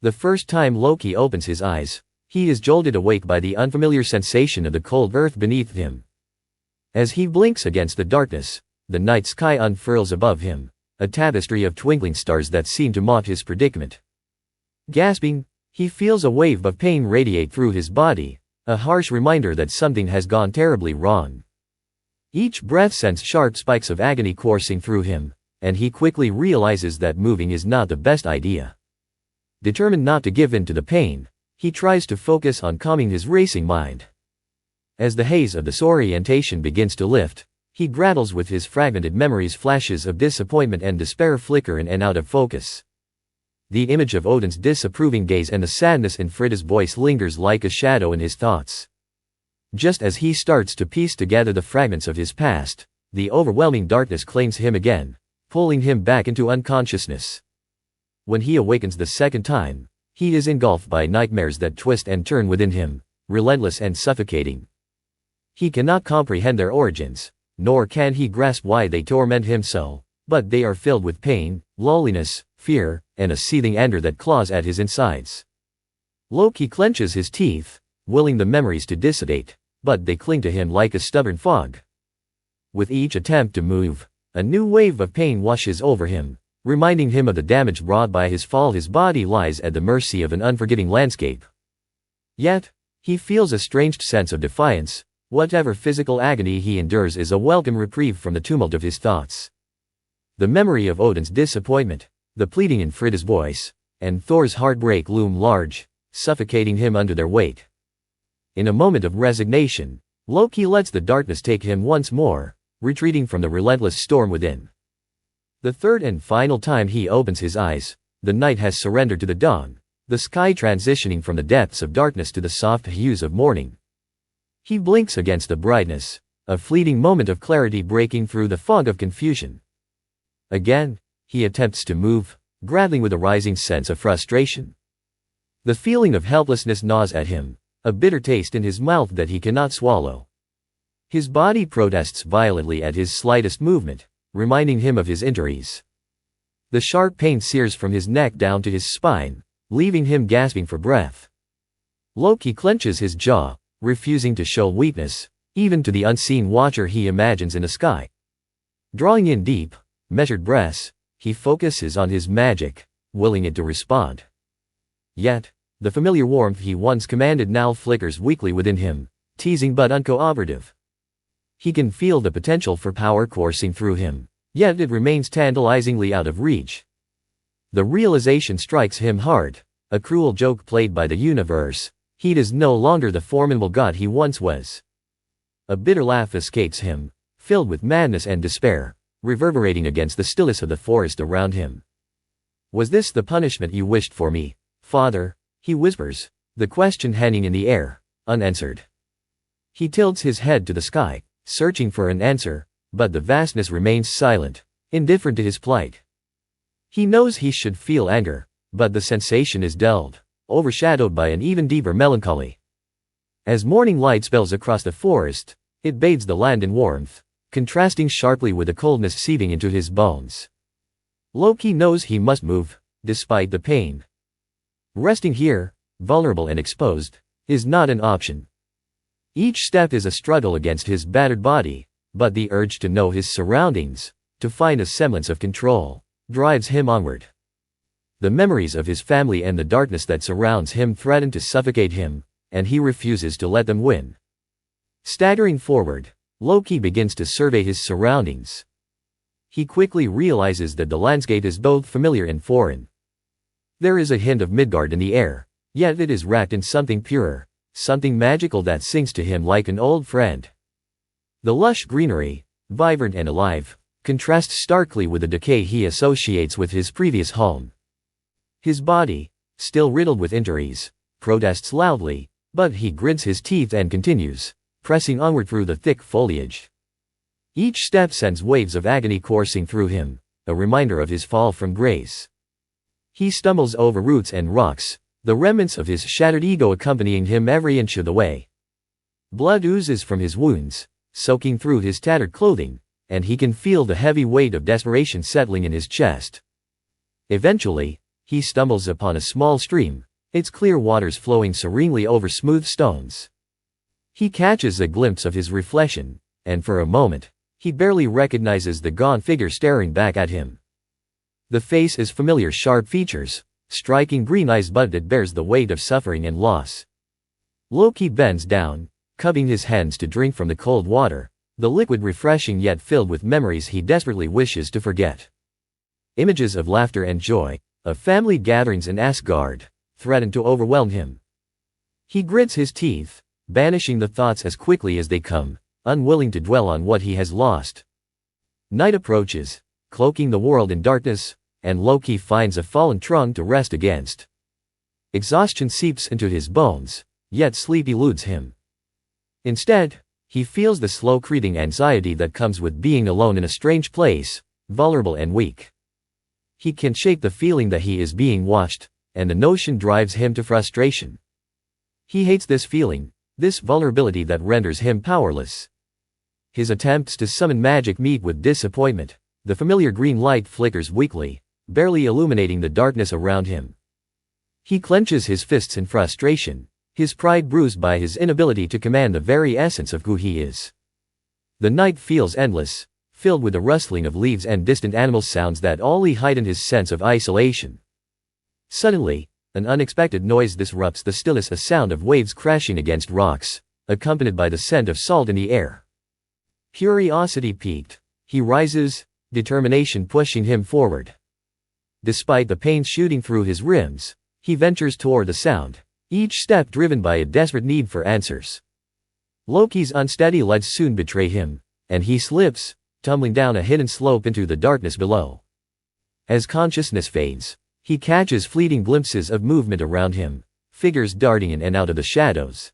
The first time Loki opens his eyes, he is jolted awake by the unfamiliar sensation of the cold earth beneath him. As he blinks against the darkness, the night sky unfurls above him, a tapestry of twinkling stars that seem to mock his predicament. Gasping, he feels a wave of pain radiate through his body, a harsh reminder that something has gone terribly wrong. Each breath sends sharp spikes of agony coursing through him, and he quickly realizes that moving is not the best idea. Determined not to give in to the pain, he tries to focus on calming his racing mind. As the haze of disorientation begins to lift, he grapples with his fragmented memories. Flashes of disappointment and despair flicker in and out of focus. The image of Odin's disapproving gaze and the sadness in Frida's voice lingers like a shadow in his thoughts. Just as he starts to piece together the fragments of his past, the overwhelming darkness claims him again, pulling him back into unconsciousness. When he awakens the second time, he is engulfed by nightmares that twist and turn within him, relentless and suffocating. He cannot comprehend their origins, nor can he grasp why they torment him so, but they are filled with pain, loneliness, fear, and a seething anger that claws at his insides. Loki clenches his teeth, willing the memories to dissipate, but they cling to him like a stubborn fog. With each attempt to move, a new wave of pain washes over him, reminding him of the damage wrought by his fall. His body lies at the mercy of an unforgiving landscape. Yet, he feels a strange sense of defiance. Whatever physical agony he endures is a welcome reprieve from the tumult of his thoughts. The memory of Odin's disappointment, the pleading in Frida's voice, and Thor's heartbreak loom large, suffocating him under their weight. In a moment of resignation, Loki lets the darkness take him once more, retreating from the relentless storm within. The third and final time he opens his eyes, the night has surrendered to the dawn, the sky transitioning from the depths of darkness to the soft hues of morning. He blinks against the brightness, a fleeting moment of clarity breaking through the fog of confusion. Again, he attempts to move, grappling with a rising sense of frustration. The feeling of helplessness gnaws at him, a bitter taste in his mouth that he cannot swallow. His body protests violently at his slightest movement, reminding him of his injuries. The sharp pain sears from his neck down to his spine, leaving him gasping for breath. Loki clenches his jaw, refusing to show weakness, even to the unseen watcher he imagines in the sky. Drawing in deep, measured breaths, he focuses on his magic, willing it to respond. Yet, the familiar warmth he once commanded now flickers weakly within him, teasing but uncooperative. He can feel the potential for power coursing through him, yet it remains tantalizingly out of reach. The realization strikes him hard, a cruel joke played by the universe. He is no longer the formidable god he once was. A bitter laugh escapes him, filled with madness and despair, reverberating against the stillness of the forest around him. "Was this the punishment you wished for me, Father?" he whispers, the question hanging in the air, unanswered. He tilts his head to the sky, searching for an answer, but the vastness remains silent, indifferent to his plight. He knows he should feel anger, but the sensation is dulled, overshadowed by an even deeper melancholy. As morning light spills across the forest, it bathes the land in warmth, contrasting sharply with the coldness seeping into his bones. Loki knows he must move, despite the pain. Resting here, vulnerable and exposed, is not an option. Each step is a struggle against his battered body, but the urge to know his surroundings, to find a semblance of control, drives him onward. The memories of his family and the darkness that surrounds him threaten to suffocate him, and he refuses to let them win. Staggering forward, Loki begins to survey his surroundings. He quickly realizes that the landscape is both familiar and foreign. There is a hint of Midgard in the air, yet it is wrapped in something purer, something magical that sings to him like an old friend. The lush greenery, vibrant and alive, contrasts starkly with the decay he associates with his previous home. His body, still riddled with injuries, protests loudly, but he grits his teeth and continues, pressing onward through the thick foliage. Each step sends waves of agony coursing through him, a reminder of his fall from grace. He stumbles over roots and rocks, the remnants of his shattered ego accompanying him every inch of the way. Blood oozes from his wounds, soaking through his tattered clothing, and he can feel the heavy weight of desperation settling in his chest. Eventually, he stumbles upon a small stream, its clear waters flowing serenely over smooth stones. He catches a glimpse of his reflection, and for a moment, he barely recognizes the gaunt figure staring back at him. The face is familiar, sharp features, striking green eyes, but it bears the weight of suffering and loss. Loki bends down, cupping his hands to drink from the cold water, the liquid refreshing yet filled with memories he desperately wishes to forget. Images of laughter and joy, of family gatherings in Asgard, threaten to overwhelm him. He grits his teeth, banishing the thoughts as quickly as they come, unwilling to dwell on what he has lost. Night approaches, cloaking the world in darkness, and Loki finds a fallen trunk to rest against. Exhaustion seeps into his bones, yet sleep eludes him. Instead, he feels the slow creeping anxiety that comes with being alone in a strange place, vulnerable and weak. He can't shake the feeling that he is being watched, and the notion drives him to frustration. He hates this feeling, this vulnerability that renders him powerless. His attempts to summon magic meet with disappointment. The familiar green light flickers weakly, barely illuminating the darkness around him. He clenches his fists in frustration, his pride bruised by his inability to command the very essence of who he is. The night feels endless, filled with the rustling of leaves and distant animal sounds that only heighten his sense of isolation. Suddenly, an unexpected noise disrupts the stillness, a sound of waves crashing against rocks, accompanied by the scent of salt in the air. Curiosity piqued, he rises, determination pushing him forward. Despite the pain shooting through his ribs, he ventures toward the sound, each step driven by a desperate need for answers. Loki's unsteady legs soon betray him, and he slips, tumbling down a hidden slope into the darkness below. As consciousness fades, he catches fleeting glimpses of movement around him, figures darting in and out of the shadows.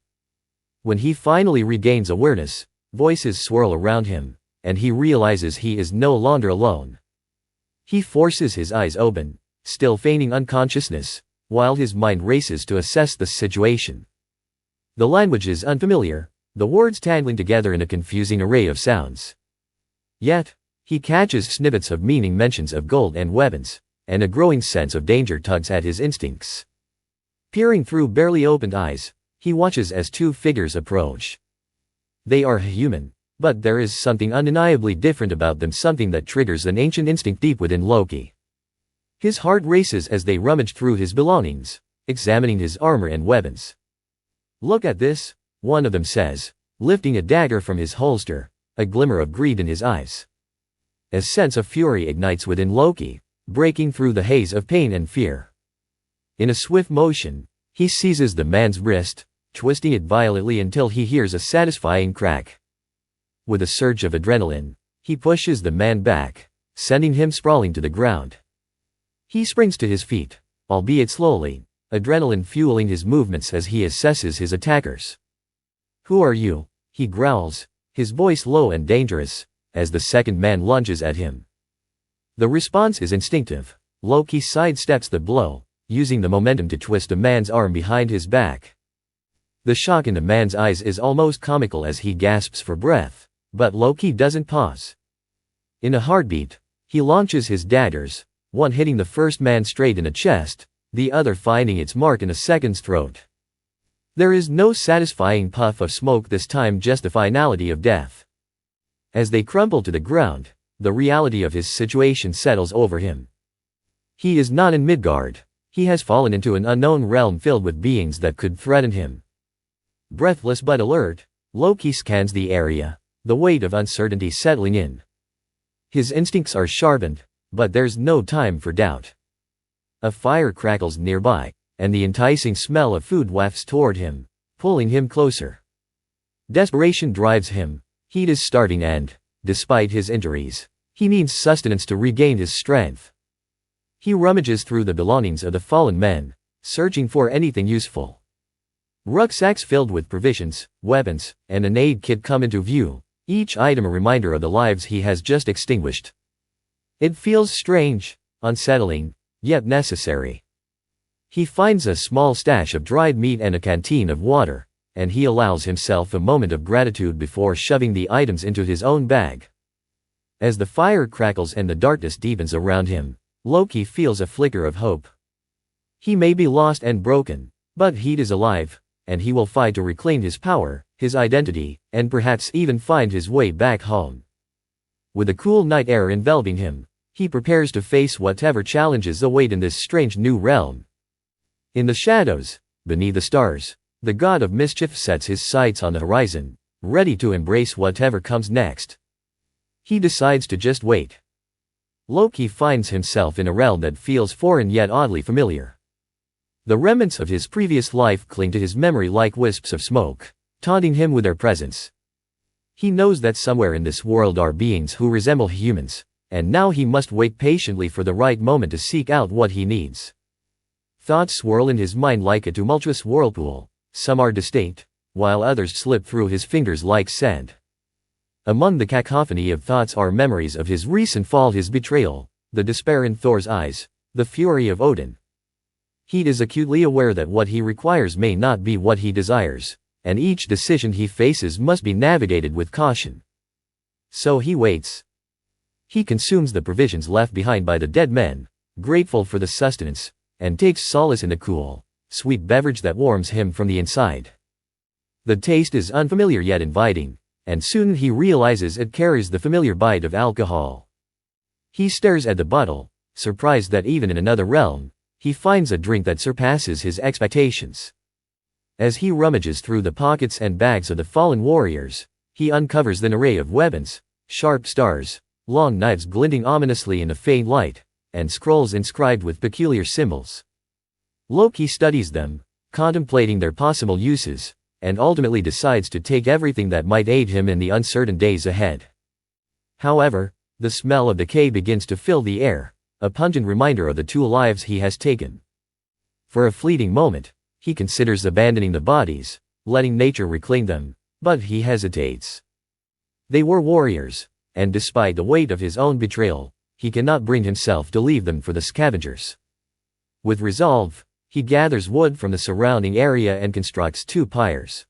When he finally regains awareness, voices swirl around him, and he realizes he is no longer alone. He forces his eyes open, still feigning unconsciousness, while his mind races to assess the situation. The language is unfamiliar, the words tangling together in a confusing array of sounds. Yet, he catches snippets of meaning, mentions of gold and weapons, and a growing sense of danger tugs at his instincts. Peering through barely opened eyes, he watches as two figures approach. They are human, but there is something undeniably different about them, something that triggers an ancient instinct deep within Loki. His heart races as they rummage through his belongings, examining his armor and weapons. "Look at this," one of them says, lifting a dagger from his holster, a glimmer of greed in his eyes. A sense of fury ignites within Loki, breaking through the haze of pain and fear. In a swift motion, he seizes the man's wrist, twisting it violently until he hears a satisfying crack. With a surge of adrenaline, he pushes the man back, sending him sprawling to the ground. He springs to his feet, albeit slowly, adrenaline fueling his movements as he assesses his attackers. "Who are you?" he growls, his voice low and dangerous, as the second man lunges at him. The response is instinctive. Loki sidesteps the blow, using the momentum to twist a man's arm behind his back. The shock in the man's eyes is almost comical as he gasps for breath, but Loki doesn't pause. In a heartbeat, he launches his daggers, one hitting the first man straight in the chest, the other finding its mark in the second's throat. There is no satisfying puff of smoke this time, just the finality of death. As they crumple to the ground, the reality of his situation settles over him. He is not in Midgard. He has fallen into an unknown realm filled with beings that could threaten him. Breathless but alert, Loki scans the area, the weight of uncertainty settling in. His instincts are sharpened, but there's no time for doubt. A fire crackles nearby, and the enticing smell of food wafts toward him, pulling him closer. Desperation drives him. Heat is starting and, despite his injuries, he needs sustenance to regain his strength. He rummages through the belongings of the fallen men, searching for anything useful. Rucksacks filled with provisions, weapons, and an aid kit come into view, each item a reminder of the lives he has just extinguished. It feels strange, unsettling, yet necessary. He finds a small stash of dried meat and a canteen of water, and he allows himself a moment of gratitude before shoving the items into his own bag. As the fire crackles and the darkness deepens around him, Loki feels a flicker of hope. He may be lost and broken, but he is alive, and he will fight to reclaim his power, his identity, and perhaps even find his way back home. With the cool night air enveloping him, he prepares to face whatever challenges await in this strange new realm. In the shadows, beneath the stars, the god of mischief sets his sights on the horizon, ready to embrace whatever comes next. He decides to just wait. Loki finds himself in a realm that feels foreign yet oddly familiar. The remnants of his previous life cling to his memory like wisps of smoke, taunting him with their presence. He knows that somewhere in this world are beings who resemble humans, and now he must wait patiently for the right moment to seek out what he needs. Thoughts swirl in his mind like a tumultuous whirlpool. Some are distinct, while others slip through his fingers like sand. Among the cacophony of thoughts are memories of his recent fall, his betrayal, the despair in Thor's eyes, the fury of Odin. He is acutely aware that what he requires may not be what he desires, and each decision he faces must be navigated with caution. So he waits. He consumes the provisions left behind by the dead men, grateful for the sustenance, and takes solace in the cool, sweet beverage that warms him from the inside. The taste is unfamiliar yet inviting, and soon he realizes it carries the familiar bite of alcohol. He stares at the bottle, surprised that even in another realm, he finds a drink that surpasses his expectations. As he rummages through the pockets and bags of the fallen warriors, he uncovers an array of weapons, sharp stars, long knives glinting ominously in the faint light, and scrolls inscribed with peculiar symbols. Loki studies them, contemplating their possible uses, and ultimately decides to take everything that might aid him in the uncertain days ahead. However, the smell of decay begins to fill the air, a pungent reminder of the 2 lives he has taken. For a fleeting moment, he considers abandoning the bodies, letting nature reclaim them, but he hesitates. They were warriors, and despite the weight of his own betrayal, he cannot bring himself to leave them for the scavengers. With resolve, he gathers wood from the surrounding area and constructs 2 pyres.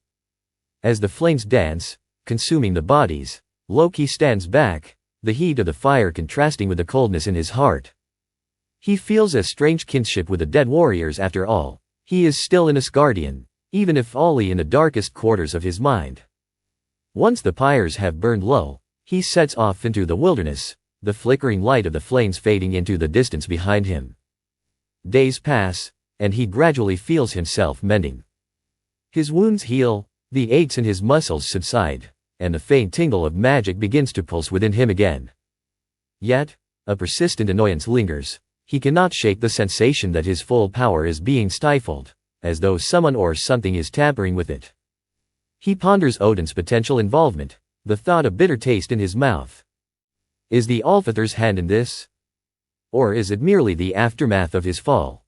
As the flames dance, consuming the bodies, Loki stands back, the heat of the fire contrasting with the coldness in his heart. He feels a strange kinship with the dead warriors after all. He is still an Asgardian, even if only in the darkest quarters of his mind. Once the pyres have burned low, he sets off into the wilderness, the flickering light of the flames fading into the distance behind him. Days pass, and he gradually feels himself mending. His wounds heal, the aches in his muscles subside, and the faint tingle of magic begins to pulse within him again. Yet, a persistent annoyance lingers. He cannot shake the sensation that his full power is being stifled, as though someone or something is tampering with it. He ponders Odin's potential involvement, the thought of bitter taste in his mouth. Is the Allfather's hand in this? Or is it merely the aftermath of his fall?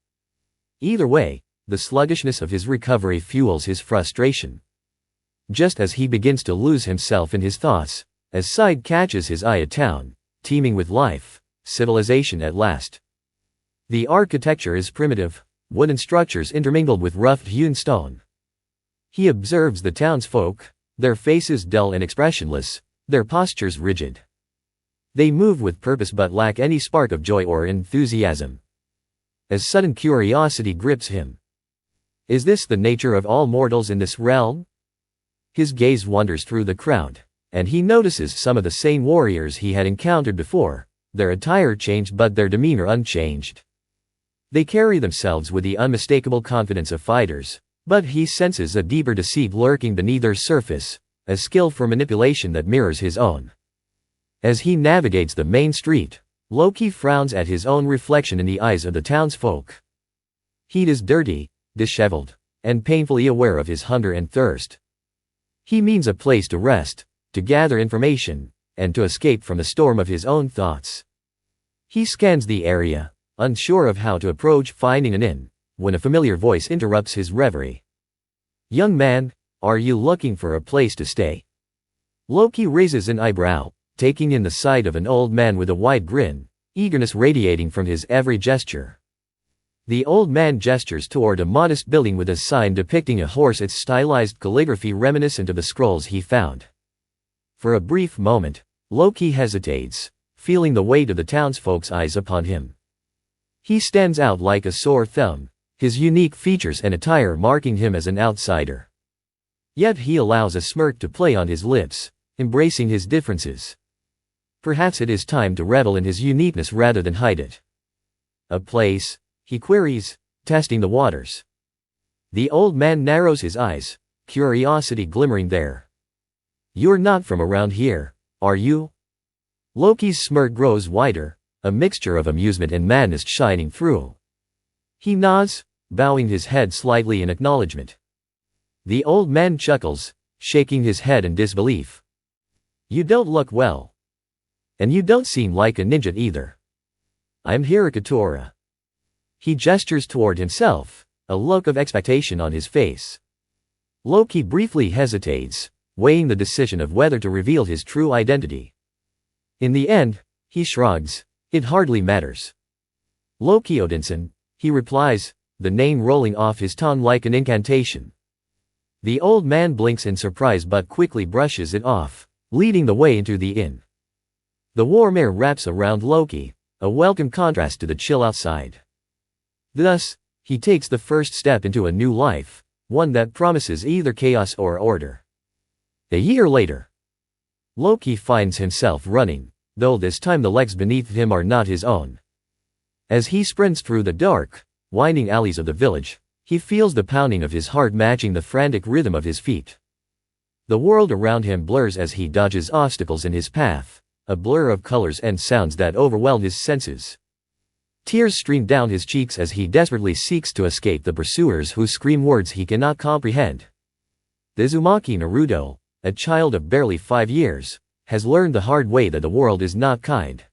Either way, the sluggishness of his recovery fuels his frustration. Just as he begins to lose himself in his thoughts, as sight catches his eye, a town, teeming with life, civilization at last. The architecture is primitive, wooden structures intermingled with rough-hewn stone. He observes the townsfolk, their faces dull and expressionless, their postures rigid. They move with purpose but lack any spark of joy or enthusiasm. As sudden curiosity grips him. Is this the nature of all mortals in this realm? His gaze wanders through the crowd, and he notices some of the same warriors he had encountered before, their attire changed but their demeanor unchanged. They carry themselves with the unmistakable confidence of fighters, but he senses a deeper deceit lurking beneath their surface, a skill for manipulation that mirrors his own. As he navigates the main street, Loki frowns at his own reflection in the eyes of the townsfolk. He is dirty, disheveled, and painfully aware of his hunger and thirst. He means a place to rest, to gather information, and to escape from the storm of his own thoughts. He scans the area, unsure of how to approach finding an inn, when a familiar voice interrupts his reverie. "Young man, are you looking for a place to stay?" Loki raises an eyebrow, taking in the sight of an old man with a wide grin, eagerness radiating from his every gesture. The old man gestures toward a modest building with a sign depicting a horse, its stylized calligraphy reminiscent of the scrolls he found. For a brief moment, Loki hesitates, feeling the weight of the townsfolk's eyes upon him. He stands out like a sore thumb, his unique features and attire marking him as an outsider. Yet he allows a smirk to play on his lips, embracing his differences. Perhaps it is time to revel in his uniqueness rather than hide it. A place? He queries, testing the waters. The old man narrows his eyes, curiosity glimmering there. You're not from around here, are you? Loki's smirk grows wider, a mixture of amusement and madness shining through. He nods, bowing his head slightly in acknowledgement. The old man chuckles, shaking his head in disbelief. You don't look well. And you don't seem like a ninja either. I'm Hirakatora. He gestures toward himself, a look of expectation on his face. Loki briefly hesitates, weighing the decision of whether to reveal his true identity. In the end, he shrugs. It hardly matters. Loki Odinson, he replies, the name rolling off his tongue like an incantation. The old man blinks in surprise but quickly brushes it off, leading the way into the inn. The warm air wraps around Loki, a welcome contrast to the chill outside. Thus, he takes the first step into a new life, one that promises either chaos or order. A year later, Loki finds himself running, though this time the legs beneath him are not his own. As he sprints through the dark, winding alleys of the village, he feels the pounding of his heart matching the frantic rhythm of his feet. The world around him blurs as he dodges obstacles in his path, a blur of colors and sounds that overwhelm his senses. Tears stream down his cheeks as he desperately seeks to escape the pursuers who scream words he cannot comprehend. The Uzumaki Naruto, a child of barely 5 years, has learned the hard way that the world is not kind.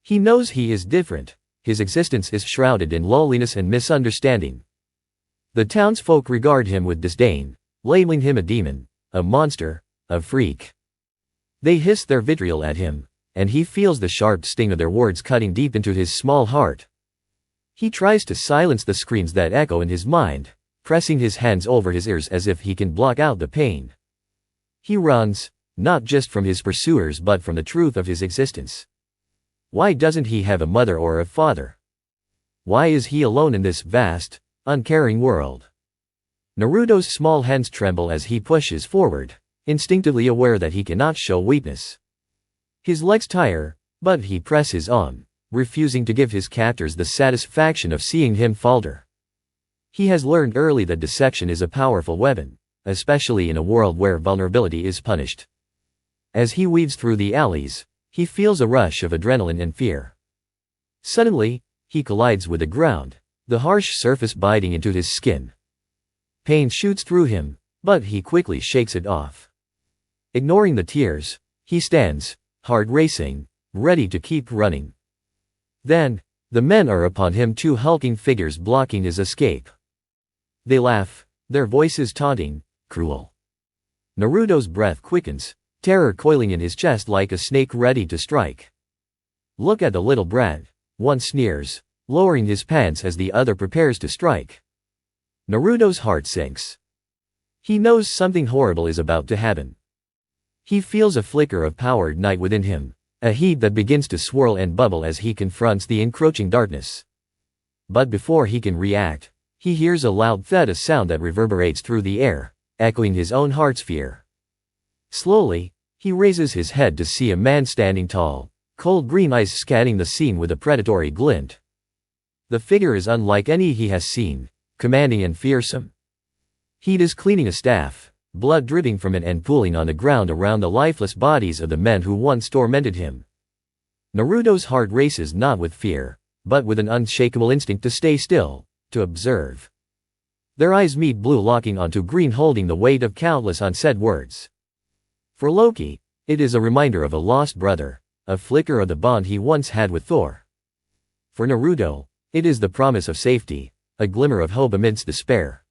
He knows he is different, his existence is shrouded in loneliness and misunderstanding. The townsfolk regard him with disdain, labeling him a demon, a monster, a freak. They hiss their vitriol at him, and he feels the sharp sting of their words cutting deep into his small heart. He tries to silence the screams that echo in his mind, pressing his hands over his ears as if he can block out the pain. He runs, not just from his pursuers but from the truth of his existence. Why doesn't he have a mother or a father? Why is he alone in this vast, uncaring world? Naruto's small hands tremble as he pushes forward, instinctively aware that he cannot show weakness. His legs tire, but he presses on, refusing to give his captors the satisfaction of seeing him falter. He has learned early that deception is a powerful weapon, especially in a world where vulnerability is punished. As he weaves through the alleys, he feels a rush of adrenaline and fear. Suddenly, he collides with the ground, the harsh surface biting into his skin. Pain shoots through him, but he quickly shakes it off. Ignoring the tears, he stands, heart racing, ready to keep running. Then, the men are upon him, 2 hulking figures blocking his escape. They laugh, their voices taunting, cruel. Naruto's breath quickens, terror coiling in his chest like a snake ready to strike. Look at the little brat, one sneers, lowering his pants as the other prepares to strike. Naruto's heart sinks. He knows something horrible is about to happen. He feels a flicker of power ignite within him, a heat that begins to swirl and bubble as he confronts the encroaching darkness. But before he can react, he hears a loud thud, a sound that reverberates through the air, echoing his own heart's fear. Slowly, he raises his head to see a man standing tall, cold green eyes scanning the scene with a predatory glint. The figure is unlike any he has seen, commanding and fearsome. He is cleaning a staff, blood dripping from it and pooling on the ground around the lifeless bodies of the men who once tormented him. Naruto's heart races not with fear, but with an unshakable instinct to stay still, to observe. Their eyes meet, blue locking onto green, holding the weight of countless unsaid words. For Loki, it is a reminder of a lost brother, a flicker of the bond he once had with Thor. For Naruto, it is the promise of safety, a glimmer of hope amidst despair.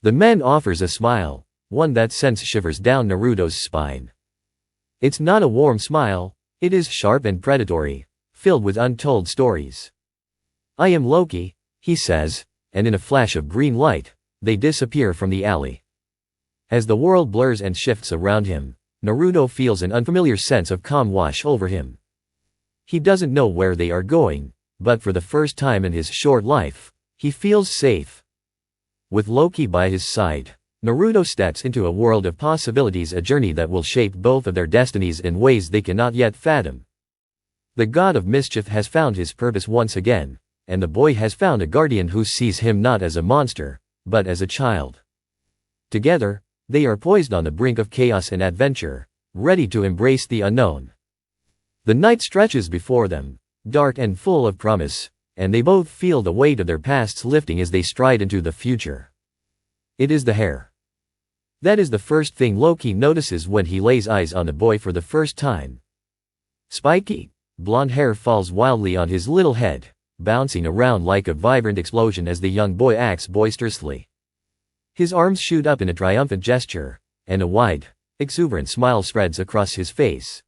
The man offers a smile, one that sends shivers down Naruto's spine. It's not a warm smile, it is sharp and predatory, filled with untold stories. I am Loki, he says, and in a flash of green light, they disappear from the alley. As the world blurs and shifts around him, Naruto feels an unfamiliar sense of calm wash over him. He doesn't know where they are going, but for the first time in his short life, He feels safe. With Loki by his side, Naruto steps into a world of possibilities, a journey that will shape both of their destinies in ways they cannot yet fathom. The god of mischief has found his purpose once again, and the boy has found a guardian who sees him not as a monster, but as a child. Together, they are poised on the brink of chaos and adventure, ready to embrace the unknown. The night stretches before them, dark and full of promise, and they both feel the weight of their pasts lifting as they stride into the future. It is the hair. That is the first thing Loki notices when he lays eyes on the boy for the first time. Spiky, blonde hair falls wildly on his little head, bouncing around like a vibrant explosion as the young boy acts boisterously. His arms shoot up in a triumphant gesture, and a wide, exuberant smile spreads across his face.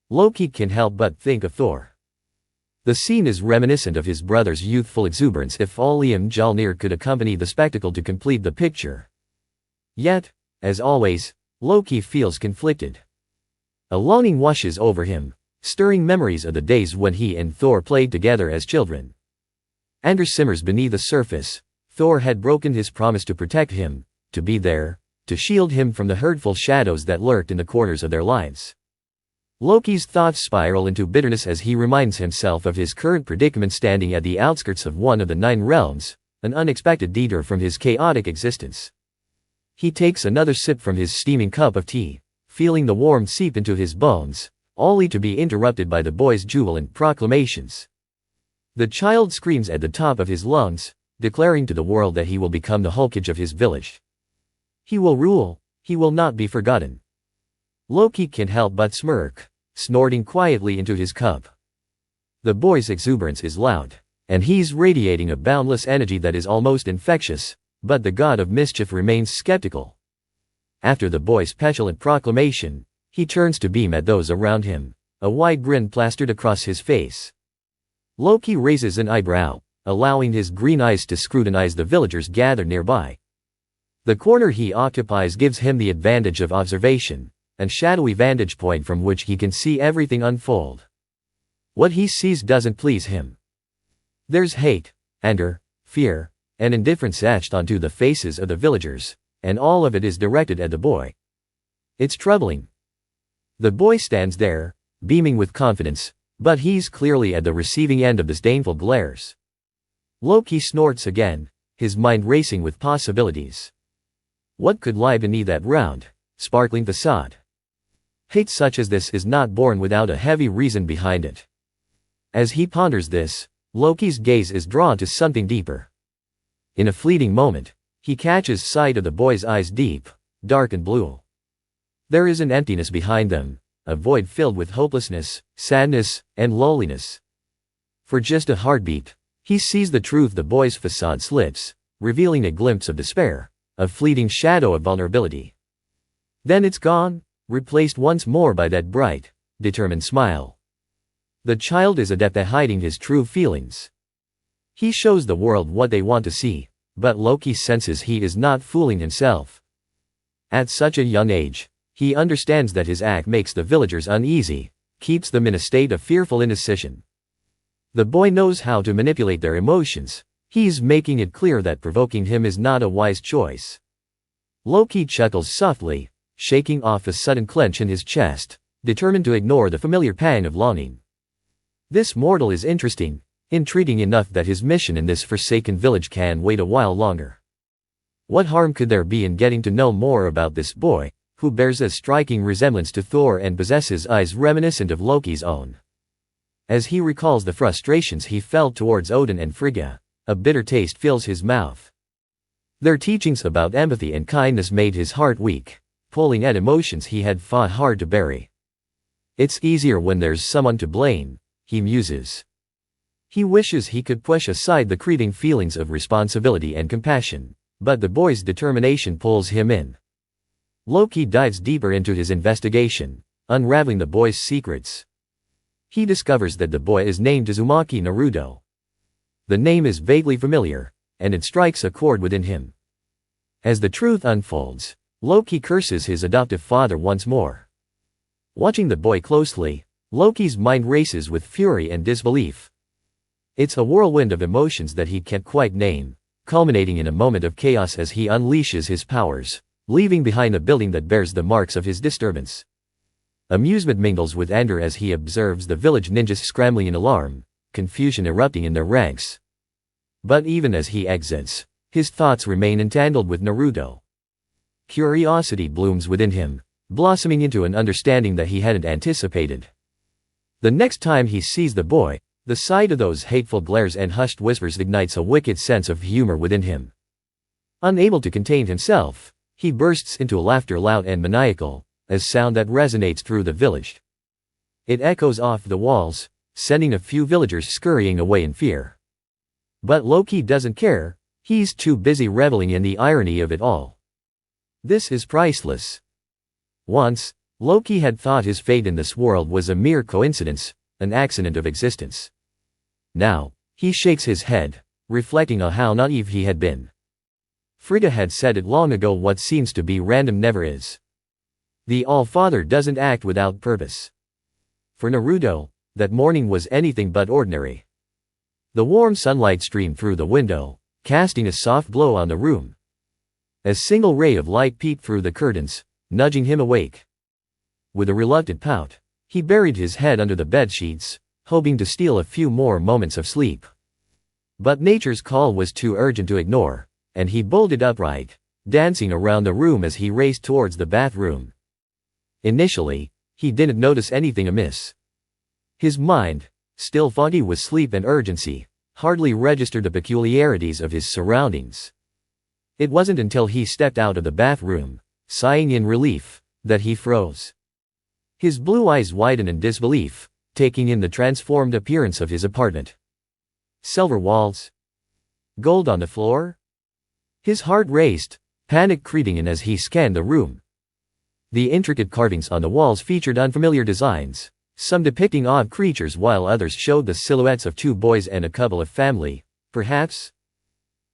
Loki can help but think of Thor. The scene is reminiscent of his brother's youthful exuberance if only Mjolnir could accompany the spectacle to complete the picture. Yet, as always, Loki feels conflicted. A longing washes over him, stirring memories of the days when he and Thor played together as children. Anger simmers beneath the surface. Thor had broken his promise to protect him, to be there, to shield him from the hurtful shadows that lurked in the corners of their lives. Loki's thoughts spiral into bitterness as he reminds himself of his current predicament, standing at the outskirts of one of the 9 realms, an unexpected detour from his chaotic existence. He takes another sip from his steaming cup of tea, feeling the warmth seep into his bones, only to be interrupted by the boy's jubilant proclamations. The child screams at the top of his lungs, declaring to the world that he will become the Hokage of his village. He will rule, he will not be forgotten. Loki can't help but smirk, snorting quietly into his cup. The boy's exuberance is loud, and he's radiating a boundless energy that is almost infectious, but the god of mischief remains skeptical. After the boy's petulant proclamation, he turns to beam at those around him, a wide grin plastered across his face. Loki raises an eyebrow, allowing his green eyes to scrutinize the villagers gathered nearby. The corner he occupies gives him the advantage of observation, a shadowy vantage point from which he can see everything unfold. What he sees doesn't please him. There's hate, anger, fear, and indifference etched onto the faces of the villagers, and all of it is directed at the boy. It's troubling. The boy stands there, beaming with confidence, but he's clearly at the receiving end of disdainful glares. Loki snorts again, his mind racing with possibilities. What could lie beneath that round, sparkling facade? Hate such as this is not born without a heavy reason behind it. As he ponders this, Loki's gaze is drawn to something deeper. In a fleeting moment, he catches sight of the boy's eyes, deep, dark and blue. There is an emptiness behind them, a void filled with hopelessness, sadness, and loneliness. For just a heartbeat, he sees the truth. The boy's facade slips, revealing a glimpse of despair, a fleeting shadow of vulnerability. Then it's gone, replaced once more by that bright, determined smile. The child is adept at hiding his true feelings. He shows the world what they want to see, but Loki senses he is not fooling himself. At such a young age, he understands that his act makes the villagers uneasy, keeps them in a state of fearful indecision. The boy knows how to manipulate their emotions. He's making it clear that provoking him is not a wise choice. Loki chuckles softly, shaking off a sudden clench in his chest, determined to ignore the familiar pang of longing. This mortal is interesting, intriguing enough that his mission in this forsaken village can wait a while longer. What harm could there be in getting to know more about this boy, who bears a striking resemblance to Thor and possesses eyes reminiscent of Loki's own? As he recalls the frustrations he felt towards Odin and Frigga, a bitter taste fills his mouth. Their teachings about empathy and kindness made his heart weak, pulling at emotions he had fought hard to bury. It's easier when there's someone to blame, he muses. He wishes he could push aside the creeping feelings of responsibility and compassion, but the boy's determination pulls him in. Loki dives deeper into his investigation, unraveling the boy's secrets. He discovers that the boy is named Uzumaki Naruto. The name is vaguely familiar, and it strikes a chord within him. As the truth unfolds, Loki curses his adoptive father once more. Watching the boy closely, Loki's mind races with fury and disbelief. It's a whirlwind of emotions that he can't quite name, culminating in a moment of chaos as he unleashes his powers, leaving behind a building that bears the marks of his disturbance. Amusement mingles with anger as he observes the village ninjas scrambling in alarm, confusion erupting in their ranks. But even as he exits, his thoughts remain entangled with Naruto. Curiosity blooms within him, blossoming into an understanding that he hadn't anticipated. The next time he sees the boy, the sight of those hateful glares and hushed whispers ignites a wicked sense of humor within him. Unable to contain himself, he bursts into laughter loud and maniacal, a sound that resonates through the village. It echoes off the walls, sending a few villagers scurrying away in fear. But Loki doesn't care, he's too busy reveling in the irony of it all. This is priceless. Once, Loki had thought his fate in this world was a mere coincidence, an accident of existence. Now, he shakes his head, reflecting on how naive he had been. Frigga had said it long ago, what seems to be random never is. The All-Father doesn't act without purpose. For Naruto, that morning was anything but ordinary. The warm sunlight streamed through the window, casting a soft glow on the room. A single ray of light peeked through the curtains, nudging him awake. With a reluctant pout, he buried his head under the bedsheets, hoping to steal a few more moments of sleep. But nature's call was too urgent to ignore, and he bolted upright, dancing around the room as he raced towards the bathroom. Initially, he didn't notice anything amiss. His mind, still foggy with sleep and urgency, hardly registered the peculiarities of his surroundings. It wasn't until he stepped out of the bathroom, sighing in relief, that he froze. His blue eyes widened in disbelief, taking in the transformed appearance of his apartment. Silver walls. Gold on the floor. His heart raced, panic creeping in as he scanned the room. The intricate carvings on the walls featured unfamiliar designs, some depicting odd creatures while others showed the silhouettes of two boys and a couple of family, perhaps?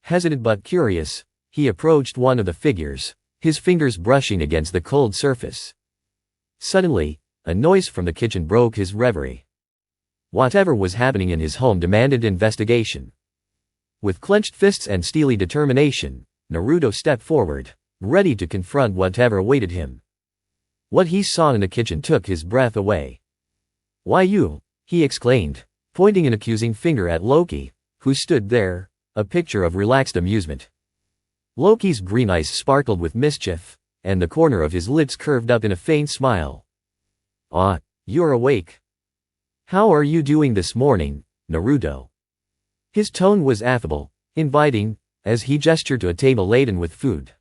Hesitant but curious, he approached one of the figures, his fingers brushing against the cold surface. Suddenly, a noise from the kitchen broke his reverie. Whatever was happening in his home demanded investigation. With clenched fists and steely determination, Naruto stepped forward, ready to confront whatever awaited him. What he saw in the kitchen took his breath away. "Why you?" he exclaimed, pointing an accusing finger at Loki, who stood there, a picture of relaxed amusement. Loki's green eyes sparkled with mischief, and the corner of his lips curved up in a faint smile. "Ah, you're awake. How are you doing this morning, Naruto?" His tone was affable, inviting, as he gestured to a table laden with food.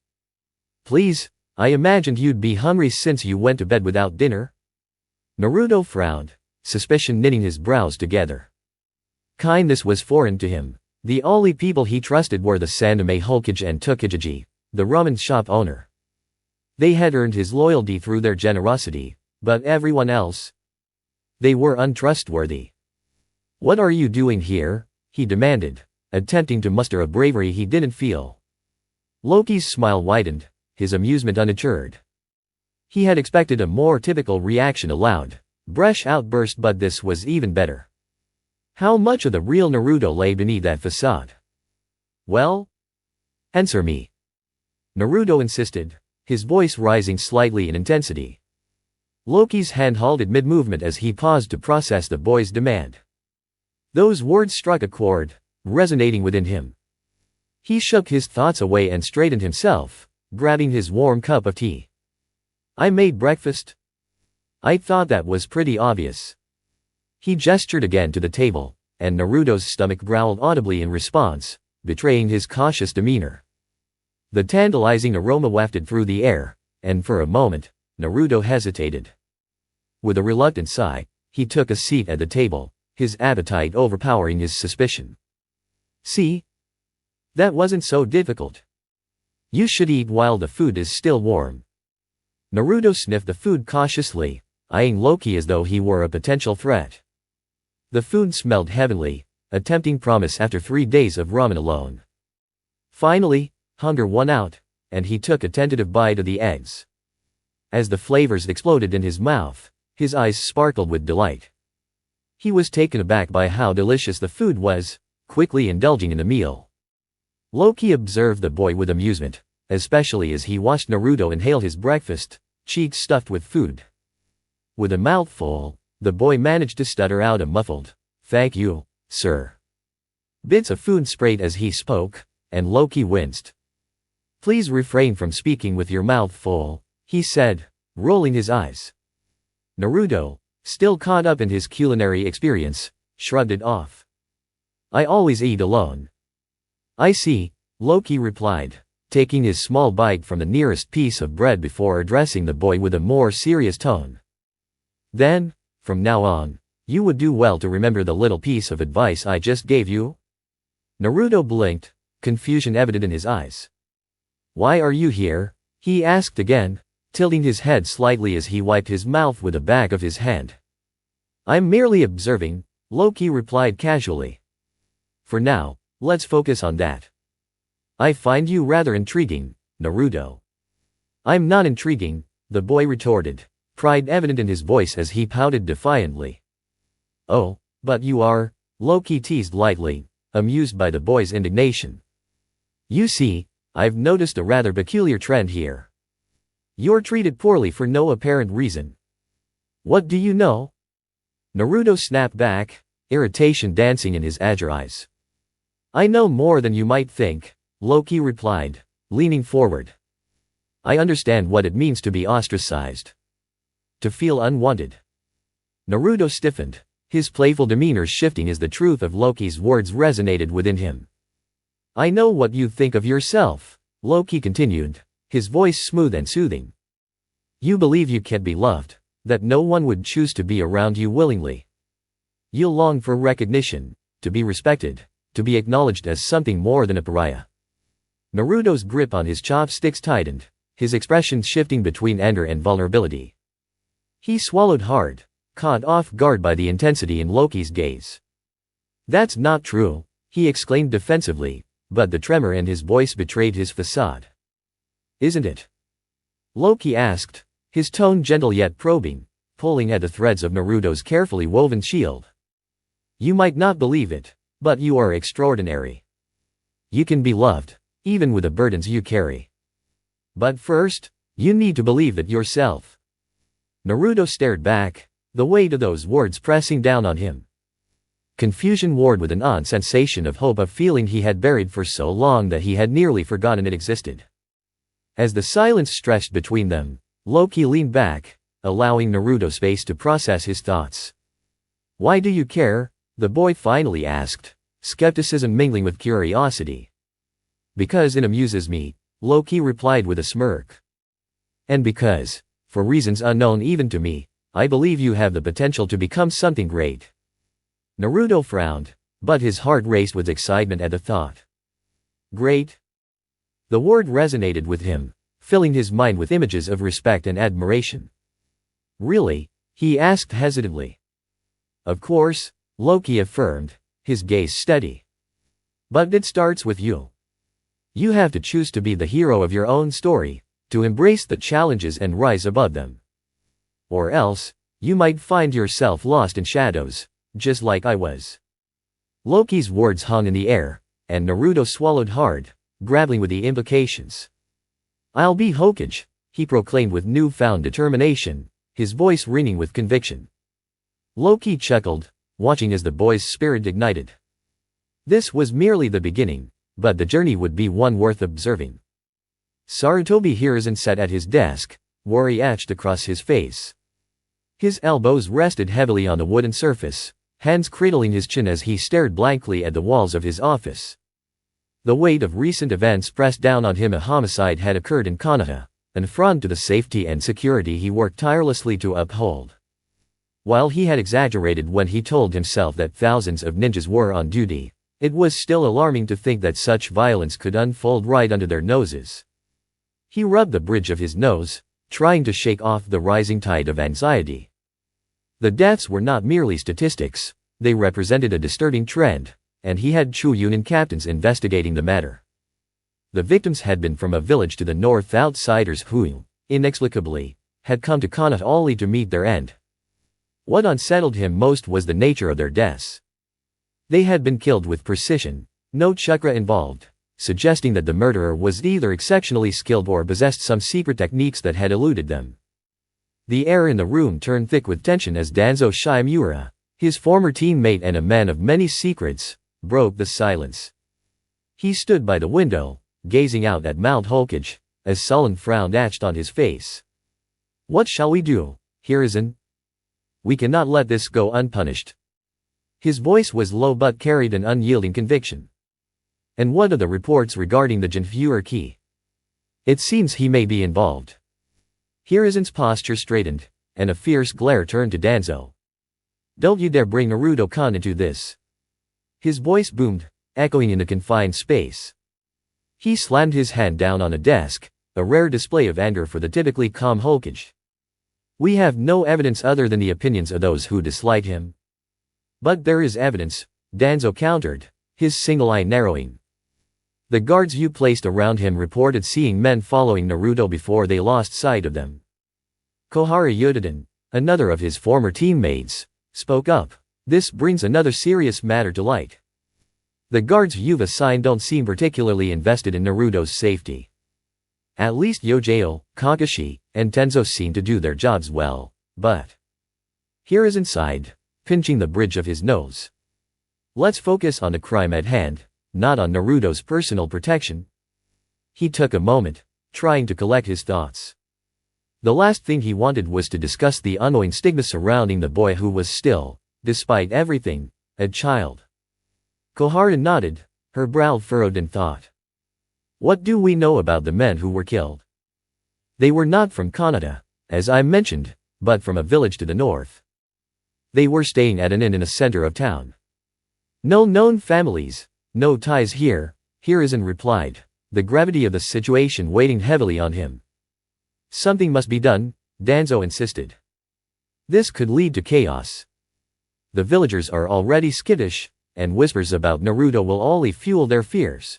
"Please, I imagined you'd be hungry since you went to bed without dinner." Naruto frowned, suspicion knitting his brows together. Kindness was foreign to him. The only people he trusted were the Sanome Hokage and Tokaji, the ramen shop owner. They had earned his loyalty through their generosity, but everyone else? They were untrustworthy. "What are you doing here?" he demanded, attempting to muster a bravery he didn't feel. Loki's smile widened, his amusement undeterred. He had expected a more typical reaction, a loud, brash outburst, but this was even better. How much of the real Naruto lay beneath that facade? "Well? Answer me," Naruto insisted, his voice rising slightly in intensity. Loki's hand halted mid-movement as he paused to process the boy's demand. Those words struck a chord, resonating within him. He shook his thoughts away and straightened himself, grabbing his warm cup of tea. "I made breakfast. I thought that was pretty obvious." He gestured again to the table, and Naruto's stomach growled audibly in response, betraying his cautious demeanor. The tantalizing aroma wafted through the air, and for a moment, Naruto hesitated. With a reluctant sigh, he took a seat at the table, his appetite overpowering his suspicion. "See? That wasn't so difficult. You should eat while the food is still warm." Naruto sniffed the food cautiously, eyeing Loki as though he were a potential threat. The food smelled heavenly, a tempting promise after 3 days of ramen alone. Finally, hunger won out, and he took a tentative bite of the eggs. As the flavors exploded in his mouth, his eyes sparkled with delight. He was taken aback by how delicious the food was, quickly indulging in the meal. Loki observed the boy with amusement, especially as he watched Naruto inhale his breakfast, cheeks stuffed with food. With a mouthful, the boy managed to stutter out a muffled, "Thank you, sir." Bits of food sprayed as he spoke, and Loki winced. "Please refrain from speaking with your mouth full," he said, rolling his eyes. Naruto, still caught up in his culinary experience, shrugged it off. "I always eat alone." "I see," Loki replied, taking his small bite from the nearest piece of bread before addressing the boy with a more serious tone. "Then, from now on, you would do well to remember the little piece of advice I just gave you?" Naruto blinked, confusion evident in his eyes. "Why are you here?" he asked again, tilting his head slightly as he wiped his mouth with the back of his hand. "I'm merely observing," Loki replied casually. "For now, let's focus on that." "I find you rather intriguing, Naruto." "I'm not intriguing," the boy retorted, pride evident in his voice as he pouted defiantly. "Oh, but you are," Loki teased lightly, amused by the boy's indignation. "You see, I've noticed a rather peculiar trend here. You're treated poorly for no apparent reason." "What do you know?" Naruto snapped back, irritation dancing in his azure eyes. "I know more than you might think," Loki replied, leaning forward. "I understand what it means to be ostracized. To feel unwanted." Naruto stiffened, his playful demeanor shifting as the truth of Loki's words resonated within him. "I know what you think of yourself," Loki continued, his voice smooth and soothing. "You believe you can't be loved, that no one would choose to be around you willingly. You long for recognition, to be respected, to be acknowledged as something more than a pariah." Naruto's grip on his chopsticks tightened, his expression shifting between anger and vulnerability. He swallowed hard, caught off guard by the intensity in Loki's gaze. "That's not true," he exclaimed defensively, but the tremor in his voice betrayed his facade. "Isn't it?" Loki asked, his tone gentle yet probing, pulling at the threads of Naruto's carefully woven shield. "You might not believe it, but you are extraordinary. You can be loved, even with the burdens you carry. But first, you need to believe it yourself." Naruto stared back, the weight of those words pressing down on him. Confusion warred with an odd sensation of hope, a feeling he had buried for so long that he had nearly forgotten it existed. As the silence stretched between them, Loki leaned back, allowing Naruto space to process his thoughts. "Why do you care?" the boy finally asked, skepticism mingling with curiosity. "Because it amuses me," Loki replied with a smirk. "And because, for reasons unknown even to me, I believe you have the potential to become something great." Naruto frowned, but his heart raced with excitement at the thought. Great? The word resonated with him, filling his mind with images of respect and admiration. "Really?" he asked hesitantly. "Of course," Loki affirmed, his gaze steady. "But it starts with you. You have to choose to be the hero of your own story, to embrace the challenges and rise above them. Or else, you might find yourself lost in shadows, just like I was." Loki's words hung in the air, and Naruto swallowed hard, grappling with the implications. "I'll be Hokage," he proclaimed with newfound determination, his voice ringing with conviction. Loki chuckled, watching as the boy's spirit ignited. This was merely the beginning, but the journey would be one worth observing. Sarutobi Hiruzen sat at his desk, worry etched across his face. His elbows rested heavily on the wooden surface, hands cradling his chin as he stared blankly at the walls of his office. The weight of recent events pressed down on him. A homicide had occurred in Konoha, an affront to the safety and security he worked tirelessly to uphold. While he had exaggerated when he told himself that thousands of ninjas were on duty, it was still alarming to think that such violence could unfold right under their noses. He rubbed the bridge of his nose, trying to shake off the rising tide of anxiety. The deaths were not merely statistics, they represented a disturbing trend, and he had Chu Yunin captains investigating the matter. The victims had been from a village to the north. Outsiders who, inexplicably, had come to Konoha only to meet their end. What unsettled him most was the nature of their deaths. They had been killed with precision, no chakra involved, suggesting that the murderer was either exceptionally skilled or possessed some secret techniques that had eluded them. The air in the room turned thick with tension as Danzo Shimura, his former teammate and a man of many secrets, broke the silence. He stood by the window, gazing out at Mount Hokage, a sullen frown etched on his face. "What shall we do, Hiruzen? We cannot let this go unpunished." His voice was low but carried an unyielding conviction. "And what are the reports regarding the Jinfuer key? It seems he may be involved." Hiruzen's posture straightened, and a fierce glare turned to Danzo. "Don't you dare bring Naruto-kun into this." His voice boomed, echoing in the confined space. He slammed his hand down on a desk, a rare display of anger for the typically calm Hokage. "We have no evidence other than the opinions of those who dislike him." "But there is evidence," Danzo countered, his single eye narrowing. "The guards you placed around him reported seeing men following Naruto before they lost sight of them." Kohara Yudiden, another of his former teammates, spoke up. "This brings another serious matter to light. The guards you've assigned don't seem particularly invested in Naruto's safety. At least Yojao, Kakashi, and Tenzo seem to do their jobs well, but..." Hiruzen sighed, pinching the bridge of his nose. "Let's focus on the crime at hand, not on Naruto's personal protection." He took a moment, trying to collect his thoughts. The last thing he wanted was to discuss the unknowing stigma surrounding the boy who was still, despite everything, a child. Kohara nodded, her brow furrowed in thought. "What do we know about the men who were killed?" "They were not from Kanata, as I mentioned, but from a village to the north. They were staying at an inn in the center of town. No known families, no ties here," Hiruzen replied, the gravity of the situation weighing heavily on him. "Something must be done," Danzo insisted. "This could lead to chaos. The villagers are already skittish, and whispers about Naruto will only fuel their fears."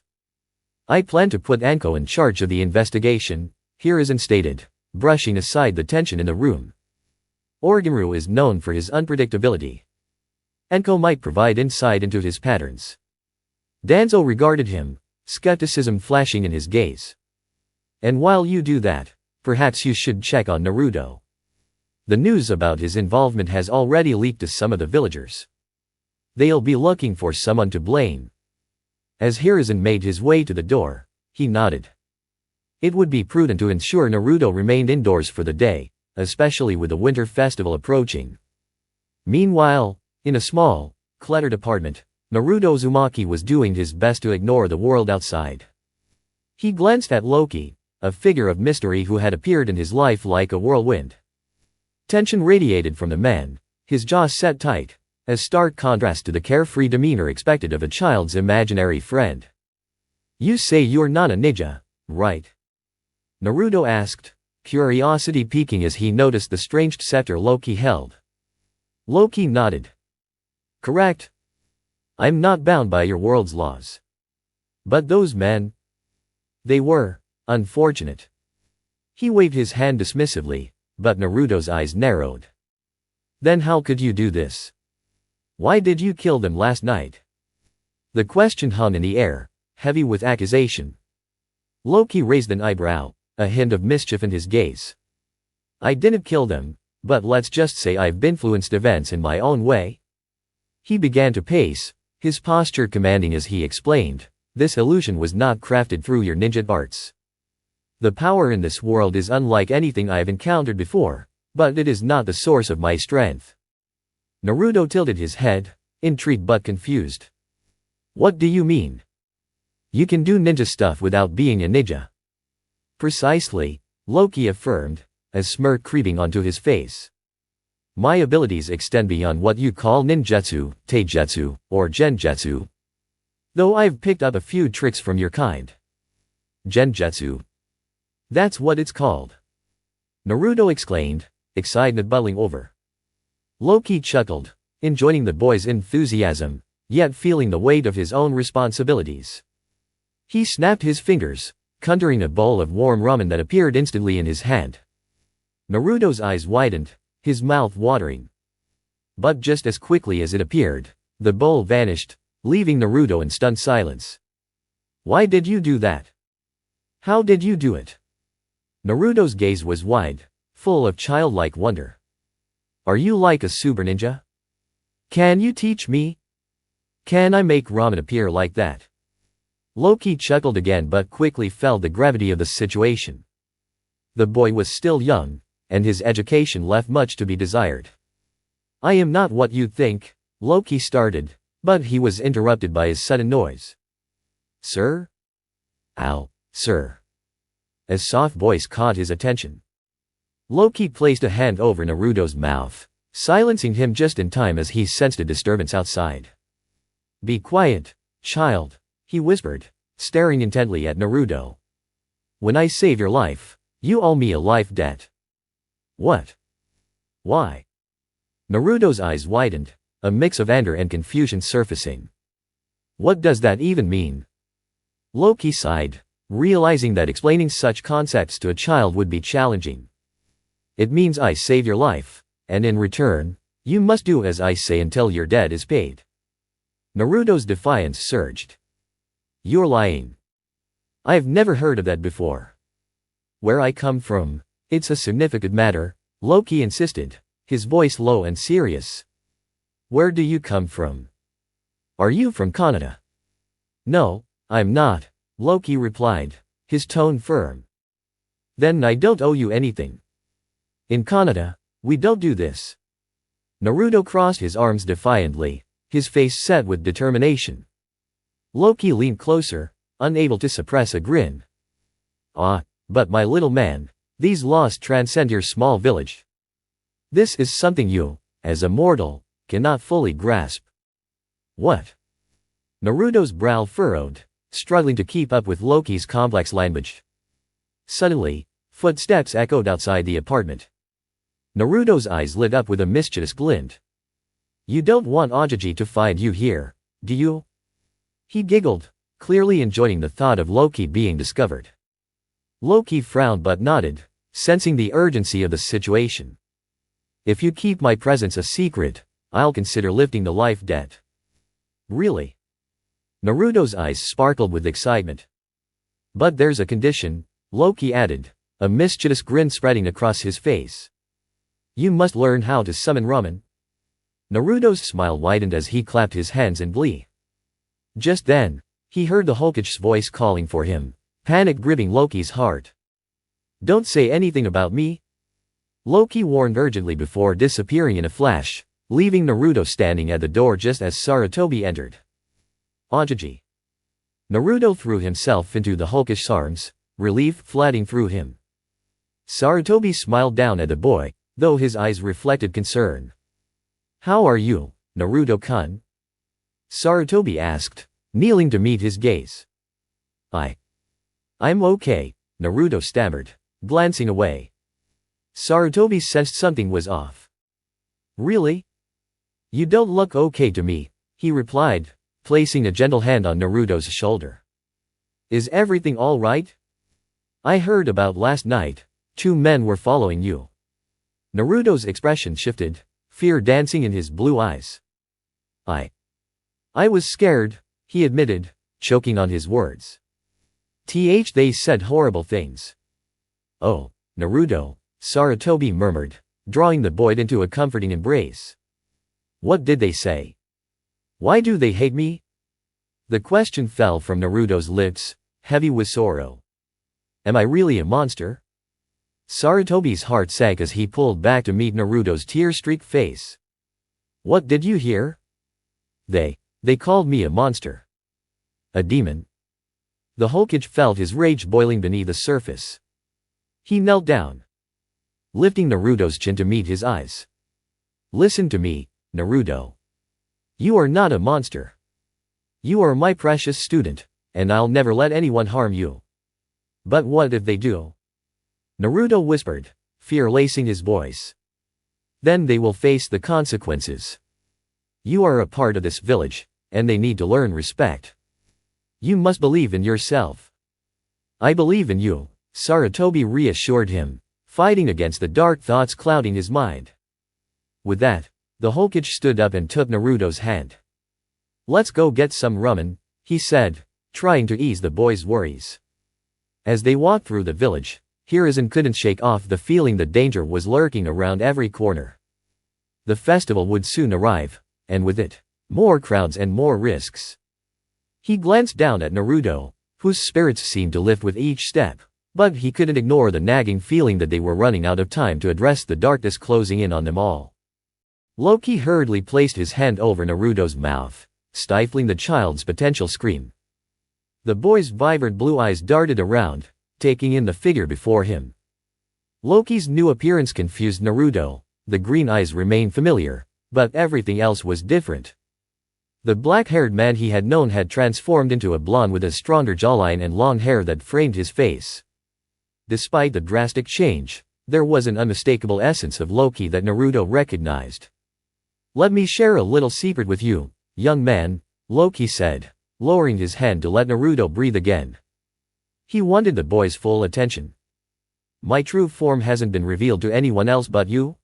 "I plan to put Anko in charge of the investigation," Hiruzen stated, brushing aside the tension in the room. "Orochimaru is known for his unpredictability. Anko might provide insight into his patterns." Danzo regarded him, skepticism flashing in his gaze. "And while you do that, perhaps you should check on Naruto. The news about his involvement has already leaked to some of the villagers. They'll be looking for someone to blame." As Hiruzen made his way to the door, he nodded. It would be prudent to ensure Naruto remained indoors for the day, especially with the winter festival approaching. Meanwhile, in a small, cluttered apartment, Naruto Uzumaki was doing his best to ignore the world outside. He glanced at Loki, a figure of mystery who had appeared in his life like a whirlwind. Tension radiated from the man, his jaw set tight, a stark contrast to the carefree demeanor expected of a child's imaginary friend. "You say you're not a ninja, right?" Naruto asked, curiosity peaking as he noticed the strange scepter Loki held. Loki nodded. "Correct. I'm not bound by your world's laws. But those men? They were unfortunate." He waved his hand dismissively, but Naruto's eyes narrowed. "Then how could you do this? Why did you kill them last night?" The question hung in the air, heavy with accusation. Loki raised an eyebrow, a hint of mischief in his gaze. "I didn't kill them, but let's just say I've influenced events in my own way." He began to pace, his posture commanding as he explained, "This illusion was not crafted through your ninja arts. The power in this world is unlike anything I've encountered before, but it is not the source of my strength." Naruto tilted his head, intrigued but confused. "What do you mean? You can do ninja stuff without being a ninja." "Precisely," Loki affirmed, a smirk creeping onto his face. "My abilities extend beyond what you call ninjutsu, taijutsu, or genjutsu. Though I've picked up a few tricks from your kind." "Genjutsu? That's what it's called," Naruto exclaimed, excitement bubbling over. Loki chuckled, enjoying the boy's enthusiasm, yet feeling the weight of his own responsibilities. He snapped his fingers, conjuring a bowl of warm ramen that appeared instantly in his hand. Naruto's eyes widened, his mouth watering. But just as quickly as it appeared, the bowl vanished, leaving Naruto in stunned silence. Why did you do that? How did you do it? Naruto's gaze was wide, full of childlike wonder. Are you like a super ninja? Can you teach me? Can I make ramen appear like that? Loki chuckled again but quickly felt the gravity of the situation. The boy was still young, and his education left much to be desired. I am not what you think, Loki started, but he was interrupted by his sudden noise. Sir? Ow, sir. A soft voice caught his attention. Loki placed a hand over Naruto's mouth, silencing him just in time as he sensed a disturbance outside. Be quiet, child, he whispered, staring intently at Naruto. When I save your life, you owe me a life debt. What? Why? Naruto's eyes widened, a mix of anger and confusion surfacing. What does that even mean? Loki sighed, realizing that explaining such concepts to a child would be challenging. It means I save your life, and in return, you must do as I say until your debt is paid. Naruto's defiance surged. You're lying. I've never heard of that before. Where I come from, it's a significant matter, Loki insisted, his voice low and serious. Where do you come from? Are you from Canada? No, I'm not, Loki replied, his tone firm. Then I don't owe you anything. In Canada, we don't do this. Naruto crossed his arms defiantly, his face set with determination. Loki leaned closer, unable to suppress a grin. But my little man, these laws transcend your small village. This is something you, as a mortal, cannot fully grasp. What? Naruto's brow furrowed, struggling to keep up with Loki's complex language. Suddenly, footsteps echoed outside the apartment. Naruto's eyes lit up with a mischievous glint. You don't want Itachi to find you here, do you? He giggled, clearly enjoying the thought of Loki being discovered. Loki frowned but nodded, sensing the urgency of the situation. If you keep my presence a secret, I'll consider lifting the life debt. Really? Naruto's eyes sparkled with excitement. But there's a condition, Loki added, a mischievous grin spreading across his face. You must learn how to summon ramen. Naruto's smile widened as he clapped his hands in glee. Just then, he heard the Hokage's voice calling for him, panic gripping Loki's heart. Don't say anything about me. Loki warned urgently before disappearing in a flash, leaving Naruto standing at the door just as Sarutobi entered. Itachi. Naruto threw himself into the Hokage's arms, relief flooding through him. Sarutobi smiled down at the boy, though his eyes reflected concern. How are you, Naruto-kun? Sarutobi asked, kneeling to meet his gaze. I'm okay, Naruto stammered, glancing away. Sarutobi sensed something was off. Really? You don't look okay to me, he replied, placing a gentle hand on Naruto's shoulder. Is everything all right? I heard about last night, 2 men were following you. Naruto's expression shifted, fear dancing in his blue eyes. I was scared, he admitted, choking on his words. They said horrible things. Oh, Naruto, Sarutobi murmured, drawing the boy into a comforting embrace. What did they say? Why do they hate me? The question fell from Naruto's lips, heavy with sorrow. Am I really a monster? Sarutobi's heart sank as he pulled back to meet Naruto's tear-streaked face. What did you hear? They called me a monster. A demon. The Hokage felt his rage boiling beneath the surface. He knelt down, lifting Naruto's chin to meet his eyes. Listen to me, Naruto. You are not a monster. You are my precious student, and I'll never let anyone harm you. But what if they do? Naruto whispered, fear lacing his voice. Then they will face the consequences. You are a part of this village, and they need to learn respect. You must believe in yourself. I believe in you, Sarutobi reassured him, fighting against the dark thoughts clouding his mind. With that, The Hokage stood up and took Naruto's hand. "Let's go get some ramen," he said, trying to ease the boy's worries. As they walked through the village, Hiruzen couldn't shake off the feeling that danger was lurking around every corner. The festival would soon arrive, and with it, more crowds and more risks. He glanced down at Naruto, whose spirits seemed to lift with each step, but he couldn't ignore the nagging feeling that they were running out of time to address the darkness closing in on them all. Loki hurriedly placed his hand over Naruto's mouth, stifling the child's potential scream. The boy's vibrant blue eyes darted around, taking in the figure before him. Loki's new appearance confused Naruto. The green eyes remained familiar, but everything else was different. The black-haired man he had known had transformed into a blonde with a stronger jawline and long hair that framed his face. Despite the drastic change, there was an unmistakable essence of Loki that Naruto recognized. "Let me share a little secret with you, young man," Loki said, lowering his hand to let Naruto breathe again. He wanted the boy's full attention. "My true form hasn't been revealed to anyone else but you?"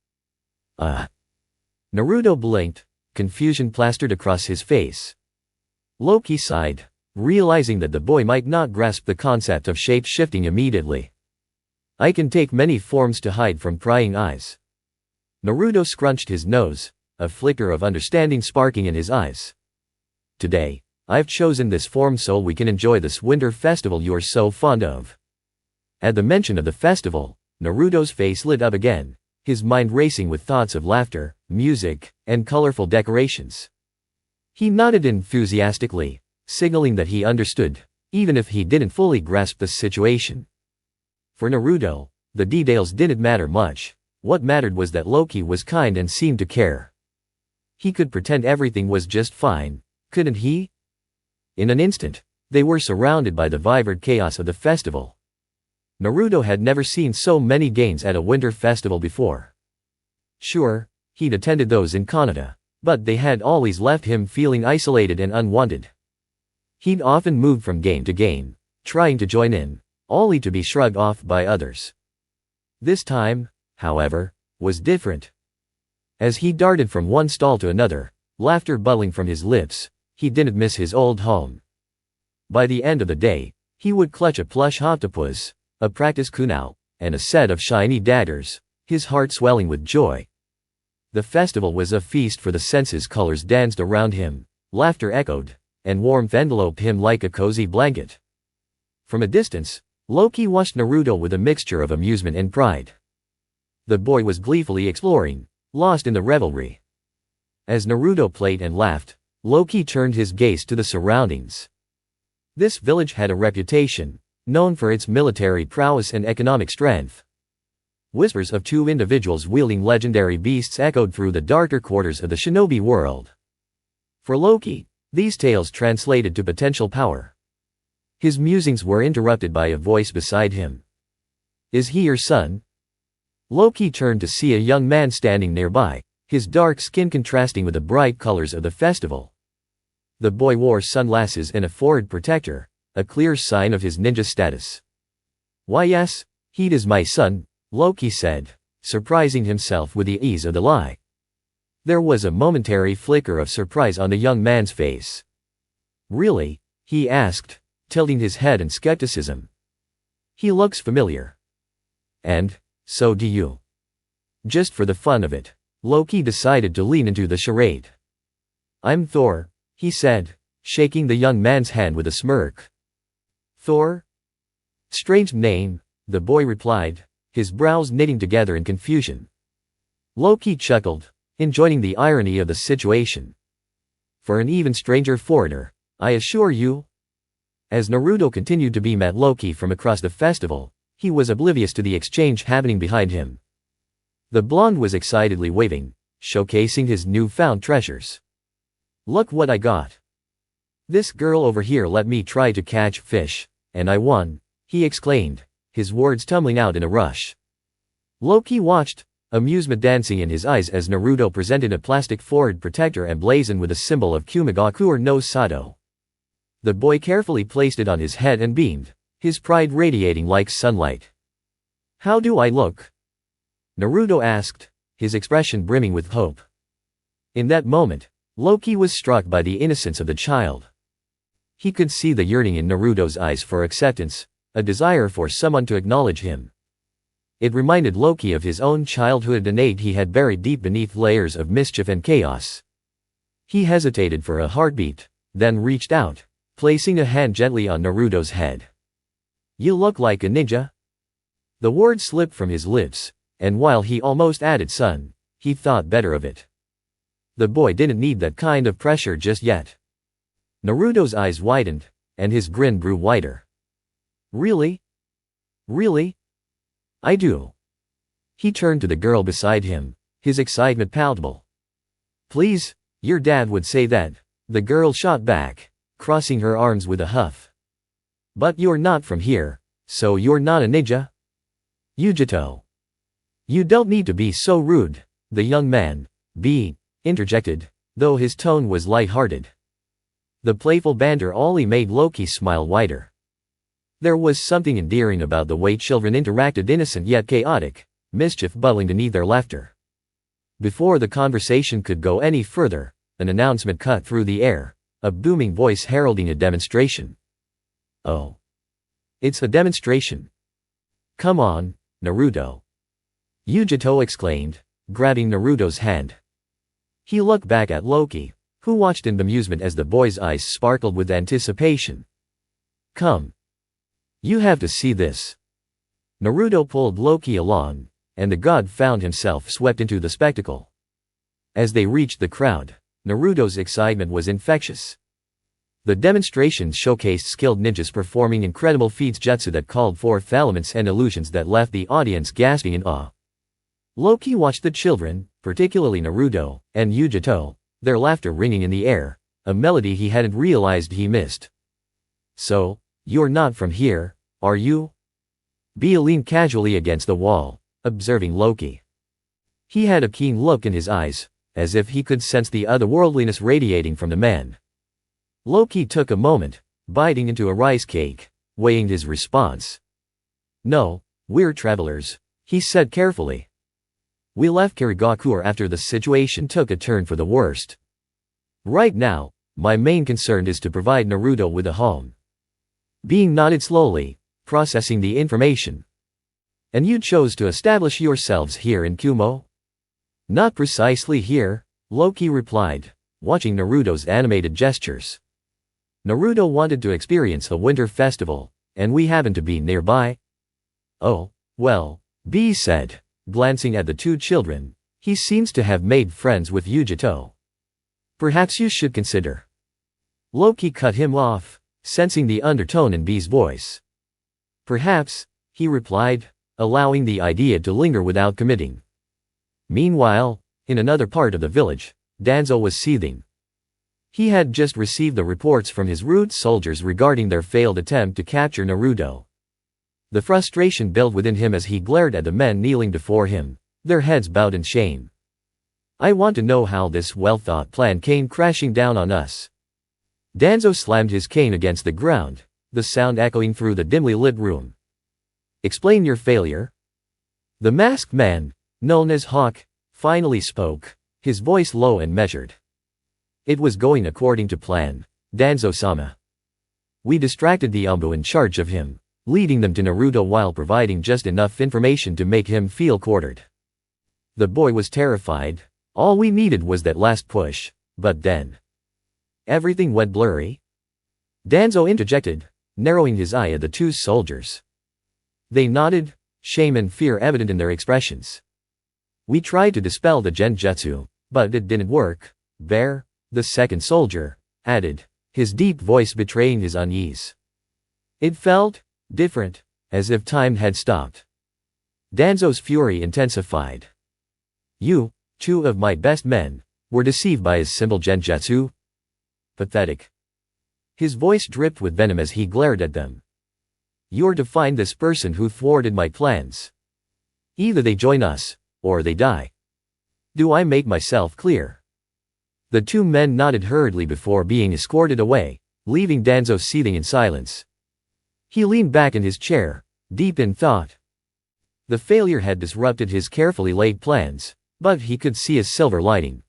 Naruto blinked, confusion plastered across his face. Loki sighed, realizing that the boy might not grasp the concept of shape-shifting immediately. "I can take many forms to hide from prying eyes." Naruto scrunched his nose, a flicker of understanding sparking in his eyes. "Today, I've chosen this form so we can enjoy this winter festival you're so fond of." At the mention of the festival, Naruto's face lit up again, his mind racing with thoughts of laughter, music, and colorful decorations. He nodded enthusiastically, signaling that he understood, even if he didn't fully grasp the situation. For Naruto, the details didn't matter much. What mattered was that Loki was kind and seemed to care. He could pretend everything was just fine, couldn't he? In an instant, they were surrounded by the vibrant chaos of the festival. Naruto had never seen so many games at a winter festival before. Sure, he'd attended those in Kanata, but they had always left him feeling isolated and unwanted. He'd often moved from game to game, trying to join in, only to be shrugged off by others. This time, however, was different. As he darted from one stall to another, laughter bubbling from his lips, he didn't miss his old home. By the end of the day, he would clutch a plush octopus, a practice kunai, and a set of shiny daggers, his heart swelling with joy. The festival was a feast for the senses. Colors danced around him, laughter echoed, and warmth enveloped him like a cozy blanket. From a distance, Loki watched Naruto with a mixture of amusement and pride. The boy was gleefully exploring, lost in the revelry. As Naruto played and laughed, Loki turned his gaze to the surroundings. This village had a reputation, known for its military prowess and economic strength. Whispers of two individuals wielding legendary beasts echoed through the darker quarters of the shinobi world. For Loki, these tales translated to potential power. His musings were interrupted by a voice beside him. "Is he your son?" Loki turned to see a young man standing nearby, his dark skin contrasting with the bright colors of the festival. The boy wore sunglasses and a forehead protector, a clear sign of his ninja status. "Why yes, he is my son," Loki said, surprising himself with the ease of the lie. There was a momentary flicker of surprise on the young man's face. "Really?" he asked, tilting his head in skepticism. "He looks familiar." "And so do you." Just for the fun of it, Loki decided to lean into the charade. "I'm Thor," he said, shaking the young man's hand with a smirk. "Thor? Strange name," the boy replied, his brows knitting together in confusion. Loki chuckled, enjoying the irony of the situation. "For an even stranger foreigner, I assure you." As Naruto continued to beam at Loki from across the festival, he was oblivious to the exchange happening behind him. The blonde was excitedly waving, showcasing his newfound treasures. "Look what I got. This girl over here let me try to catch fish, and I won," he exclaimed, his words tumbling out in a rush. Loki watched, amusement dancing in his eyes as Naruto presented a plastic forehead protector emblazoned with a symbol of Kumigaku no Sato. The boy carefully placed it on his head and beamed, his pride radiating like sunlight. "How do I look?" Naruto asked, his expression brimming with hope. In that moment, Loki was struck by the innocence of the child. He could see the yearning in Naruto's eyes for acceptance, a desire for someone to acknowledge him. It reminded Loki of his own childhood, an ache he had buried deep beneath layers of mischief and chaos. He hesitated for a heartbeat, then reached out, placing a hand gently on Naruto's head. "You look like a ninja." The word slipped from his lips, and while he almost added "son," he thought better of it. The boy didn't need that kind of pressure just yet. Naruto's eyes widened, and his grin grew wider. "Really? Really? I do." He turned to the girl beside him, his excitement palpable. "Please, your dad would say that," the girl shot back, crossing her arms with a huff. "But you're not from here, so you're not a ninja?" "Yujito." "You don't need to be so rude," the young man, interjected, though his tone was light-hearted. The playful banter only made Loki smile wider. There was something endearing about the way children interacted, innocent yet chaotic, mischief bubbling beneath their laughter. Before the conversation could go any further, an announcement cut through the air, a booming voice heralding a demonstration. "Oh. It's a demonstration. Come on, Naruto," Yujito exclaimed, grabbing Naruto's hand. He looked back at Loki, who watched in bemusement as the boy's eyes sparkled with anticipation. "Come. You have to see this." Naruto pulled Loki along, and the god found himself swept into the spectacle. As they reached the crowd, Naruto's excitement was infectious. The demonstrations showcased skilled ninjas performing incredible feats, jutsu that called forth elements and illusions that left the audience gasping in awe. Loki watched the children, particularly Naruto and Yujito, their laughter ringing in the air, a melody he hadn't realized he missed. "So, you're not from here, are you?" Bea leaned casually against the wall, observing Loki. He had a keen look in his eyes, as if he could sense the otherworldliness radiating from the man. Loki took a moment, biting into a rice cake, weighing his response. "No, we're travelers," he said carefully. "We left Kirigakure after the situation took a turn for the worst. Right now, my main concern is to provide Naruto with a home." Bea nodded slowly, processing the information. "And you chose to establish yourselves here in Kumo?" "Not precisely here," Loki replied, watching Naruto's animated gestures. "Naruto wanted to experience a winter festival, and we happened to be nearby." "Oh, well," Bea said, glancing at the two children, "he seems to have made friends with Yujito. Perhaps you should consider." Loki cut him off, sensing the undertone in Bea's voice. "Perhaps," he replied, allowing the idea to linger without committing. Meanwhile, in another part of the village, Danzo was seething. He had just received the reports from his root soldiers regarding their failed attempt to capture Naruto. The frustration built within him as he glared at the men kneeling before him, their heads bowed in shame. "I want to know how this well-thought plan came crashing down on us." Danzo slammed his cane against the ground, the sound echoing through the dimly lit room. "Explain your failure." The masked man, known as Hawk, finally spoke, his voice low and measured. "It was going according to plan, Danzo-sama. We distracted the Umbu in charge of him, leading them to Naruto while providing just enough information to make him feel cornered. The boy was terrified. All we needed was that last push, but then everything went blurry." Danzo interjected, narrowing his eye at the two soldiers. They nodded, shame and fear evident in their expressions. "We tried to dispel the genjutsu, but it didn't work," Bear, the second soldier, added, his deep voice betraying his unease. "It felt different, as if time had stopped." Danzo's fury intensified. "You, two of my best men, were deceived by his simple genjutsu? Pathetic." His voice dripped with venom as he glared at them. "You're to find this person who thwarted my plans. Either they join us, or they die. Do I make myself clear?" The two men nodded hurriedly before being escorted away, leaving Danzo seething in silence. He leaned back in his chair, deep in thought. The failure had disrupted his carefully laid plans, but he could see a silver lining.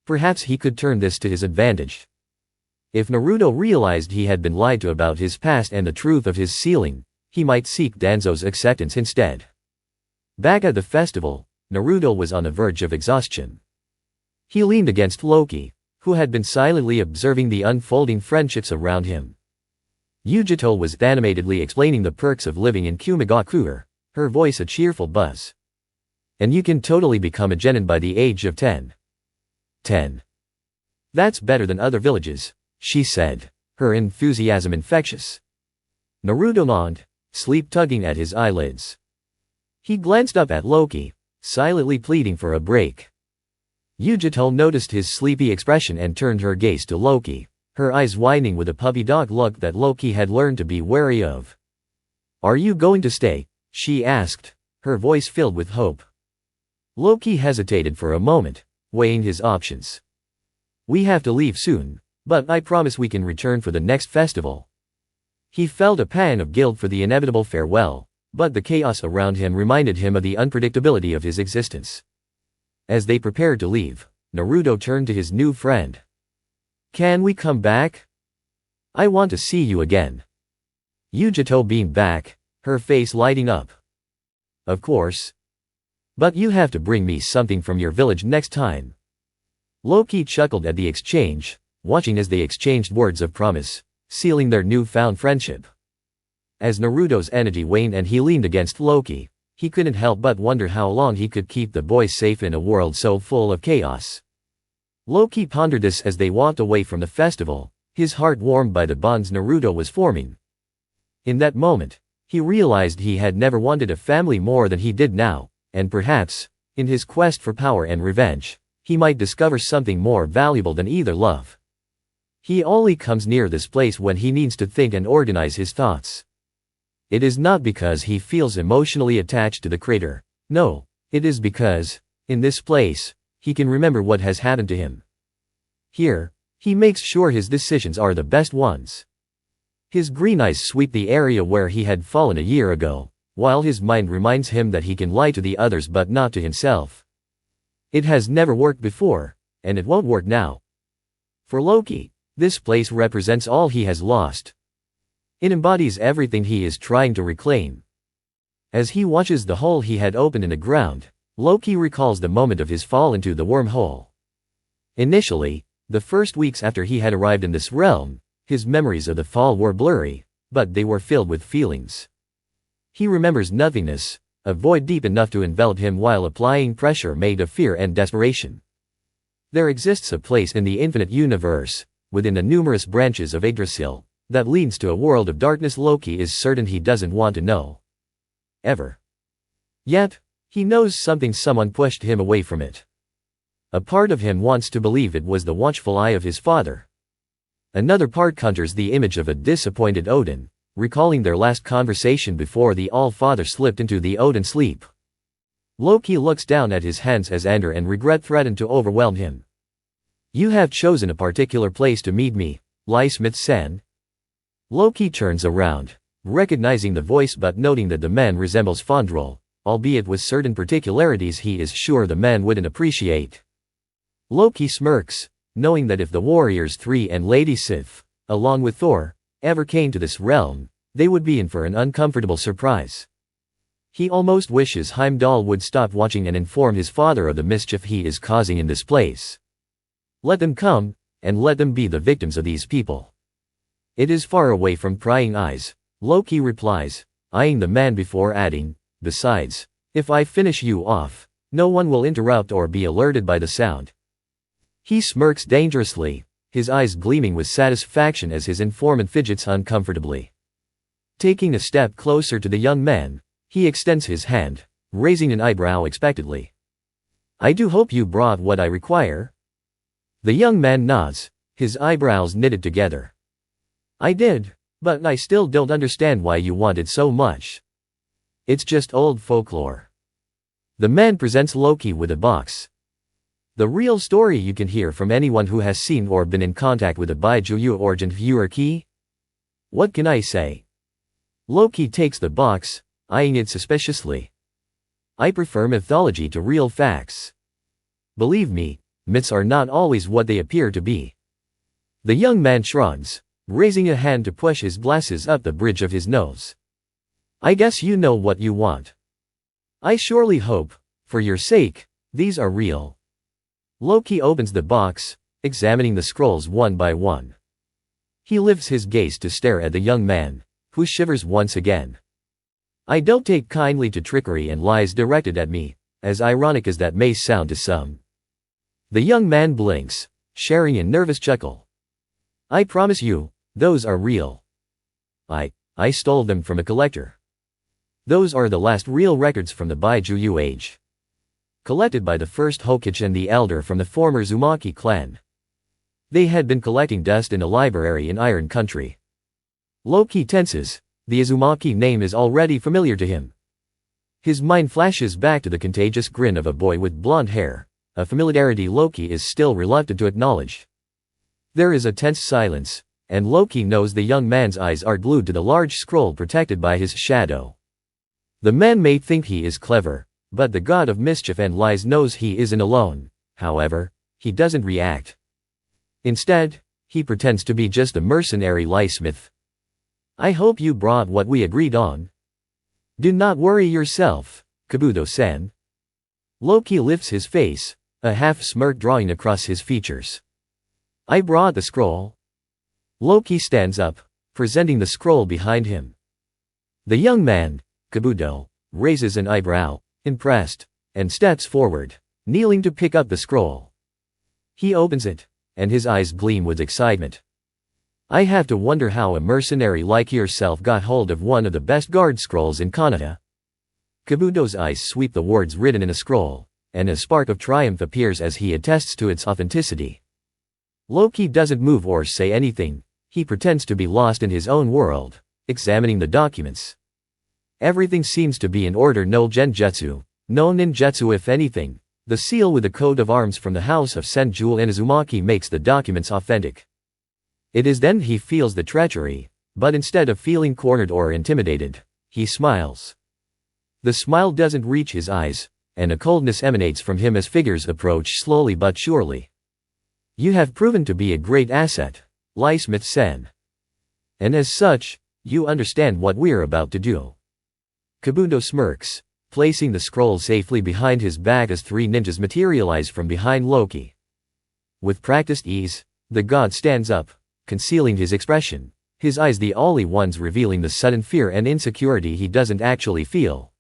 Perhaps he could turn this to his advantage. If Naruto realized he had been lied to about his past and the truth of his ceiling, he might seek Danzo's acceptance instead. Back at the festival, Naruto was on the verge of exhaustion. He leaned against Loki, who had been silently observing the unfolding friendships around him. Yujito was animatedly explaining the perks of living in Kumigakure, her voice a cheerful buzz. And you can totally become a genin by the age of 10. 10. That's better than other villages, she said, her enthusiasm infectious. Naruto yawned, sleep tugging at his eyelids. He glanced up at Loki, silently pleading for a break. Yujito noticed his sleepy expression and turned her gaze to Loki, her eyes widening with a puppy dog look that Loki had learned to be wary of. Are you going to stay? She asked, her voice filled with hope. Loki hesitated for a moment, weighing his options. We have to leave soon, but I promise we can return for the next festival. He felt a pang of guilt for the inevitable farewell, but the chaos around him reminded him of the unpredictability of his existence. As they prepared to leave, Naruto turned to his new friend. Can we come back? I want to see you again. Yujito beamed back, her face lighting up. Of course. But you have to bring me something from your village next time. Loki chuckled at the exchange, watching as they exchanged words of promise, sealing their newfound friendship. As Naruto's energy waned and he leaned against Loki, he couldn't help but wonder how long he could keep the boy safe in a world so full of chaos. Loki pondered this as they walked away from the festival, his heart warmed by the bonds Naruto was forming. In that moment, he realized he had never wanted a family more than he did now, and perhaps, in his quest for power and revenge, he might discover something more valuable than either love. He only comes near this place when he needs to think and organize his thoughts. It is not because he feels emotionally attached to the crater. No, it is because, in this place, he can remember what has happened to him. Here, he makes sure his decisions are the best ones. His green eyes sweep the area where he had fallen a year ago, while his mind reminds him that he can lie to the others but not to himself. It has never worked before, and it won't work now. For Loki, this place represents all he has lost. It embodies everything he is trying to reclaim. As he watches the hole he had opened in the ground, Loki recalls the moment of his fall into the wormhole. Initially, the first weeks after he had arrived in this realm, his memories of the fall were blurry, but they were filled with feelings. He remembers nothingness, a void deep enough to envelop him while applying pressure made of fear and desperation. There exists a place in the infinite universe, within the numerous branches of Yggdrasil, that leads to a world of darkness Loki is certain he doesn't want to know. Ever. Yet, he knows someone pushed him away from it. A part of him wants to believe it was the watchful eye of his father. Another part conjures the image of a disappointed Odin, recalling their last conversation before the All-Father slipped into the Odin sleep. Loki looks down at his hands as anger and regret threaten to overwhelm him. You have chosen a particular place to meet me, Lie Smith-san. Loki turns around, recognizing the voice but noting that the man resembles Fondrol, albeit with certain particularities he is sure the man wouldn't appreciate. Loki smirks, knowing that if the Warriors 3 and Lady Sif, along with Thor, ever came to this realm, they would be in for an uncomfortable surprise. He almost wishes Heimdall would stop watching and inform his father of the mischief he is causing in this place. Let them come, and let them be the victims of these people. It is far away from prying eyes, Loki replies, eyeing the man before adding, besides, if I finish you off, no one will interrupt or be alerted by the sound. He smirks dangerously, his eyes gleaming with satisfaction as his informant fidgets uncomfortably. Taking a step closer to the young man, he extends his hand, raising an eyebrow expectantly. I do hope you brought what I require. The young man nods, his eyebrows knitted together. I did, but I still don't understand why you wanted so much. It's just old folklore. The man presents Loki with a box. The real story you can hear from anyone who has seen or been in contact with a Baijuyu origin viewer key. What can I say? Loki takes the box, eyeing it suspiciously. I prefer mythology to real facts. Believe me, myths are not always what they appear to be. The young man shrugs, raising a hand to push his glasses up the bridge of his nose. I guess you know what you want. I surely hope, for your sake, these are real. Loki opens the box, examining the scrolls one by one. He lifts his gaze to stare at the young man, who shivers once again. I don't take kindly to trickery and lies directed at me, as ironic as that may sound to some. The young man blinks, sharing a nervous chuckle. I promise you, those are real. I stole them from a collector. Those are the last real records from the Baijuyu age. Collected by the first Hokage and the elder from the former Uzumaki clan. They had been collecting dust in a library in Iron Country. Loki tenses, the Uzumaki name is already familiar to him. His mind flashes back to the contagious grin of a boy with blonde hair, a familiarity Loki is still reluctant to acknowledge. There is a tense silence, and Loki knows the young man's eyes are glued to the large scroll protected by his shadow. The man may think he is clever, but the god of mischief and lies knows he isn't alone. However, he doesn't react. Instead, he pretends to be just a mercenary liesmith. I hope you brought what we agreed on. Do not worry yourself, Kabuto-san. Loki lifts his face, a half-smirk drawing across his features. I brought the scroll. Loki stands up, presenting the scroll behind him. The young man, Kabuto, raises an eyebrow, impressed, and steps forward, kneeling to pick up the scroll. He opens it, and his eyes gleam with excitement. I have to wonder how a mercenary like yourself got hold of one of the best guard scrolls in Kanata. Kabuto's eyes sweep the words written in a scroll, and a spark of triumph appears as he attests to its authenticity. Loki doesn't move or say anything, he pretends to be lost in his own world, examining the documents. Everything seems to be in order. No genjutsu, no ninjutsu. If anything, the seal with the coat of arms from the house of Senju and Uzumaki makes the documents authentic. It is then he feels the treachery, but instead of feeling cornered or intimidated, he smiles. The smile doesn't reach his eyes, and a coldness emanates from him as figures approach slowly but surely. You have proven to be a great asset, Liesmith-sen. And as such, you understand what we're about to do. Kabuto smirks, placing the scroll safely behind his back as three ninjas materialize from behind Loki. With practiced ease, the god stands up, concealing his expression, his eyes the only ones revealing the sudden fear and insecurity he doesn't actually feel.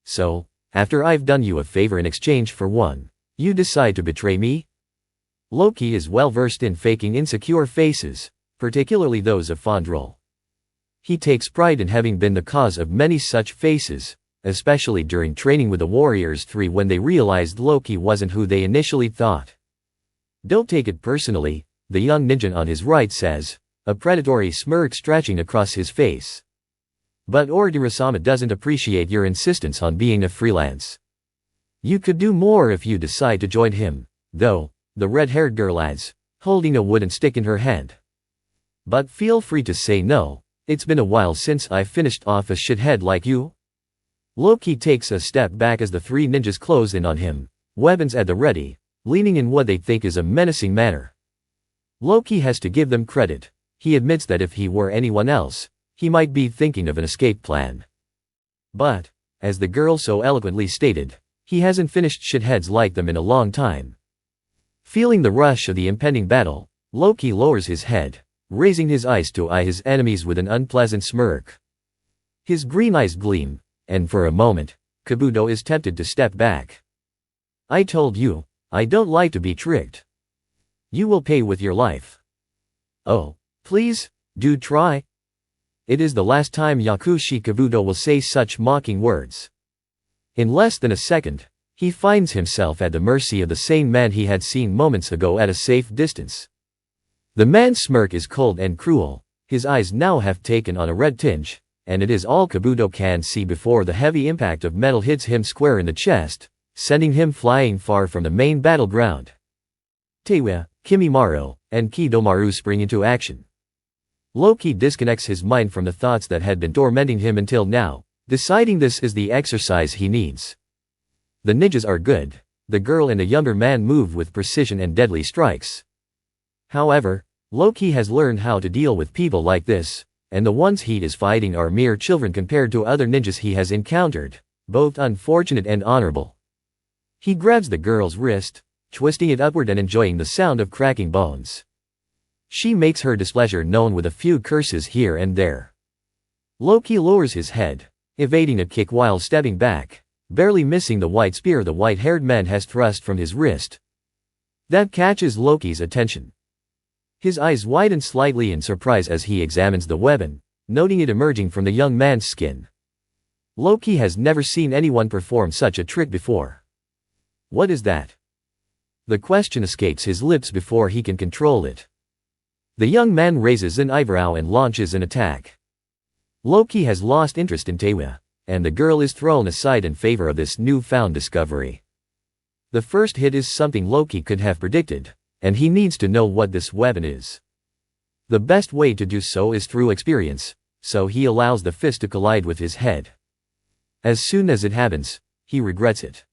So, after I've done you a favor in exchange for one, you decide to betray me? Loki is well versed in faking insecure faces, particularly those of Fondrel. He takes pride in having been the cause of many such faces, especially during training with the Warriors 3 when they realized Loki wasn't who they initially thought. Don't take it personally, the young ninja on his right says, a predatory smirk stretching across his face. But Ordurasama doesn't appreciate your insistence on being a freelance. You could do more if you decide to join him, though, the red-haired girl adds, holding a wooden stick in her hand. But feel free to say no, it's been a while since I finished off a shithead like you. Loki takes a step back as the three ninjas close in on him, weapons at the ready, leaning in what they think is a menacing manner. Loki has to give them credit. He admits that if he were anyone else, he might be thinking of an escape plan. But, as the girl so eloquently stated, he hasn't finished shitheads like them in a long time. Feeling the rush of the impending battle, Loki lowers his head, raising his eyes to eye his enemies with an unpleasant smirk. His green eyes gleam, and for a moment, Kabuto is tempted to step back. I told you, I don't like to be tricked. You will pay with your life. Oh, please, do try. It is the last time Yakushi Kabuto will say such mocking words. In less than a second, he finds himself at the mercy of the same man he had seen moments ago at a safe distance. The man's smirk is cold and cruel, his eyes now have taken on a red tinge, and it is all Kabuto can see before the heavy impact of metal hits him square in the chest, sending him flying far from the main battleground. Teiwa, Kimimaro, and Kidomaru spring into action. Loki disconnects his mind from the thoughts that had been tormenting him until now, deciding this is the exercise he needs. The ninjas are good, The girl and the younger man move with precision and deadly strikes. However, Loki has learned how to deal with people like this, and the ones he is fighting are mere children compared to other ninjas he has encountered, both unfortunate and honorable. He grabs the girl's wrist, twisting it upward and enjoying the sound of cracking bones. She makes her displeasure known with a few curses here and there. Loki lowers his head, evading a kick while stepping back, barely missing the white spear the white-haired man has thrust from his wrist. That catches Loki's attention. His eyes widen slightly in surprise as he examines the weapon, noting it emerging from the young man's skin. Loki has never seen anyone perform such a trick before. What is that? The question escapes his lips before he can control it. The young man raises an eyebrow and launches an attack. Loki has lost interest in Tewa, and the girl is thrown aside in favor of this newfound discovery. The first hit is something Loki could have predicted, and he needs to know what this weapon is. The best way to do so is through experience, so he allows the fist to collide with his head. As soon as it happens, he regrets it.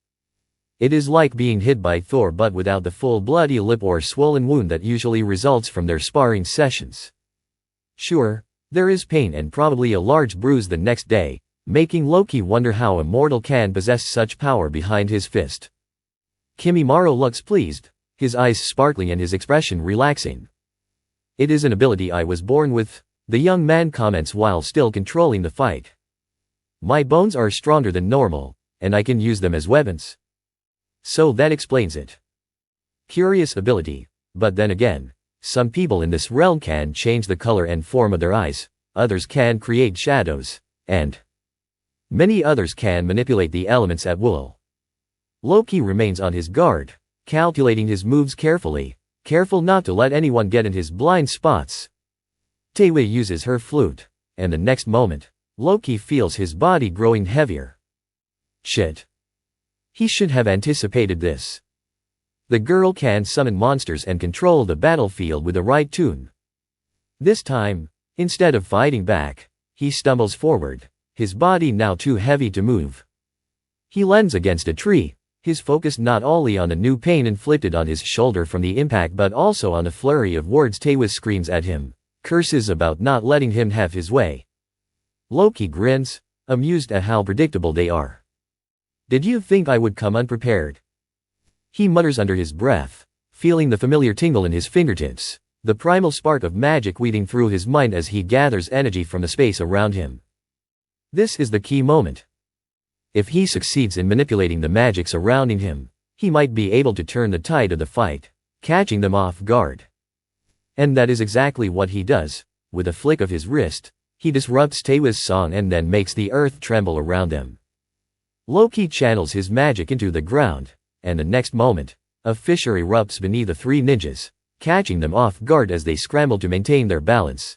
It is like being hit by Thor but without the full bloody lip or swollen wound that usually results from their sparring sessions. Sure, there is pain and probably a large bruise the next day, making Loki wonder how a mortal can possess such power behind his fist. Kimimaro looks pleased, his eyes sparkling and his expression relaxing. It is an ability I was born with, the young man comments while still controlling the fight. My bones are stronger than normal, and I can use them as weapons. So that explains it. Curious ability, but then again, some people in this realm can change the color and form of their eyes, others can create shadows, and many others can manipulate the elements at will. Loki remains on his guard, calculating his moves carefully, careful not to let anyone get in his blind spots. Tewa uses her flute, and the next moment, Loki feels his body growing heavier. Shit. He should have anticipated this. The girl can summon monsters and control the battlefield with the right tune. This time, instead of fighting back, he stumbles forward, his body now too heavy to move. He leans against a tree, his focus not only on the new pain inflicted on his shoulder from the impact but also on a flurry of words Tewa screams at him, curses about not letting him have his way. Loki grins, amused at how predictable they are. Did you think I would come unprepared? He mutters under his breath, feeling the familiar tingle in his fingertips, the primal spark of magic weaving through his mind as he gathers energy from the space around him. This is the key moment. If he succeeds in manipulating the magic surrounding him, he might be able to turn the tide of the fight, catching them off guard. And that is exactly what he does. With a flick of his wrist, he disrupts Tewa's song and then makes the earth tremble around them. Loki channels his magic into the ground, and the next moment, a fissure erupts beneath the three ninjas, catching them off guard as they scramble to maintain their balance.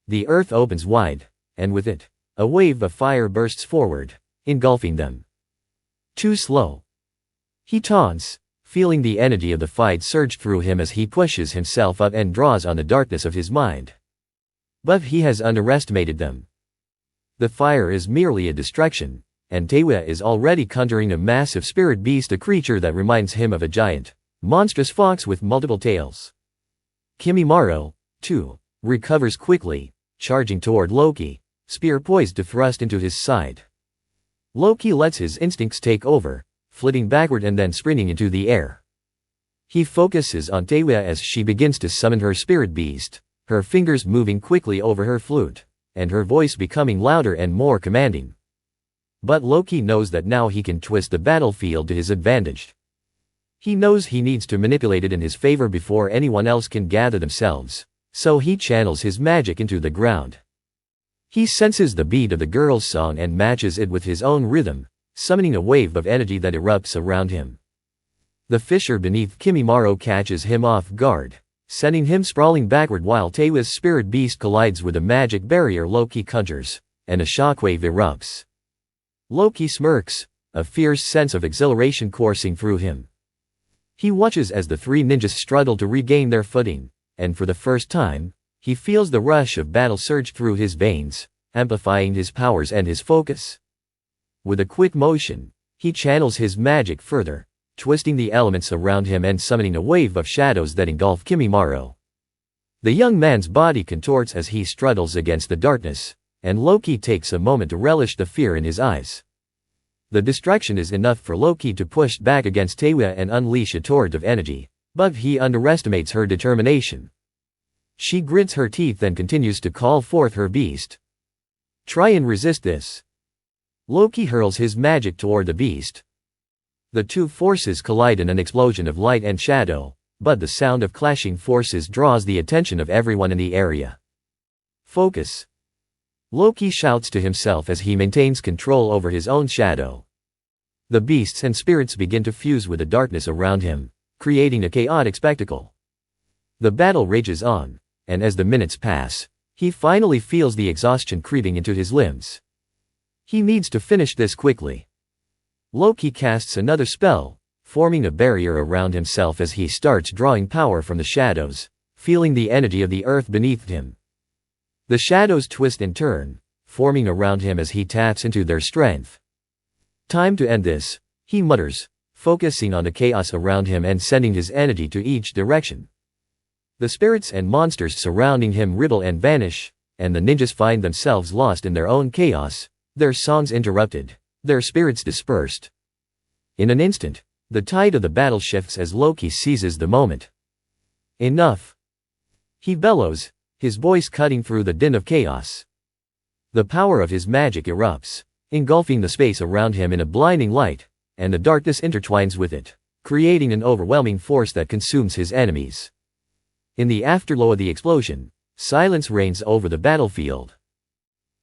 The earth opens wide, and with it, a wave of fire bursts forward, engulfing them. Too slow. He taunts, feeling the energy of the fight surge through him as he pushes himself up and draws on the darkness of his mind. But he has underestimated them. The fire is merely a distraction, and Tewa is already conjuring a massive spirit beast, a creature that reminds him of a giant, monstrous fox with multiple tails. Kimimaro, too, recovers quickly, charging toward Loki, spear poised to thrust into his side. Loki lets his instincts take over, flitting backward and then sprinting into the air. He focuses on Tewa as she begins to summon her spirit beast, her fingers moving quickly over her flute, and her voice becoming louder and more commanding. But Loki knows that now he can twist the battlefield to his advantage. He knows he needs to manipulate it in his favor before anyone else can gather themselves, so he channels his magic into the ground. He senses the beat of the girl's song and matches it with his own rhythm, summoning a wave of energy that erupts around him. The fissure beneath Kimimaro catches him off guard, sending him sprawling backward while Tewa's spirit beast collides with a magic barrier Loki conjures, and a shockwave erupts. Loki smirks, a fierce sense of exhilaration coursing through him. He watches as the three ninjas struggle to regain their footing, and for the first time, he feels the rush of battle surge through his veins, amplifying his powers and his focus. With a quick motion, he channels his magic further, twisting the elements around him and summoning a wave of shadows that engulf Kimimaro. The young man's body contorts as he struggles against the darkness, and Loki takes a moment to relish the fear in his eyes. The distraction is enough for Loki to push back against Tewa and unleash a torrent of energy, but he underestimates her determination. She grits her teeth and continues to call forth her beast. Try and resist this. Loki hurls his magic toward the beast. The two forces collide in an explosion of light and shadow, but the sound of clashing forces draws the attention of everyone in the area. Focus. Loki shouts to himself as he maintains control over his own shadow. The beasts and spirits begin to fuse with the darkness around him, creating a chaotic spectacle. The battle rages on, and as the minutes pass, he finally feels the exhaustion creeping into his limbs. He needs to finish this quickly. Loki casts another spell, forming a barrier around himself as he starts drawing power from the shadows, feeling the energy of the earth beneath him. The shadows twist and turn, forming around him as he taps into their strength. Time to end this, he mutters, focusing on the chaos around him and sending his energy to each direction. The spirits and monsters surrounding him riddle and vanish, and the ninjas find themselves lost in their own chaos, their songs interrupted, their spirits dispersed. In an instant, the tide of the battle shifts as Loki seizes the moment. Enough! He bellows, his voice cutting through the din of chaos. The power of his magic erupts, engulfing the space around him in a blinding light, and the darkness intertwines with it, creating an overwhelming force that consumes his enemies. In the afterglow of the explosion, silence reigns over the battlefield.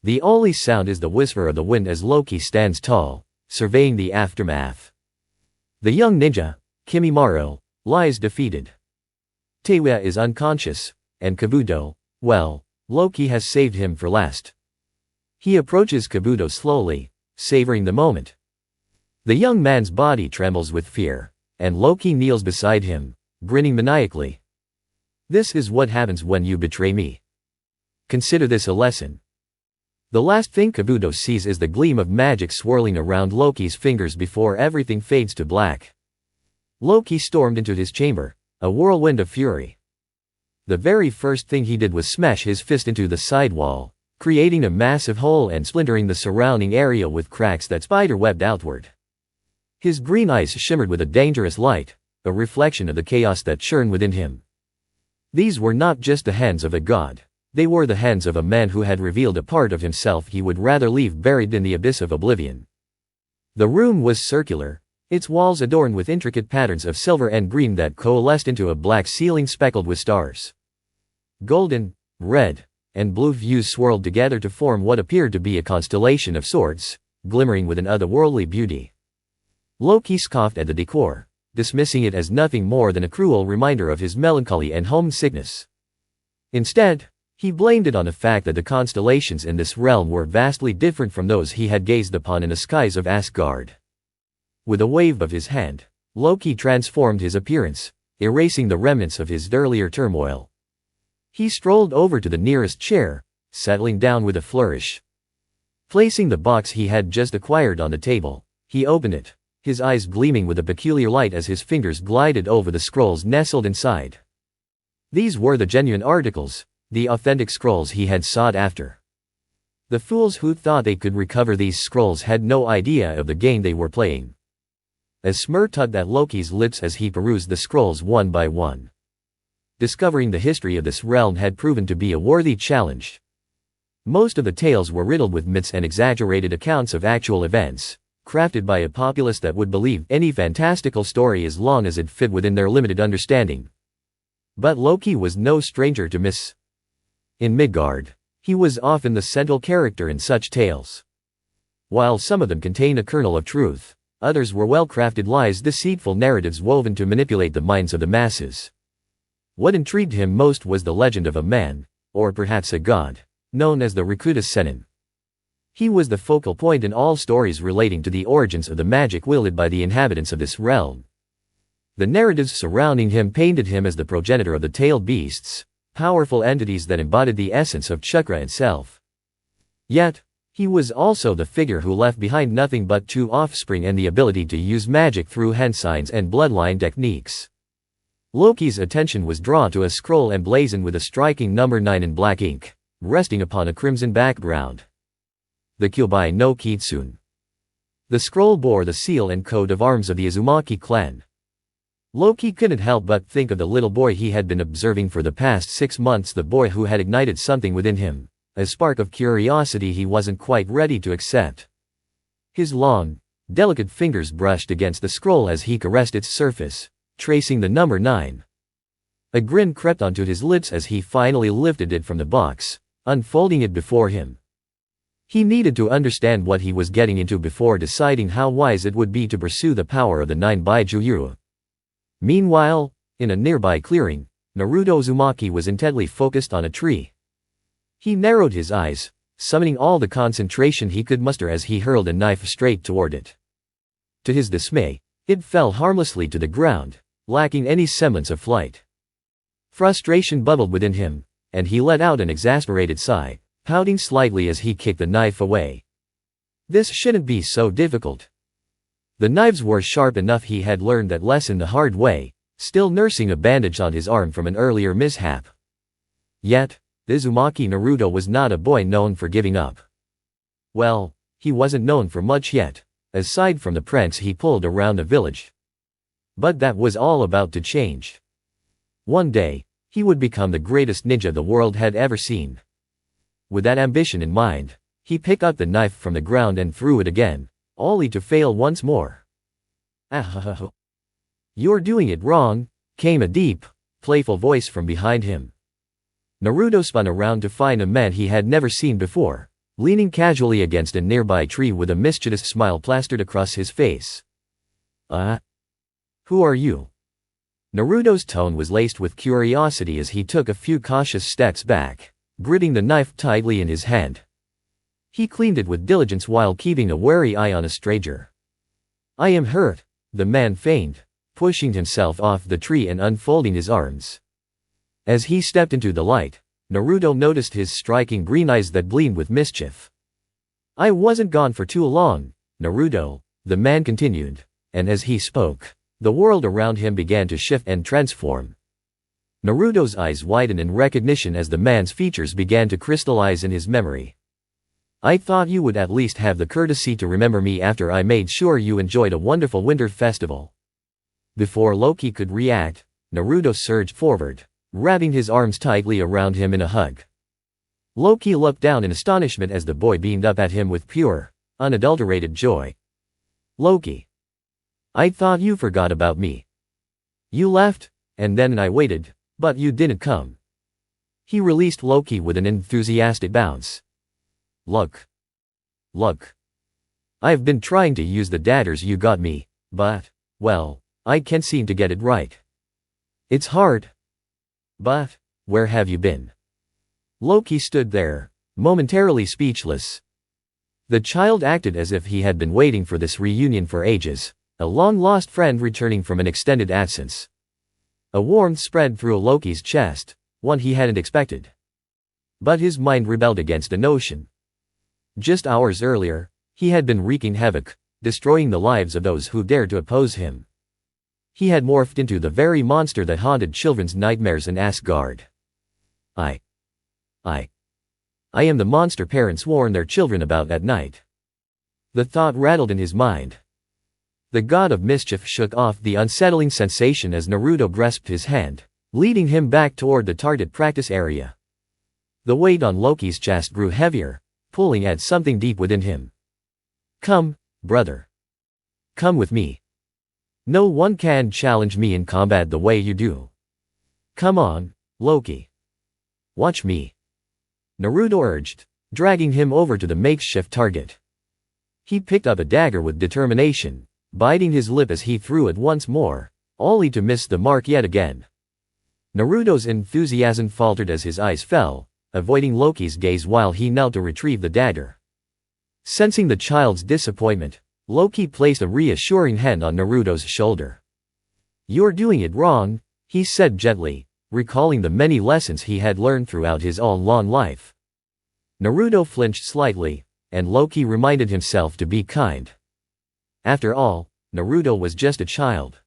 The only sound is the whisper of the wind as Loki stands tall, surveying the aftermath. The young ninja, Kimimaro, lies defeated. Tewa is unconscious, and Kabuto, well, Loki has saved him for last. He approaches Kabuto slowly, savoring the moment. The young man's body trembles with fear, and Loki kneels beside him, grinning maniacally. This is what happens when you betray me. Consider this a lesson. The last thing Kabuto sees is the gleam of magic swirling around Loki's fingers before everything fades to black. Loki stormed into his chamber, a whirlwind of fury. The very first thing he did was smash his fist into the side wall, creating a massive hole and splintering the surrounding area with cracks that spider-webbed outward. His green eyes shimmered with a dangerous light, a reflection of the chaos that churned within him. These were not just the hands of a god. They were the hands of a man who had revealed a part of himself he would rather leave buried in the abyss of oblivion. The room was circular, its walls adorned with intricate patterns of silver and green that coalesced into a black ceiling speckled with stars. Golden, red, and blue hues swirled together to form what appeared to be a constellation of sorts, glimmering with an otherworldly beauty. Loki scoffed at the decor, dismissing it as nothing more than a cruel reminder of his melancholy and homesickness. Instead, he blamed it on the fact that the constellations in this realm were vastly different from those he had gazed upon in the skies of Asgard. With a wave of his hand, Loki transformed his appearance, erasing the remnants of his earlier turmoil. He strolled over to the nearest chair, settling down with a flourish. Placing the box he had just acquired on the table, he opened it, his eyes gleaming with a peculiar light as his fingers glided over the scrolls nestled inside. These were the genuine articles, the authentic scrolls he had sought after. The fools who thought they could recover these scrolls had no idea of the game they were playing. A smirk tugged at Loki's lips as he perused the scrolls one by one. Discovering the history of this realm had proven to be a worthy challenge. Most of the tales were riddled with myths and exaggerated accounts of actual events, crafted by a populace that would believe any fantastical story as long as it fit within their limited understanding. But Loki was no stranger to myths. In Midgard, he was often the central character in such tales. While some of them contained a kernel of truth, others were well-crafted lies, deceitful narratives woven to manipulate the minds of the masses. What intrigued him most was the legend of a man, or perhaps a god, known as the Rakuta Sennin. He was the focal point in all stories relating to the origins of the magic wielded by the inhabitants of this realm. The narratives surrounding him painted him as the progenitor of the tailed beasts, powerful entities that embodied the essence of chakra itself. Yet, He was also the figure who left behind nothing but 2 offspring and the ability to use magic through hand signs and bloodline techniques. Loki's attention was drawn to a scroll emblazoned with a striking number 9 in black ink, resting upon a crimson background. The Kyubai no Kitsune. The scroll bore the seal and coat of arms of the Uzumaki clan. Loki couldn't help but think of the little boy he had been observing for the past 6 months, the boy who had ignited something within him, a spark of curiosity he wasn't quite ready to accept. His long, delicate fingers brushed against the scroll as he caressed its surface, tracing the number 9. A grin crept onto his lips as he finally lifted it from the box, unfolding it before him. He needed to understand what he was getting into before deciding how wise it would be to pursue the power of the 9 Baijuyu. Meanwhile, in a nearby clearing, Naruto Uzumaki was intently focused on a tree. He narrowed his eyes, summoning all the concentration he could muster as he hurled a knife straight toward it. To his dismay, it fell harmlessly to the ground, lacking any semblance of flight. Frustration bubbled within him, and he let out an exasperated sigh, pouting slightly as he kicked the knife away. This shouldn't be so difficult. The knives were sharp enough. He had learned that lesson the hard way, still nursing a bandage on his arm from an earlier mishap. Yet, the Uzumaki Naruto was not a boy known for giving up. Well, he wasn't known for much yet, aside from the pranks he pulled around the village. But that was all about to change. One day, he would become the greatest ninja the world had ever seen. With that ambition in mind, he picked up the knife from the ground and threw it again, only to fail once more. "Ah, you're doing it wrong," came a deep, playful voice from behind him. Naruto spun around to find a man he had never seen before, leaning casually against a nearby tree with a mischievous smile plastered across his face. Who are you?" Naruto's tone was laced with curiosity as he took a few cautious steps back, gripping the knife tightly in his hand. He cleaned it with diligence while keeping a wary eye on a stranger. "I am hurt," the man feigned, pushing himself off the tree and unfolding his arms. As he stepped into the light, Naruto noticed his striking green eyes that gleamed with mischief. "I wasn't gone for too long, Naruto," the man continued, and as he spoke, the world around him began to shift and transform. Naruto's eyes widened in recognition as the man's features began to crystallize in his memory. "I thought you would at least have the courtesy to remember me after I made sure you enjoyed a wonderful winter festival." Before Loki could react, Naruto surged forward, wrapping his arms tightly around him in a hug. Loki looked down in astonishment as the boy beamed up at him with pure, unadulterated joy. "Loki, I thought you forgot about me. You left, and then I waited, but you didn't come." He released Loki with an enthusiastic bounce. Look. I've been trying to use the daggers you got me, but, well, I can't seem to get it right. It's hard. But, where have you been?" Loki stood there, momentarily speechless. The child acted as if he had been waiting for this reunion for ages, a long-lost friend returning from an extended absence. A warmth spread through Loki's chest, one he hadn't expected. But his mind rebelled against the notion. Just hours earlier, he had been wreaking havoc, destroying the lives of those who dared to oppose him. He had morphed into the very monster that haunted children's nightmares in Asgard. I am the monster parents warned their children about at night. The thought rattled in his mind. The god of mischief shook off the unsettling sensation as Naruto grasped his hand, leading him back toward the target practice area. The weight on Loki's chest grew heavier, pulling at something deep within him. "Come, brother. Come with me. No one can challenge me in combat the way you do. Come on, Loki. Watch me." Naruto urged, dragging him over to the makeshift target. He picked up a dagger with determination, biting his lip as he threw it once more, only to miss the mark yet again. Naruto's enthusiasm faltered as his eyes fell, avoiding Loki's gaze while he knelt to retrieve the dagger. Sensing the child's disappointment, Loki placed a reassuring hand on Naruto's shoulder. "You're doing it wrong," he said gently, recalling the many lessons he had learned throughout his all-long life. Naruto flinched slightly, and Loki reminded himself to be kind. After all, Naruto was just a child.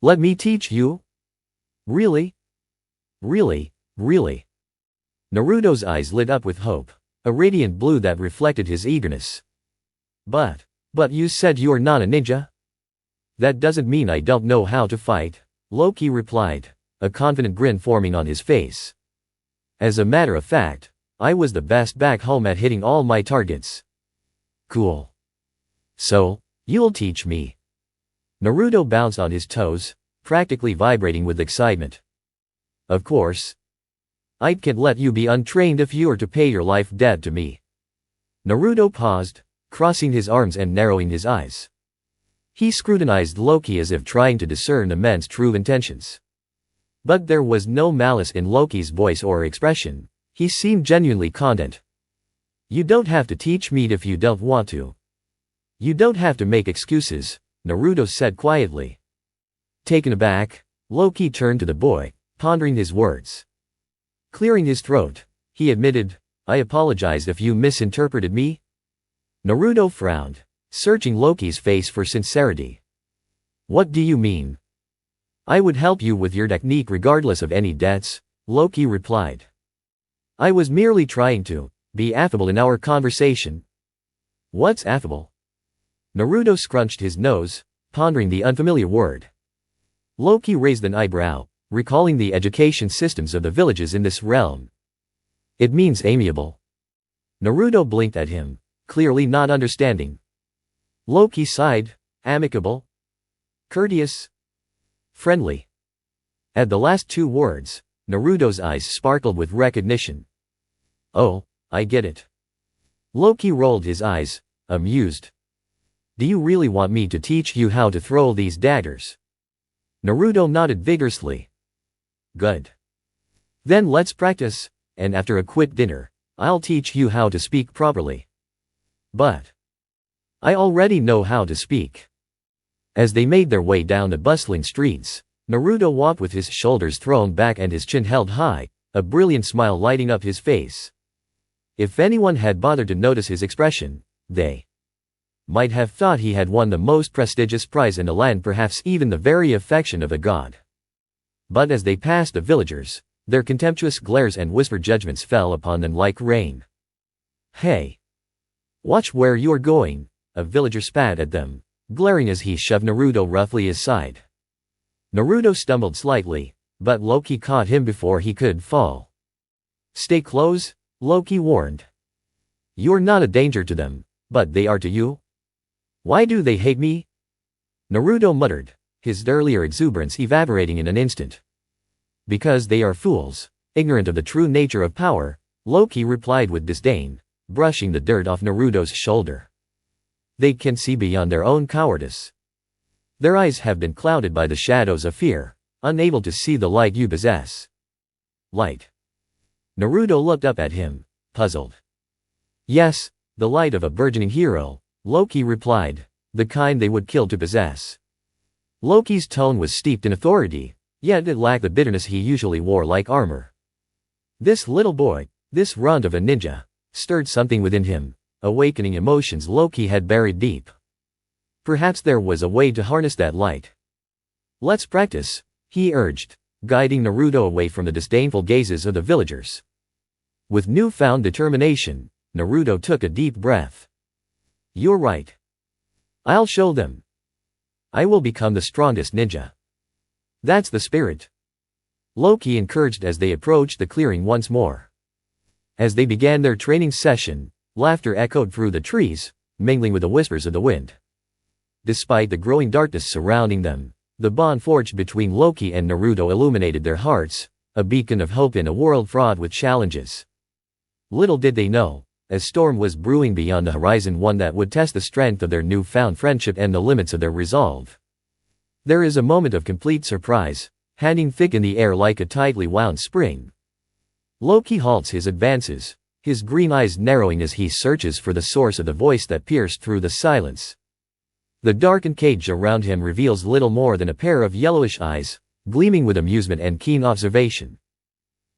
"Let me teach you? Really? Really, really?" Naruto's eyes lit up with hope, a radiant blue that reflected his eagerness. But you said you are not a ninja?" "That doesn't mean I don't know how to fight," Loki replied, a confident grin forming on his face. "As a matter of fact, I was the best back home at hitting all my targets." "Cool. So, you'll teach me?" Naruto bounced on his toes, practically vibrating with excitement. "Of course. I can't let you be untrained if you're to pay your life debt to me." Naruto paused, crossing his arms and narrowing his eyes. He scrutinized Loki as if trying to discern the man's true intentions. But there was no malice in Loki's voice or expression. He seemed genuinely content. "You don't have to teach me if you don't want to. You don't have to make excuses," Naruto said quietly. Taken aback, Loki turned to the boy, pondering his words. Clearing his throat, he admitted, "I apologize if you misinterpreted me." Naruto frowned, searching Loki's face for sincerity. "What do you mean?" "I would help you with your technique regardless of any debts," Loki replied. "I was merely trying to be affable in our conversation." "What's affable?" Naruto scrunched his nose, pondering the unfamiliar word. Loki raised an eyebrow, recalling the education systems of the villages in this realm. "It means amiable." Naruto blinked at him, clearly not understanding. Loki sighed. "Amicable? Courteous? Friendly?" At the last two words, Naruto's eyes sparkled with recognition. "Oh, I get it." Loki rolled his eyes, amused. "Do you really want me to teach you how to throw these daggers?" Naruto nodded vigorously. "Good. Then let's practice, and after a quick dinner, I'll teach you how to speak properly." "But I already know how to speak." As they made their way down the bustling streets, Naruto walked with his shoulders thrown back and his chin held high, a brilliant smile lighting up his face. If anyone had bothered to notice his expression, they might have thought he had won the most prestigious prize in the land, perhaps even the very affection of a god. But as they passed the villagers, their contemptuous glares and whispered judgments fell upon them like rain. "Hey! Watch where you're going," a villager spat at them, glaring as he shoved Naruto roughly aside. Naruto stumbled slightly, but Loki caught him before he could fall. "Stay close," Loki warned. "You're not a danger to them, but they are to you." "Why do they hate me?" Naruto muttered, his earlier exuberance evaporating in an instant. "Because they are fools, ignorant of the true nature of power," Loki replied with disdain, brushing the dirt off Naruto's shoulder. "They can see beyond their own cowardice. Their eyes have been clouded by the shadows of fear, unable to see the light you possess." "Light?" Naruto looked up at him, puzzled. "Yes, the light of a burgeoning hero," Loki replied, "the kind they would kill to possess." Loki's tone was steeped in authority, yet it lacked the bitterness he usually wore like armor. This little boy, this runt of a ninja, stirred something within him, awakening emotions Loki had buried deep. Perhaps there was a way to harness that light. "Let's practice," he urged, guiding Naruto away from the disdainful gazes of the villagers. With newfound determination, Naruto took a deep breath. "You're right. I'll show them. I will become the strongest ninja." "That's the spirit," Loki encouraged as they approached the clearing once more. As they began their training session, laughter echoed through the trees, mingling with the whispers of the wind. Despite the growing darkness surrounding them, the bond forged between Loki and Naruto illuminated their hearts, a beacon of hope in a world fraught with challenges. Little did they know, a storm was brewing beyond the horizon, one that would test the strength of their newfound friendship and the limits of their resolve. There is a moment of complete surprise, hanging thick in the air like a tightly wound spring. Loki halts his advances, his green eyes narrowing as he searches for the source of the voice that pierced through the silence. The darkened cage around him reveals little more than a pair of yellowish eyes, gleaming with amusement and keen observation.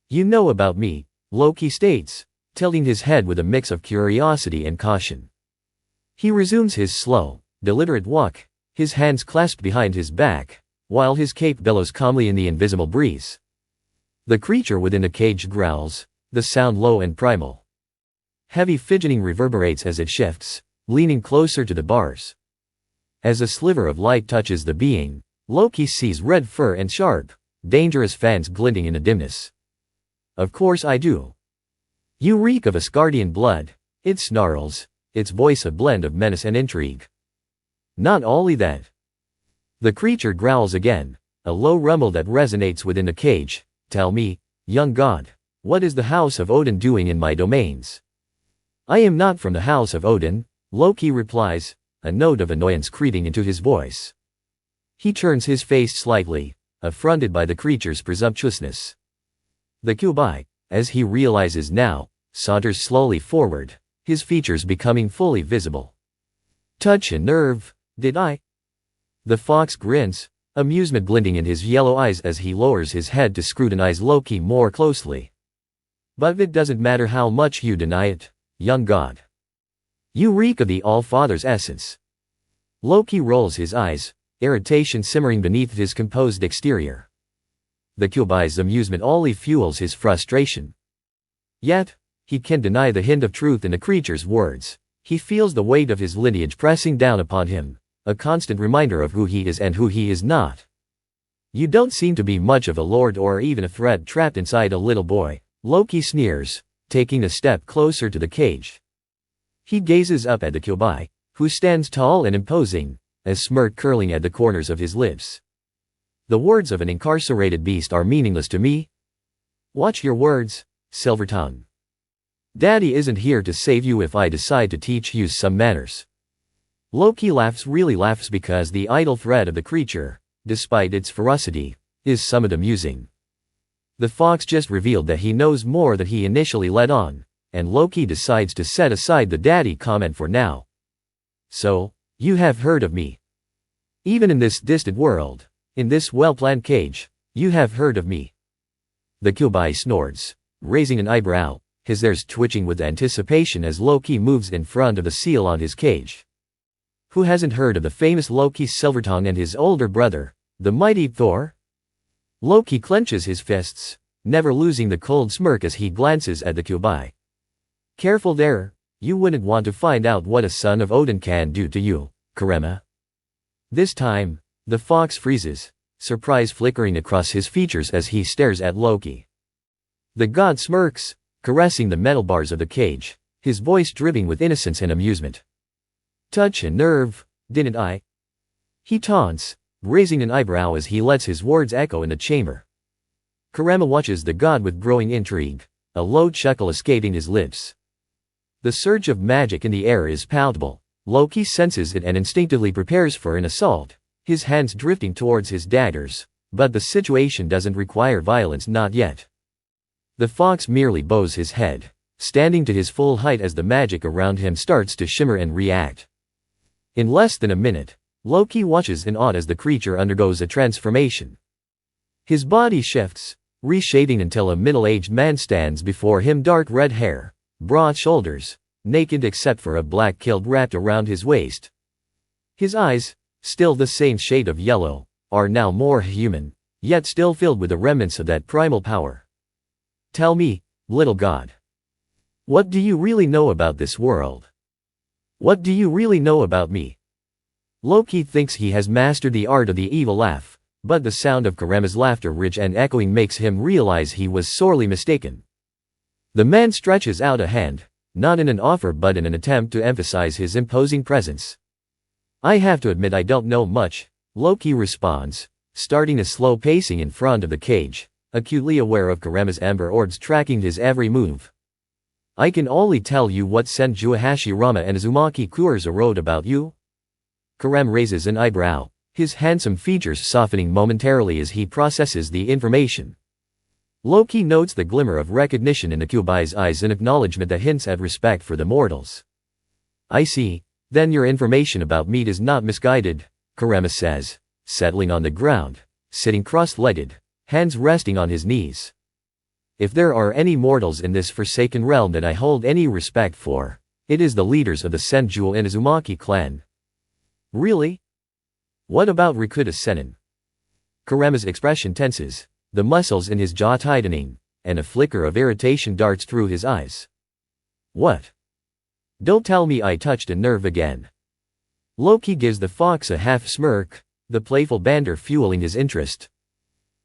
"You know about me," Loki states, tilting his head with a mix of curiosity and caution. He resumes his slow, deliberate walk, his hands clasped behind his back, while his cape billows calmly in the invisible breeze. The creature within the cage growls, the sound low and primal. Heavy fidgeting reverberates as it shifts, leaning closer to the bars. As a sliver of light touches the being, Loki sees red fur and sharp, dangerous fangs glinting in the dimness. "Of course I do. You reek of Asgardian blood," it snarls, its voice a blend of menace and intrigue. "Not only that." The creature growls again, a low rumble that resonates within the cage. "Tell me, young god, what is the House of Odin doing in my domains?" "I am not from the House of Odin," Loki replies, a note of annoyance creeping into his voice. He turns his face slightly, affronted by the creature's presumptuousness. The Kyuubi, as he realizes now, saunters slowly forward, his features becoming fully visible. "Touch a nerve, did I?" The fox grins, amusement glinting in his yellow eyes as he lowers his head to scrutinize Loki more closely. "But it doesn't matter how much you deny it, young god. You reek of the All-Father's essence." Loki rolls his eyes, irritation simmering beneath his composed exterior. The Kyuubi's amusement only fuels his frustration. Yet, he can't deny the hint of truth in the creature's words. He feels the weight of his lineage pressing down upon him, a constant reminder of who he is and who he is not. "You don't seem to be much of a lord or even a threat trapped inside a little boy," Loki sneers, taking a step closer to the cage. He gazes up at the Kyuubi, who stands tall and imposing, a smirk curling at the corners of his lips. "The words of an incarcerated beast are meaningless to me. Watch your words, Silvertongue. Daddy isn't here to save you if I decide to teach you some manners." Loki really laughs because the idle threat of the creature, despite its ferocity, is somewhat amusing. The fox just revealed that he knows more than he initially let on, and Loki decides to set aside the daddy comment for now. "So, you have heard of me. Even in this distant world, in this well-planned cage, you have heard of me." The Kyuubi snorts, raising an eyebrow, his ears twitching with anticipation as Loki moves in front of the seal on his cage. Who hasn't heard of the famous Loki Silvertongue and his older brother, the mighty Thor? Loki clenches his fists, never losing the cold smirk as he glances at the Kyuubi. "Careful there, you wouldn't want to find out what a son of Odin can do to you, Karema." This time, the fox freezes, surprise flickering across his features as he stares at Loki. The god smirks, caressing the metal bars of the cage, his voice dripping with innocence and amusement. "Touch a nerve, didn't I?" he taunts, raising an eyebrow as he lets his words echo in the chamber. Karema watches the god with growing intrigue, a low chuckle escaping his lips. The surge of magic in the air is palpable. Loki senses it and instinctively prepares for an assault, his hands drifting towards his daggers, but the situation doesn't require violence, not yet. The fox merely bows his head, standing to his full height as the magic around him starts to shimmer and react. In less than a minute, Loki watches in awe as the creature undergoes a transformation. His body shifts, reshaping until a middle-aged man stands before him, dark red hair, broad shoulders, naked except for a black kilt wrapped around his waist. His eyes, still the same shade of yellow, are now more human, yet still filled with the remnants of that primal power. "Tell me, little god. What do you really know about this world? What do you really know about me?" Loki thinks he has mastered the art of the evil laugh, but the sound of Karema's laughter, rich and echoing, makes him realize he was sorely mistaken. The man stretches out a hand, not in an offer but in an attempt to emphasize his imposing presence. "I have to admit I don't know much," Loki responds, starting a slow pacing in front of the cage, acutely aware of Karema's amber orbs tracking his every move. "I can only tell you what Senju Hashirama and Uzumaki Kurza wrote about you." Karema raises an eyebrow, his handsome features softening momentarily as he processes the information. Loki notes the glimmer of recognition in the Kyuubi's eyes, an acknowledgement that hints at respect for the mortals. "I see, then your information about me is not misguided," Karema says, settling on the ground, sitting cross-legged, hands resting on his knees. If there are any mortals in this forsaken realm that I hold any respect for, it is the leaders of the Senju and Uzumaki clan. Really? What about Rikuta Senin? Kurama's expression tenses, the muscles in his jaw tightening, and a flicker of irritation darts through his eyes. What? Don't tell me I touched a nerve again. Loki gives the fox a half smirk, the playful banter fueling his interest.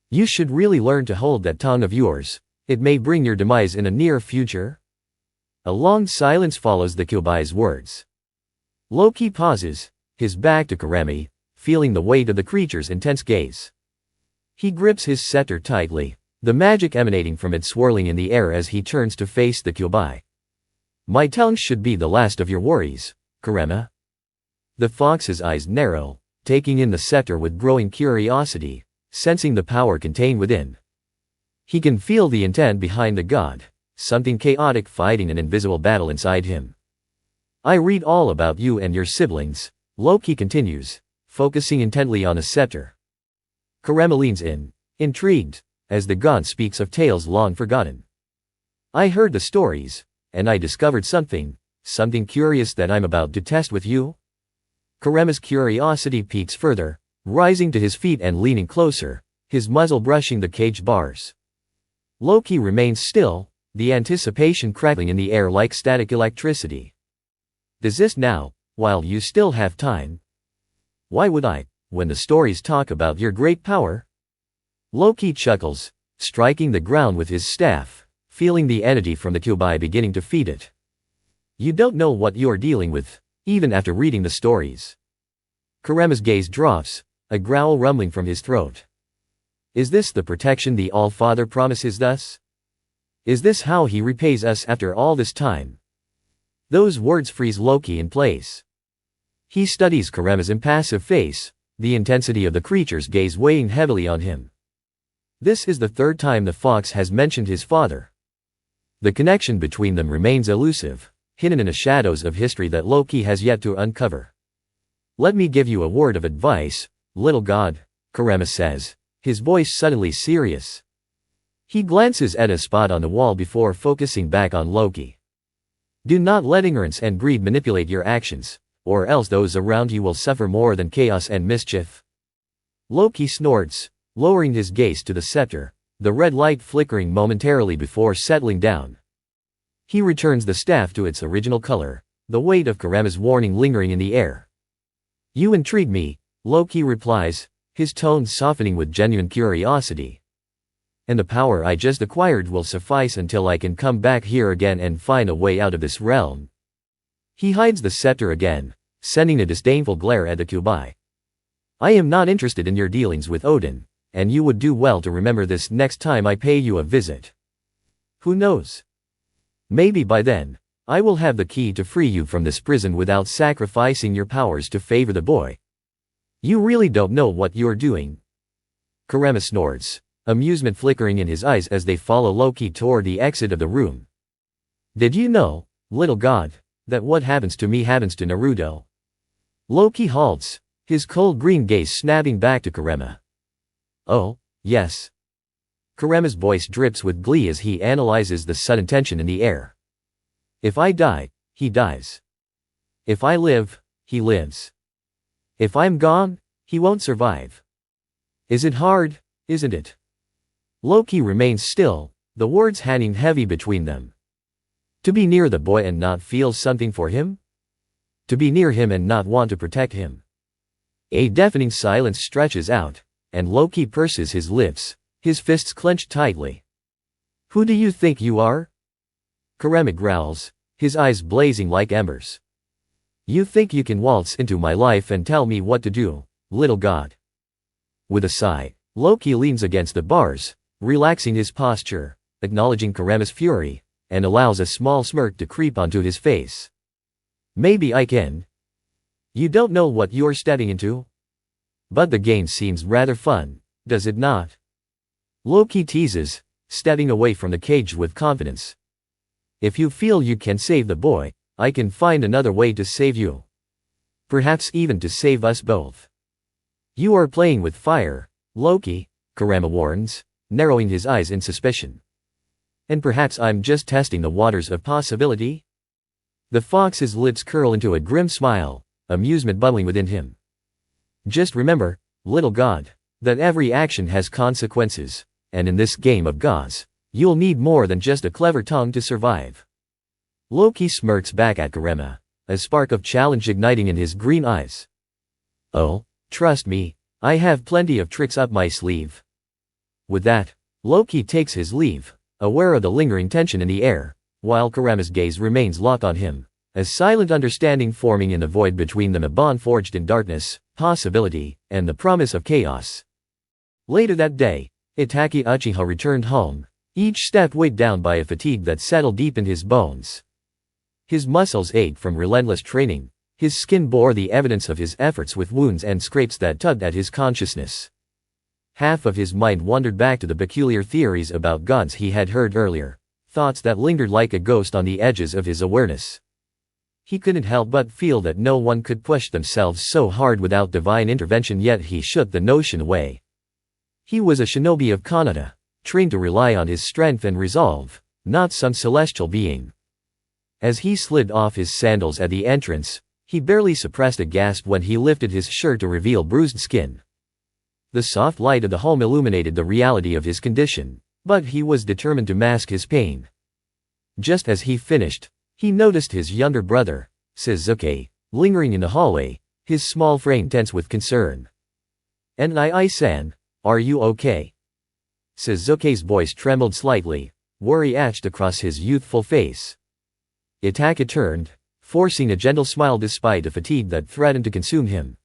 You should really learn to hold that tongue of yours. It may bring your demise in a near future. A long silence follows the Kyubai's words. Loki pauses, his back to Kurama, feeling the weight of the creature's intense gaze. He grips his scepter tightly, the magic emanating from it swirling in the air as he turns to face the Kyubai. My tongue should be the last of your worries, Kurama. The fox's eyes narrow, taking in the scepter with growing curiosity, sensing the power contained within. He can feel the intent behind the god, something chaotic fighting an invisible battle inside him. I read all about you and your siblings, Loki continues, focusing intently on the scepter. Kurama leans in, intrigued, as the god speaks of tales long forgotten. I heard the stories, and I discovered something curious that I'm about to test with you. Kurama's curiosity peaks further, rising to his feet and leaning closer, his muzzle brushing the cage bars. Loki remains still, the anticipation crackling in the air like static electricity. Does this now, while you still have time? Why would I, when the stories talk about your great power? Loki chuckles, striking the ground with his staff, feeling the energy from the Kyubai beginning to feed it. You don't know what you're dealing with, even after reading the stories. Kurama's gaze drops, a growl rumbling from his throat. Is this the protection the All-Father promises us? Is this how he repays us after all this time? Those words freeze Loki in place. He studies Kurama's impassive face, the intensity of the creature's gaze weighing heavily on him. This is the third time the fox has mentioned his father. The connection between them remains elusive, hidden in the shadows of history that Loki has yet to uncover. Let me give you a word of advice, little god, Kurama says, his voice suddenly serious. He glances at a spot on the wall before focusing back on Loki. Do not let ignorance and greed manipulate your actions, or else those around you will suffer more than chaos and mischief. Loki snorts, lowering his gaze to the scepter, the red light flickering momentarily before settling down. He returns the staff to its original color, the weight of Kurama's warning lingering in the air. You intrigue me, Loki replies, his tone softening with genuine curiosity. And the power I just acquired will suffice until I can come back here again and find a way out of this realm. He hides the scepter again, sending a disdainful glare at the Kyubai. I am not interested in your dealings with Odin, and you would do well to remember this next time I pay you a visit. Who knows? Maybe by then, I will have the key to free you from this prison without sacrificing your powers to favor the boy. You really don't know what you're doing. Kurama snorts, amusement flickering in his eyes as they follow Loki toward the exit of the room. Did you know, little god, that what happens to me happens to Naruto? Loki halts, his cold green gaze snapping back to Kurama. Oh, yes. Kurama's voice drips with glee as he analyzes the sudden tension in the air. If I die, he dies. If I live, he lives. If I'm gone, he won't survive. Is it hard, isn't it? Loki remains still, the words hanging heavy between them. To be near the boy and not feel something for him? To be near him and not want to protect him. A deafening silence stretches out, and Loki purses his lips, his fists clenched tightly. Who do you think you are? Kurama growls, his eyes blazing like embers. You think you can waltz into my life and tell me what to do, little god? With a sigh, Loki leans against the bars, relaxing his posture, acknowledging Kurama's fury, and allows a small smirk to creep onto his face. Maybe I can. You don't know what you're stepping into? But the game seems rather fun, does it not? Loki teases, stepping away from the cage with confidence. If you feel you can save the boy, I can find another way to save you. Perhaps even to save us both. You are playing with fire, Loki, Kurama warns, narrowing his eyes in suspicion. And perhaps I'm just testing the waters of possibility? The fox's lips curl into a grim smile, amusement bubbling within him. Just remember, little god, that every action has consequences, and in this game of gods, you'll need more than just a clever tongue to survive. Loki smirks back at Kurama, a spark of challenge igniting in his green eyes. Oh, trust me, I have plenty of tricks up my sleeve. With that, Loki takes his leave, aware of the lingering tension in the air, while Kurama's gaze remains locked on him, a silent understanding forming in the void between them, a bond forged in darkness, possibility, and the promise of chaos. Later that day, Itachi Uchiha returned home, each step weighed down by a fatigue that settled deep in his bones. His muscles ached from relentless training, his skin bore the evidence of his efforts with wounds and scrapes that tugged at his consciousness. Half of his mind wandered back to the peculiar theories about gods he had heard earlier, thoughts that lingered like a ghost on the edges of his awareness. He couldn't help but feel that no one could push themselves so hard without divine intervention, yet he shook the notion away. He was a shinobi of Kanata, trained to rely on his strength and resolve, not some celestial being. As he slid off his sandals at the entrance, he barely suppressed a gasp when he lifted his shirt to reveal bruised skin. The soft light of the home illuminated the reality of his condition, but he was determined to mask his pain. Just as he finished, he noticed his younger brother, Suzuki, lingering in the hallway, his small frame tense with concern. "Nii-san, are you okay?" Suzuki's voice trembled slightly, worry etched across his youthful face. Itachi turned, forcing a gentle smile despite a fatigue that threatened to consume him.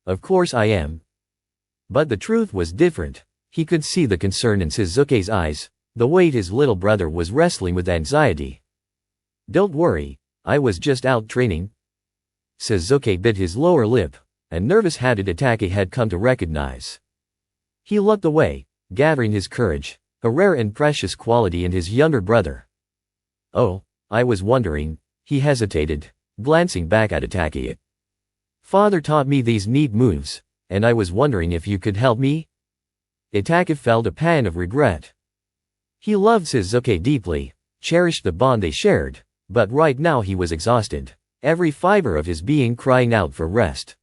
"Of course I am." But the truth was different. He could see the concern in Suzuki's eyes, the weight his little brother was wrestling with anxiety. "Don't worry, I was just out training." Suzuki bit his lower lip, a nervous habit Itachi had come to recognize. He looked away, gathering his courage, a rare and precious quality in his younger brother. "Oh, I was wondering," he hesitated, glancing back at Itachi. "Father taught me these neat moves, and I was wondering if you could help me?" Itachi felt a pang of regret. He loved Suzuki deeply, cherished the bond they shared, but right now he was exhausted, every fiber of his being crying out for rest.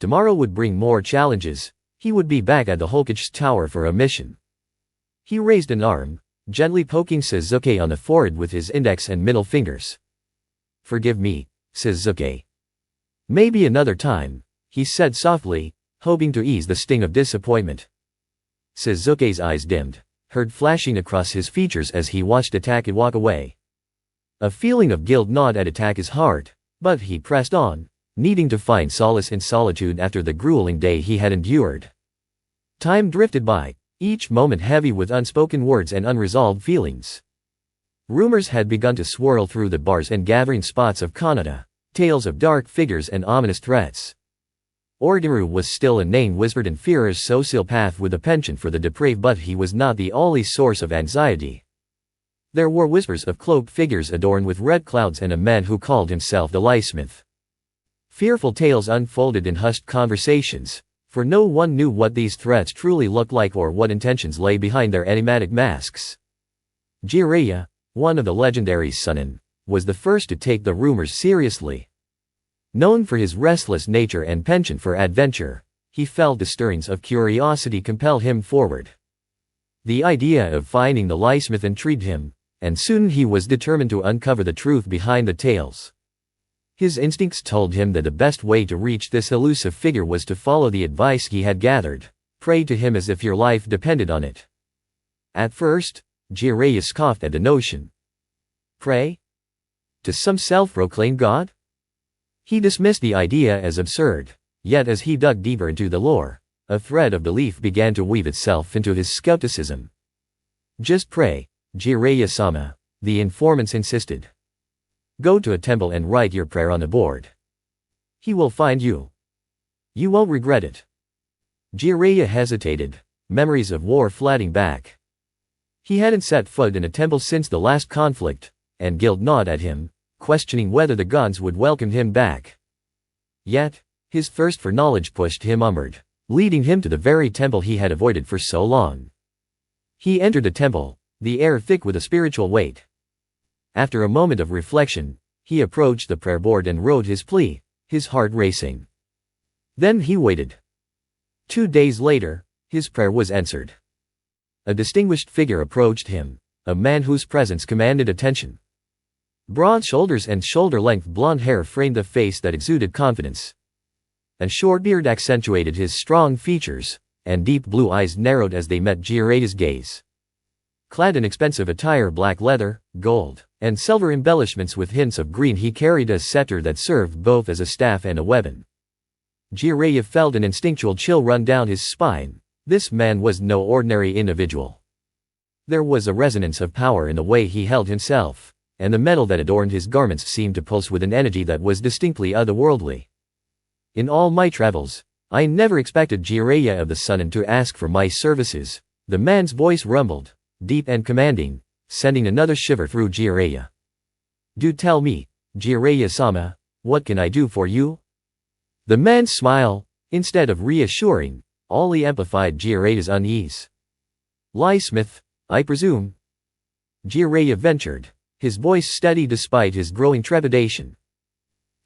Tomorrow would bring more challenges. He would be back at the Hokage's tower for a mission. He raised an arm, gently poking Suzuki on the forehead with his index and middle fingers. "Forgive me, Suzuki. Maybe another time," he said softly, hoping to ease the sting of disappointment. Suzuki's eyes dimmed, hurt flashing across his features as he watched Itachi walk away. A feeling of guilt gnawed at Itachi's heart, but he pressed on, needing to find solace in solitude after the grueling day he had endured. Time drifted by, each moment heavy with unspoken words and unresolved feelings. Rumors had begun to swirl through the bars and gathering spots of Kanata, tales of dark figures and ominous threats. Ordinary was still a name whispered in fear's sociopath with a penchant for the depraved, but he was not the only source of anxiety. There were whispers of cloaked figures adorned with red clouds and a man who called himself the Liesmith. Fearful tales unfolded in hushed conversations, for no one knew what these threats truly looked like or what intentions lay behind their enigmatic masks. Jiraiya, one of the legendary Sunin, was the first to take the rumors seriously. Known for his restless nature and penchant for adventure, he felt the stirrings of curiosity compel him forward. The idea of finding the Liesmith intrigued him, and soon he was determined to uncover the truth behind the tales. His instincts told him that the best way to reach this elusive figure was to follow the advice he had gathered, pray to him as if your life depended on it. At first, Jiraiya scoffed at the notion. Pray? To some self-proclaimed god? He dismissed the idea as absurd, yet as he dug deeper into the lore, a thread of belief began to weave itself into his skepticism. Just pray, Jiraiya-sama, the informants insisted. Go to a temple and write your prayer on a board. He will find you. You won't regret it. Jiraiya hesitated, memories of war flooding back. He hadn't set foot in a temple since the last conflict, and guilt gnawed at him, questioning whether the gods would welcome him back. Yet, his thirst for knowledge pushed him onward, leading him to the very temple he had avoided for so long. He entered the temple, the air thick with a spiritual weight. After a moment of reflection, he approached the prayer board and wrote his plea, his heart racing. Then he waited. 2 days later, his prayer was answered. A distinguished figure approached him, a man whose presence commanded attention. Broad shoulders and shoulder-length blonde hair framed a face that exuded confidence. A short beard accentuated his strong features, and deep blue eyes narrowed as they met Jiraiya's gaze. Clad in expensive attire, black leather, gold, and silver embellishments with hints of green, he carried a scepter that served both as a staff and a weapon. Jiraiya felt an instinctual chill run down his spine. This man was no ordinary individual. There was a resonance of power in the way he held himself, and the metal that adorned his garments seemed to pulse with an energy that was distinctly otherworldly. In all my travels, I never expected Jiraiya of the Sun to ask for my services. The man's voice rumbled, deep and commanding, sending another shiver through Jiraiya. Do tell me, Jiraiya-sama, what can I do for you? The man's smile, instead of reassuring, only amplified Jiraiya's unease. Lysmith, I presume? Jiraiya ventured, his voice steady despite his growing trepidation.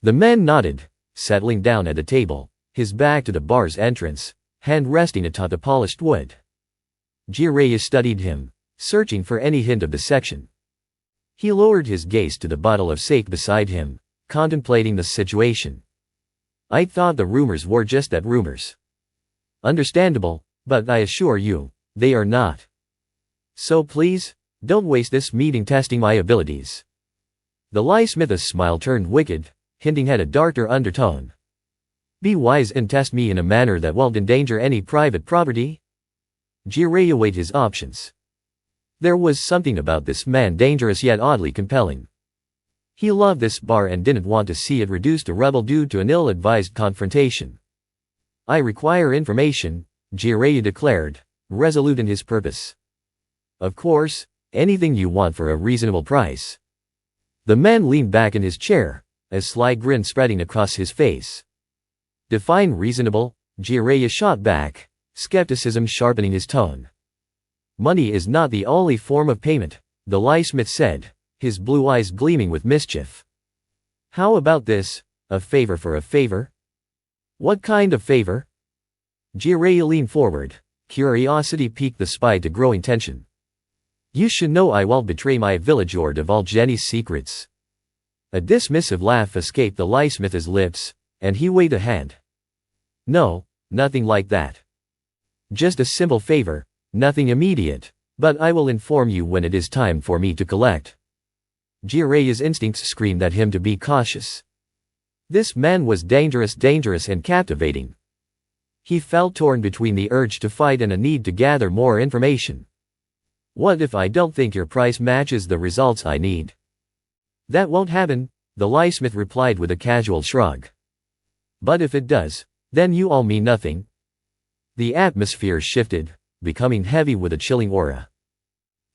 The man nodded, settling down at the table, his back to the bar's entrance, hand resting atop the polished wood. Jiraiya studied him, searching for any hint of dissection. He lowered his gaze to the bottle of sake beside him, contemplating the situation. I thought the rumors were just that, rumors. Understandable, but I assure you, they are not. So please, don't waste this meeting testing my abilities. The Lysmith's smile turned wicked, hinting at a darker undertone. Be wise and test me in a manner that won't endanger any private property. Jiraiya weighed his options. There was something about this man dangerous yet oddly compelling. He loved this bar and didn't want to see it reduced to rubble due to an ill-advised confrontation. I require information, Jiraiya declared, resolute in his purpose. Of course, anything you want for a reasonable price. The man leaned back in his chair, a sly grin spreading across his face. Define reasonable, Jiraiya shot back, skepticism sharpening his tone. Money is not the only form of payment, the Lysmith said, his blue eyes gleaming with mischief. How about this, a favor for a favor? What kind of favor? Jiraiya leaned forward, curiosity piqued despite the growing tension. You should know I won't betray my village or divulge any secrets. A dismissive laugh escaped the Lysmith's lips, and he waved a hand. No, nothing like that. Just a simple favor, nothing immediate, but I will inform you when it is time for me to collect. Jiraiya's instincts screamed at him to be cautious. This man was dangerous and captivating. He felt torn between the urge to fight and a need to gather more information. What if I don't think your price matches the results I need? That won't happen, the Lysmith replied with a casual shrug. But if it does, then you all mean nothing. The atmosphere shifted, becoming heavy with a chilling aura.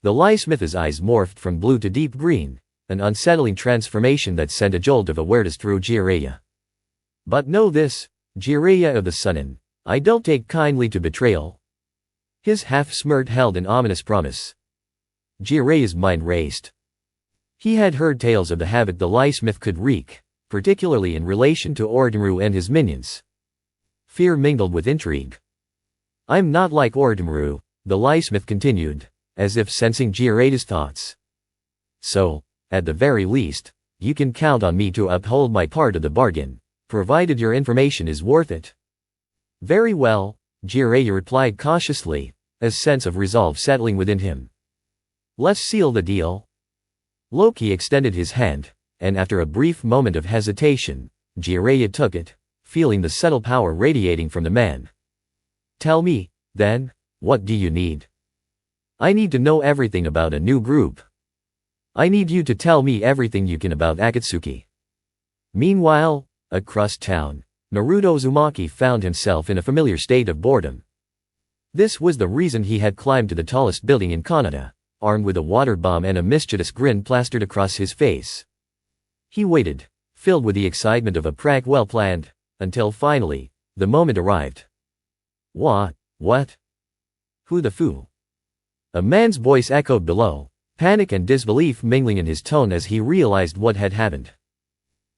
The Lysmith's eyes morphed from blue to deep green, an unsettling transformation that sent a jolt of awareness through Jiraiya. But know this, Jiraiya of the Sun, I don't take kindly to betrayal. His half-smirk held an ominous promise. Jiraiya's mind raced. He had heard tales of the havoc the Lysmith could wreak, particularly in relation to Orochimaru and his minions. Fear mingled with intrigue. I'm not like Orochimaru, the Lysmith continued, as if sensing Jiraiya's thoughts. So, at the very least, you can count on me to uphold my part of the bargain, provided your information is worth it. Very well, Jiraiya replied cautiously, a sense of resolve settling within him. Let's seal the deal. Loki extended his hand, and after a brief moment of hesitation, Jiraiya took it, feeling the subtle power radiating from the man. Tell me, then, what do you need? I need to know everything about a new group. I need you to tell me everything you can about Akatsuki. Meanwhile, across town, Naruto Uzumaki found himself in a familiar state of boredom. This was the reason he had climbed to the tallest building in Kanata, armed with a water bomb and a mischievous grin plastered across his face. He waited, filled with the excitement of a prank well planned, until finally, the moment arrived. What? Who the foo? A man's voice echoed below, panic and disbelief mingling in his tone as he realized what had happened.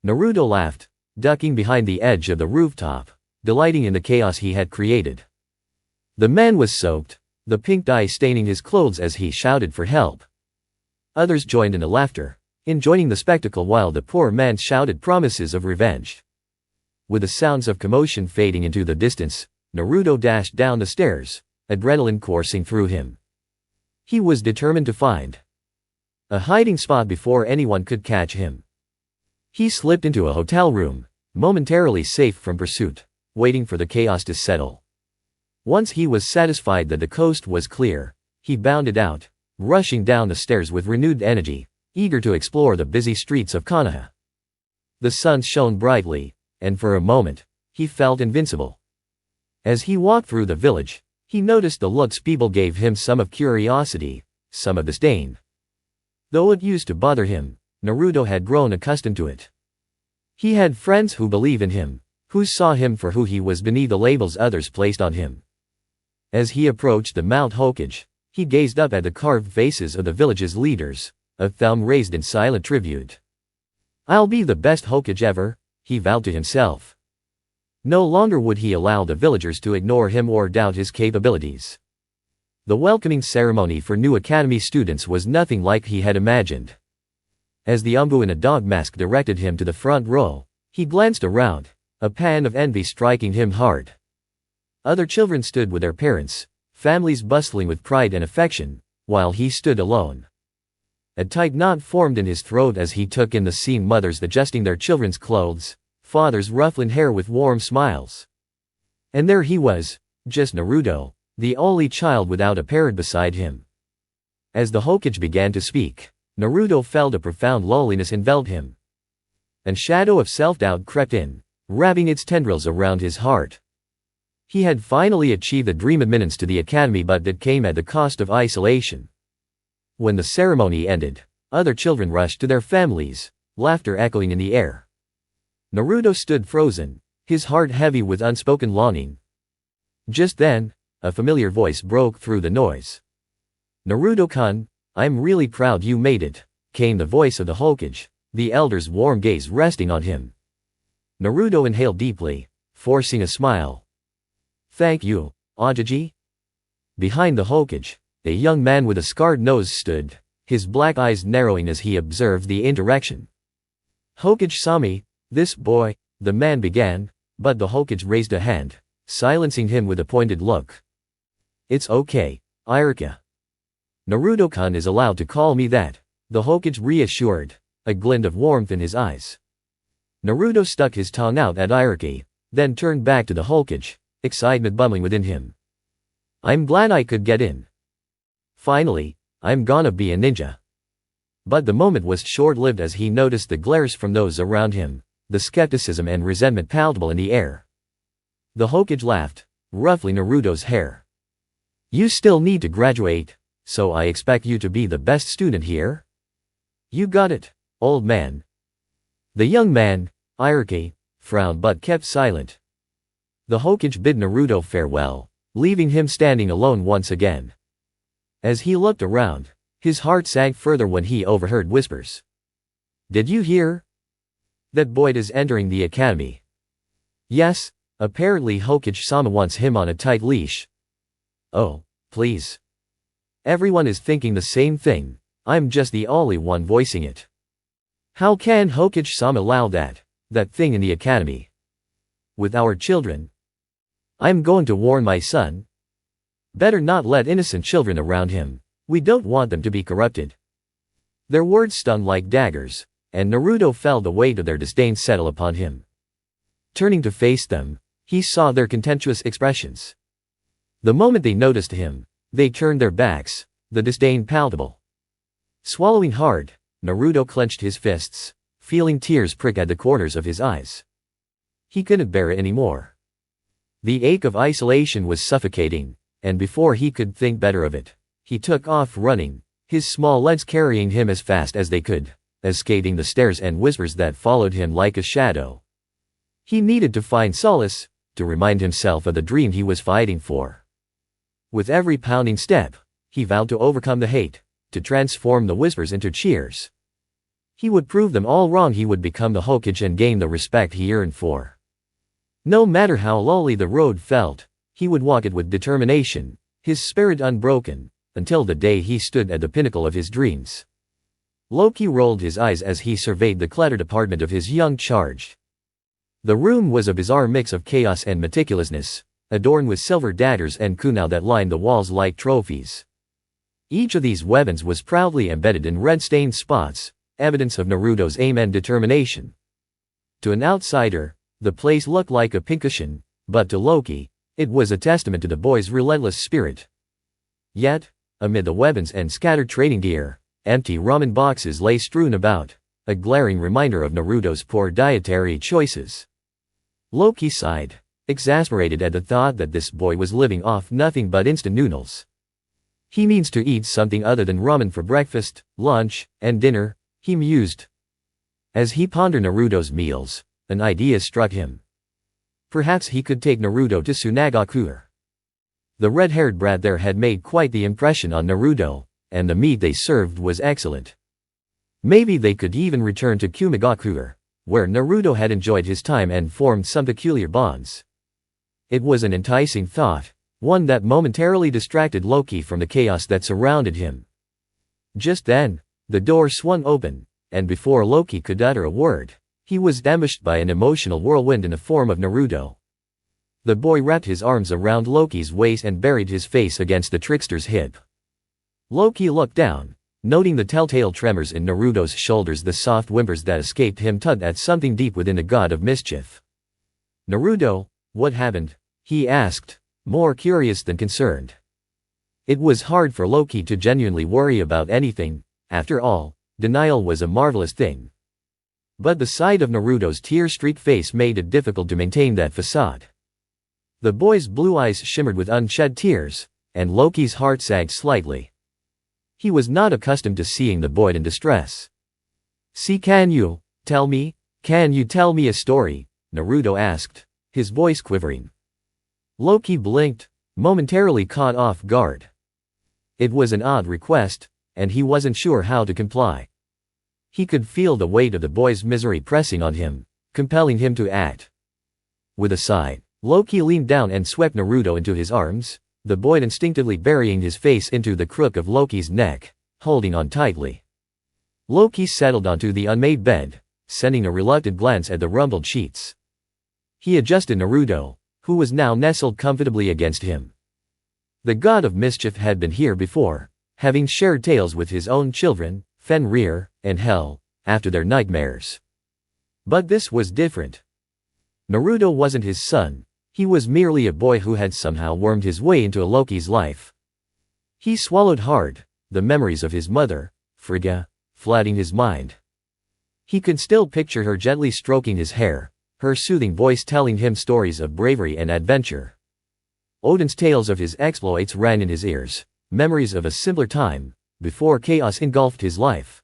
Naruto laughed, ducking behind the edge of the rooftop, delighting in the chaos he had created. The man was soaked, the pink dye staining his clothes as he shouted for help. Others joined in the laughter, enjoying the spectacle while the poor man shouted promises of revenge. With the sounds of commotion fading into the distance, Naruto dashed down the stairs, adrenaline coursing through him. He was determined to find a hiding spot before anyone could catch him. He slipped into a hotel room, momentarily safe from pursuit, waiting for the chaos to settle. Once he was satisfied that the coast was clear, he bounded out, rushing down the stairs with renewed energy, eager to explore the busy streets of Konoha. The sun shone brightly, and for a moment, he felt invincible. As he walked through the village, he noticed the looks people gave him, some of curiosity, some of disdain. Though it used to bother him, Naruto had grown accustomed to it. He had friends who believed in him, who saw him for who he was beneath the labels others placed on him. As he approached the Mount Hokage, he gazed up at the carved faces of the village's leaders, a thumb raised in silent tribute. "I'll be the best Hokage ever," he vowed to himself. No longer would he allow the villagers to ignore him or doubt his capabilities. The welcoming ceremony for new academy students was nothing like he had imagined. As the Umbu in a dog mask directed him to the front row, he glanced around, a pang of envy striking him hard. Other children stood with their parents, families bustling with pride and affection, while he stood alone. A tight knot formed in his throat as he took in the scene, mothers adjusting their children's clothes, fathers ruffling hair with warm smiles. And there he was, just Naruto, the only child without a parent beside him. As the Hokage began to speak, Naruto felt a profound loneliness envelop him. A shadow of self-doubt crept in, wrapping its tendrils around his heart. He had finally achieved the dream admittance to the academy, but that came at the cost of isolation. When the ceremony ended, other children rushed to their families, laughter echoing in the air. Naruto stood frozen, his heart heavy with unspoken longing. Just then, a familiar voice broke through the noise. "Naruto-kun, I'm really proud you made it," came the voice of the Hokage, the elder's warm gaze resting on him. Naruto inhaled deeply, forcing a smile. "Thank you, Itachi." Behind the Hokage, a young man with a scarred nose stood, his black eyes narrowing as he observed the interaction. "Hokage-sama, this boy," the man began, but the Hokage raised a hand, silencing him with a pointed look. "It's okay, Irika. Naruto-kun is allowed to call me that," the Hokage reassured, a glint of warmth in his eyes. Naruto stuck his tongue out at Irika, then turned back to the Hokage, excitement bubbling within him. "I'm glad I could get in. Finally, I'm gonna be a ninja." But the moment was short-lived as he noticed the glares from those around him, the skepticism and resentment palpable in the air. The Hokage laughed, ruffling Naruto's hair. "You still need to graduate, so I expect you to be the best student here? You got it, old man." The young man, Irika, frowned but kept silent. The Hokage bid Naruto farewell, leaving him standing alone once again. As he looked around, his heart sank further when he overheard whispers. "Did you hear? That boy is entering the academy." "Yes, apparently Hokage-sama wants him on a tight leash." "Oh, please. Everyone is thinking the same thing, I'm just the only one voicing it. How can Hokage-sama allow that thing in the academy? With our children? I'm going to warn my son. Better not let innocent children around him, we don't want them to be corrupted." Their words stung like daggers, and Naruto felt the weight of their disdain settle upon him. Turning to face them, he saw their contemptuous expressions. The moment they noticed him, they turned their backs, the disdain palpable. Swallowing hard, Naruto clenched his fists, feeling tears prick at the corners of his eyes. He couldn't bear it anymore. The ache of isolation was suffocating, and before he could think better of it, he took off running, his small legs carrying him as fast as they could, escaping the stares and whispers that followed him like a shadow. He needed to find solace, to remind himself of the dream he was fighting for. With every pounding step, He vowed to overcome the hate, to transform the whispers into cheers. He would prove them all wrong. He would become the Hokage and gain the respect he yearned for. No matter how lonely the road felt, he would walk it with determination, his spirit unbroken, until the day he stood at the pinnacle of his dreams. Loki rolled his eyes as he surveyed the cluttered apartment of his young charge. The room was a bizarre mix of chaos and meticulousness, adorned with silver daggers and kunai that lined the walls like trophies. Each of these weapons was proudly embedded in red-stained spots, evidence of Naruto's aim and determination. To an outsider, the place looked like a pincushion, but to Loki, it was a testament to the boy's relentless spirit. Yet, amid the weapons and scattered trading gear, empty ramen boxes lay strewn about, a glaring reminder of Naruto's poor dietary choices. Loki sighed, exasperated at the thought that this boy was living off nothing but instant noodles. He needs to eat something other than ramen for breakfast, lunch, and dinner, he mused. As he pondered Naruto's meals, an idea struck him. Perhaps he could take Naruto to Tsunagakure. The red-haired brat there had made quite the impression on Naruto, and the meat they served was excellent. Maybe they could even return to Kumigakure, where Naruto had enjoyed his time and formed some peculiar bonds. It was an enticing thought, one that momentarily distracted Loki from the chaos that surrounded him. Just then, the door swung open, and before Loki could utter a word, he was ambushed by an emotional whirlwind in the form of Naruto. The boy wrapped his arms around Loki's waist and buried his face against the trickster's hip. Loki looked down, noting the telltale tremors in Naruto's shoulders. The soft whimpers that escaped him tugged at something deep within the god of mischief. "Naruto, what happened?" he asked, more curious than concerned. It was hard for Loki to genuinely worry about anything. After all, denial was a marvelous thing. But the sight of Naruto's tear-streaked face made it difficult to maintain that facade. The boy's blue eyes shimmered with unshed tears, and Loki's heart sagged slightly. He was not accustomed to seeing the boy in distress. Can you tell me a story?" Naruto asked, his voice quivering. Loki blinked, momentarily caught off guard. It was an odd request, and he wasn't sure how to comply. He could feel the weight of the boy's misery pressing on him, compelling him to act. With a sigh, Loki leaned down and swept Naruto into his arms, the boy instinctively burying his face into the crook of Loki's neck, holding on tightly. Loki settled onto the unmade bed, sending a reluctant glance at the rumpled sheets. He adjusted Naruto, who was now nestled comfortably against him. The god of mischief had been here before, having shared tales with his own children, Fenrir, and Hel, after their nightmares. But this was different. Naruto wasn't his son, he was merely a boy who had somehow wormed his way into Loki's life. He swallowed hard, the memories of his mother, Frigga, flooding his mind. He could still picture her gently stroking his hair, her soothing voice telling him stories of bravery and adventure. Odin's tales of his exploits rang in his ears, memories of a simpler time, before chaos engulfed his life.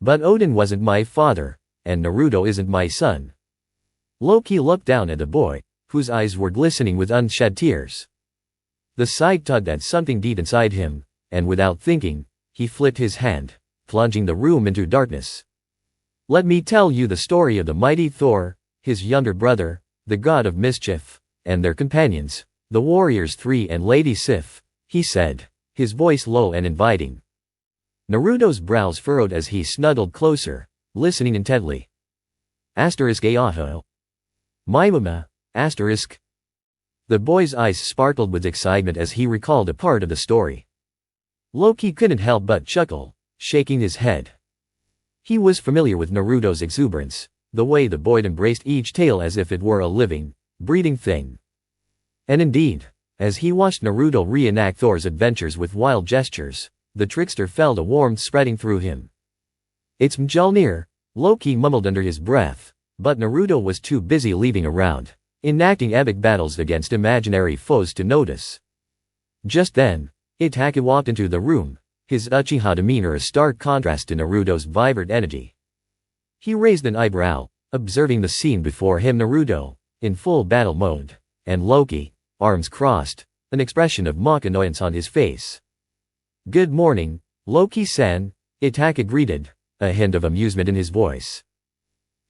But Odin wasn't my father, and Naruto isn't my son. Loki looked down at the boy, whose eyes were glistening with unshed tears. The sight tugged at something deep inside him, and without thinking, he flipped his hand, plunging the room into darkness. "Let me tell you the story of the mighty Thor, his younger brother, the god of mischief, and their companions, the warriors 3 and Lady Sif," he said, his voice low and inviting. Naruto's brows furrowed as he snuggled closer, listening intently. *Aho. My mama, *. The boy's eyes sparkled with excitement as he recalled a part of the story. Loki couldn't help but chuckle, shaking his head. He was familiar with Naruto's exuberance, the way the boy embraced each tale as if it were a living, breathing thing. And indeed, as he watched Naruto reenact Thor's adventures with wild gestures, the trickster felt a warmth spreading through him. "It's Mjolnir," Loki mumbled under his breath, but Naruto was too busy leaping around, enacting epic battles against imaginary foes to notice. Just then, Itachi walked into the room, his Uchiha demeanor a stark contrast to Naruto's vibrant energy. He raised an eyebrow, observing the scene before him. Naruto, in full battle mode, and Loki, arms crossed, an expression of mock annoyance on his face. Good morning, Loki-san, Itachi greeted, a hint of amusement in his voice.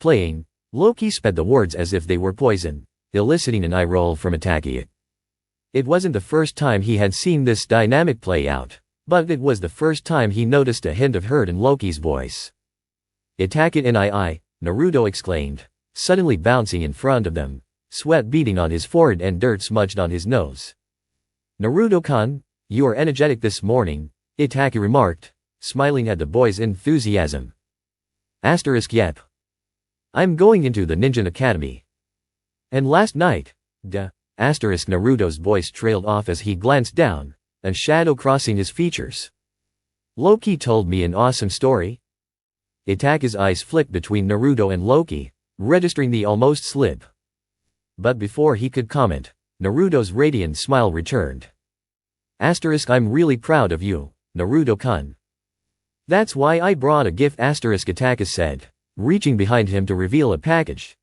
Playing, Loki spat the words as if they were poison, eliciting an eye roll from Itachi. It wasn't the first time he had seen this dynamic play out, but it was the first time he noticed a hint of hurt in Loki's voice. Itachi and Naruto exclaimed, suddenly bouncing in front of them, sweat beading on his forehead and dirt smudged on his nose. Naruto-kun, you are energetic this morning, Itachi remarked, smiling at the boy's enthusiasm. Yep. I'm going into the Ninja Academy. And last night, Naruto's voice trailed off as he glanced down, a shadow crossing his features. Loki told me an awesome story. Itachi's eyes flicked between Naruto and Loki, registering the almost slip. But before he could comment, Naruto's radiant smile returned. I'm really proud of you, Naruto-kun. That's why I brought a gift, Itachi said, reaching behind him to reveal a package.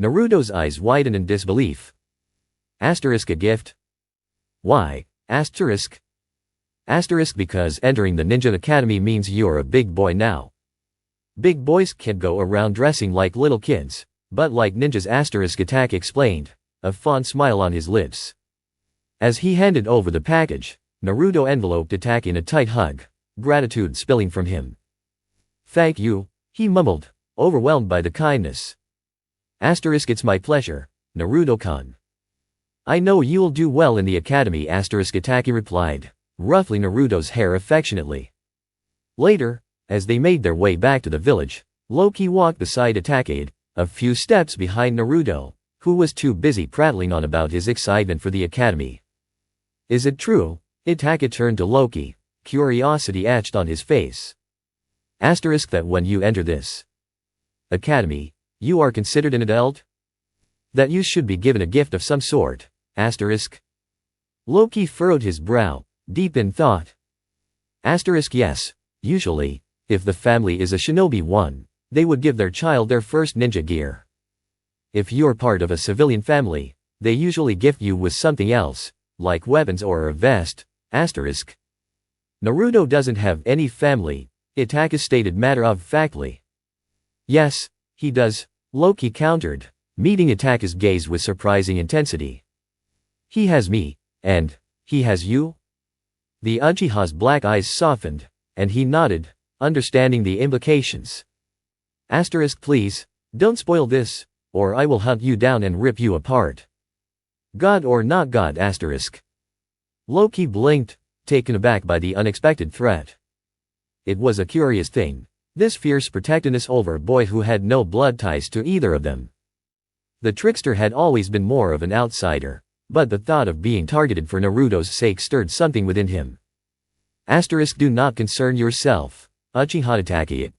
Naruto's eyes widened in disbelief. A gift? Why? Because entering the Ninja Academy means you're a big boy now. Big boys can't go around dressing like little kids, but like ninjas, Itachi explained, a fond smile on his lips. As he handed over the package, Naruto enveloped Itachi in a tight hug, gratitude spilling from him. Thank you, he mumbled, overwhelmed by the kindness. It's my pleasure, Naruto-kun. I know you'll do well in the academy, Itachi replied, ruffling Naruto's hair affectionately. Later, as they made their way back to the village, Loki walked beside Itachi, a few steps behind Naruto, who was too busy prattling on about his excitement for the academy. Is it true? Itachi turned to Loki, curiosity etched on his face. That when you enter this academy, you are considered an adult? That you should be given a gift of some sort, Loki furrowed his brow, deep in thought. Yes, usually, if the family is a shinobi one, they would give their child their first ninja gear. If you're part of a civilian family, they usually gift you with something else, like weapons or a vest, Naruto doesn't have any family, Itachi stated matter-of-factly. Yes, he does, Loki countered, meeting Itachi's gaze with surprising intensity. He has me, and he has you? The Uchiha's black eyes softened, and he nodded, understanding the implications. Please, don't spoil this, or I will hunt you down and rip you apart. God or not God? Loki blinked, taken aback by the unexpected threat. It was a curious thing, this fierce protectiveness over a boy who had no blood ties to either of them. The trickster had always been more of an outsider, but the thought of being targeted for Naruto's sake stirred something within him. Do not concern yourself, Uchiha Itachi.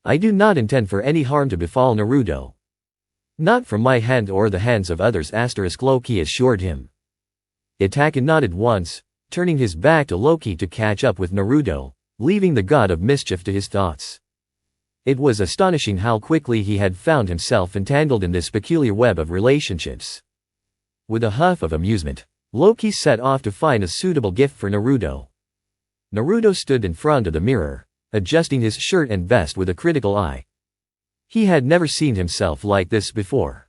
I do not intend for any harm to befall Naruto. Not from my hand or the hands of others, Loki assured him. Itachi nodded once, turning his back to Loki to catch up with Naruto, leaving the god of mischief to his thoughts. It was astonishing how quickly he had found himself entangled in this peculiar web of relationships. With a huff of amusement, Loki set off to find a suitable gift for Naruto. Naruto stood in front of the mirror, adjusting his shirt and vest with a critical eye. He had never seen himself like this before.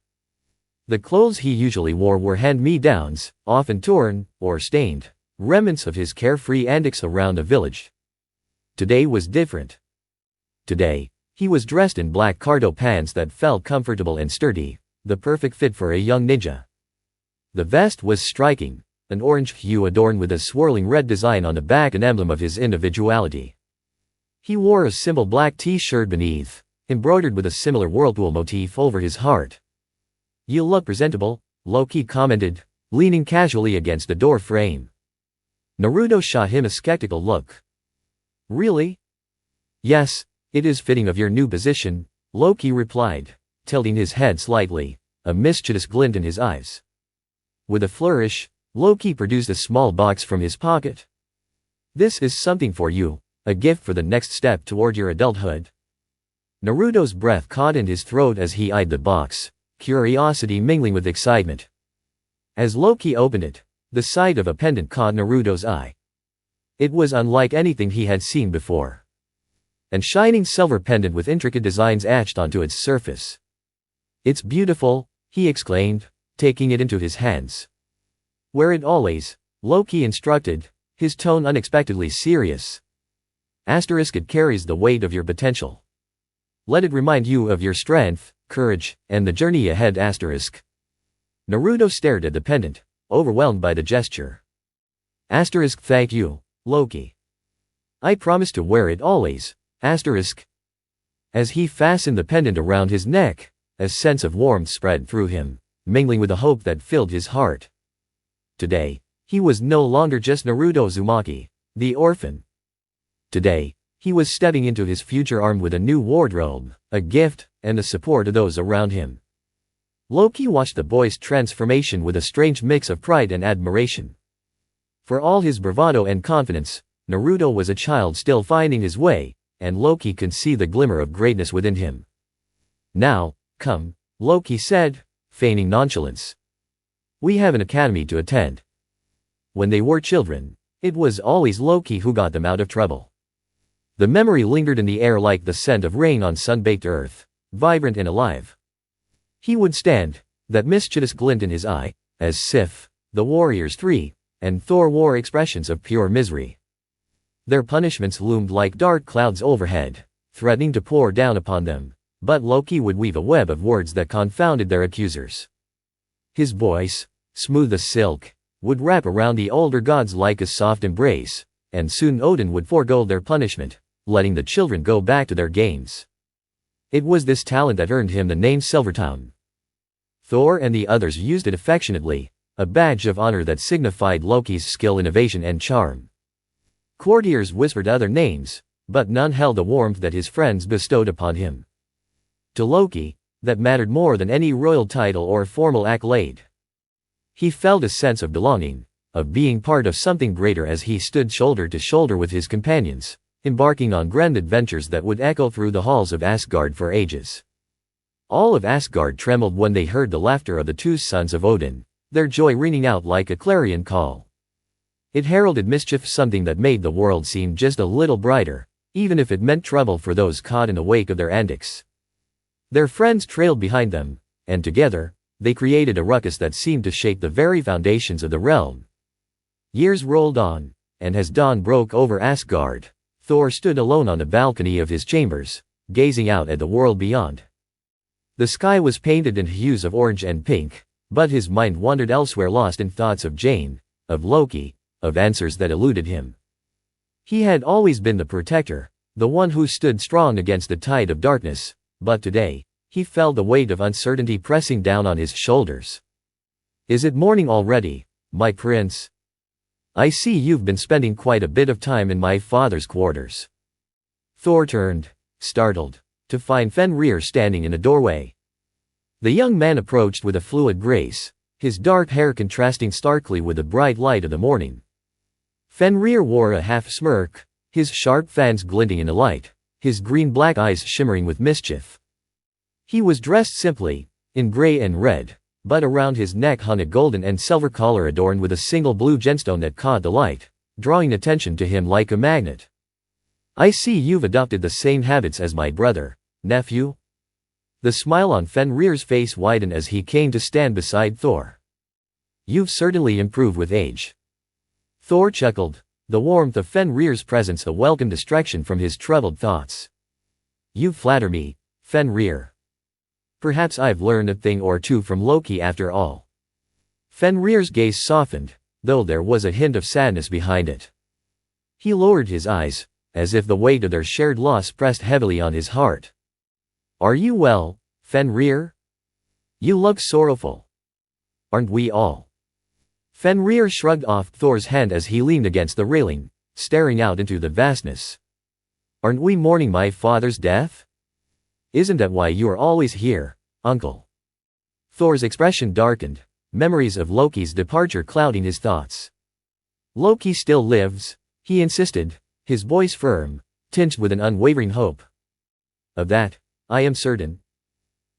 The clothes he usually wore were hand-me-downs, often torn, or stained, remnants of his carefree antics around the village. Today was different. Today, he was dressed in black cargo pants that felt comfortable and sturdy, the perfect fit for a young ninja. The vest was striking, an orange hue adorned with a swirling red design on the back, an emblem of his individuality. He wore a simple black t-shirt beneath, embroidered with a similar whirlpool motif over his heart. You look presentable, Loki commented, leaning casually against the door frame. Naruto shot him a skeptical look. Really? Yes, it is fitting of your new position, Loki replied, tilting his head slightly, a mischievous glint in his eyes. With a flourish, Loki produced a small box from his pocket. This is something for you, a gift for the next step toward your adulthood. Naruto's breath caught in his throat as he eyed the box, curiosity mingling with excitement. As Loki opened it, the sight of a pendant caught Naruto's eye. It was unlike anything he had seen before. And shining silver pendant with intricate designs etched onto its surface. "It's beautiful," he exclaimed, taking it into his hands. "Wear it always," Loki instructed, his tone unexpectedly serious. It carries the weight of your potential. Let it remind you of your strength, courage, and the journey ahead. Naruto stared at the pendant, overwhelmed by the gesture. "Thank you, Loki. I promise to wear it always." As he fastened the pendant around his neck, a sense of warmth spread through him, mingling with the hope that filled his heart. Today, he was no longer just Naruto Uzumaki, the orphan. Today, he was stepping into his future armed with a new wardrobe, a gift, and the support of those around him. Loki watched the boy's transformation with a strange mix of pride and admiration. For all his bravado and confidence, Naruto was a child still finding his way, and Loki could see the glimmer of greatness within him. "Now, come," Loki said, feigning nonchalance. "We have an academy to attend." When they were children, it was always Loki who got them out of trouble. The memory lingered in the air like the scent of rain on sun-baked earth, vibrant and alive. He would stand, that mischievous glint in his eye, as Sif, the warriors three, and Thor wore expressions of pure misery. Their punishments loomed like dark clouds overhead, threatening to pour down upon them, but Loki would weave a web of words that confounded their accusers. His voice, smooth as silk, would wrap around the older gods like a soft embrace, and soon Odin would forego their punishment, letting the children go back to their games. It was this talent that earned him the name Silvertongue. Thor and the others used it affectionately, a badge of honor that signified Loki's skill, innovation, and charm. Courtiers whispered other names, but none held the warmth that his friends bestowed upon him. To Loki, that mattered more than any royal title or formal accolade. He felt a sense of belonging, of being part of something greater as he stood shoulder to shoulder with his companions, embarking on grand adventures that would echo through the halls of Asgard for ages. All of Asgard trembled when they heard the laughter of the two sons of Odin, their joy ringing out like a clarion call. It heralded mischief, something that made the world seem just a little brighter, even if it meant trouble for those caught in the wake of their antics. Their friends trailed behind them, and together, they created a ruckus that seemed to shake the very foundations of the realm. Years rolled on, and as dawn broke over Asgard, Thor stood alone on the balcony of his chambers, gazing out at the world beyond. The sky was painted in hues of orange and pink, but his mind wandered elsewhere, lost in thoughts of Jane, of Loki, of answers that eluded him. He had always been the protector, the one who stood strong against the tide of darkness, but today, he felt the weight of uncertainty pressing down on his shoulders. "Is it morning already, my prince? I see you've been spending quite a bit of time in my father's quarters." Thor turned, startled, to find Fenrir standing in a doorway. The young man approached with a fluid grace, his dark hair contrasting starkly with the bright light of the morning. Fenrir wore a half-smirk, his sharp fangs glinting in the light, his green-black eyes shimmering with mischief. He was dressed simply, in gray and red, but around his neck hung a golden and silver collar adorned with a single blue gemstone that caught the light, drawing attention to him like a magnet. "I see you've adopted the same habits as my brother, nephew." The smile on Fenrir's face widened as he came to stand beside Thor. "You've certainly improved with age." Thor chuckled, the warmth of Fenrir's presence a welcome distraction from his troubled thoughts. "You flatter me, Fenrir. Perhaps I've learned a thing or two from Loki after all." Fenrir's gaze softened, though there was a hint of sadness behind it. He lowered his eyes, as if the weight of their shared loss pressed heavily on his heart. "Are you well, Fenrir? You look sorrowful." "Aren't we all?" Fenrir shrugged off Thor's hand as he leaned against the railing, staring out into the vastness. "Aren't we mourning my father's death? Isn't that why you are always here, uncle?" Thor's expression darkened, memories of Loki's departure clouding his thoughts. "Loki still lives," he insisted, his voice firm, tinged with an unwavering hope. "Of that, I am certain."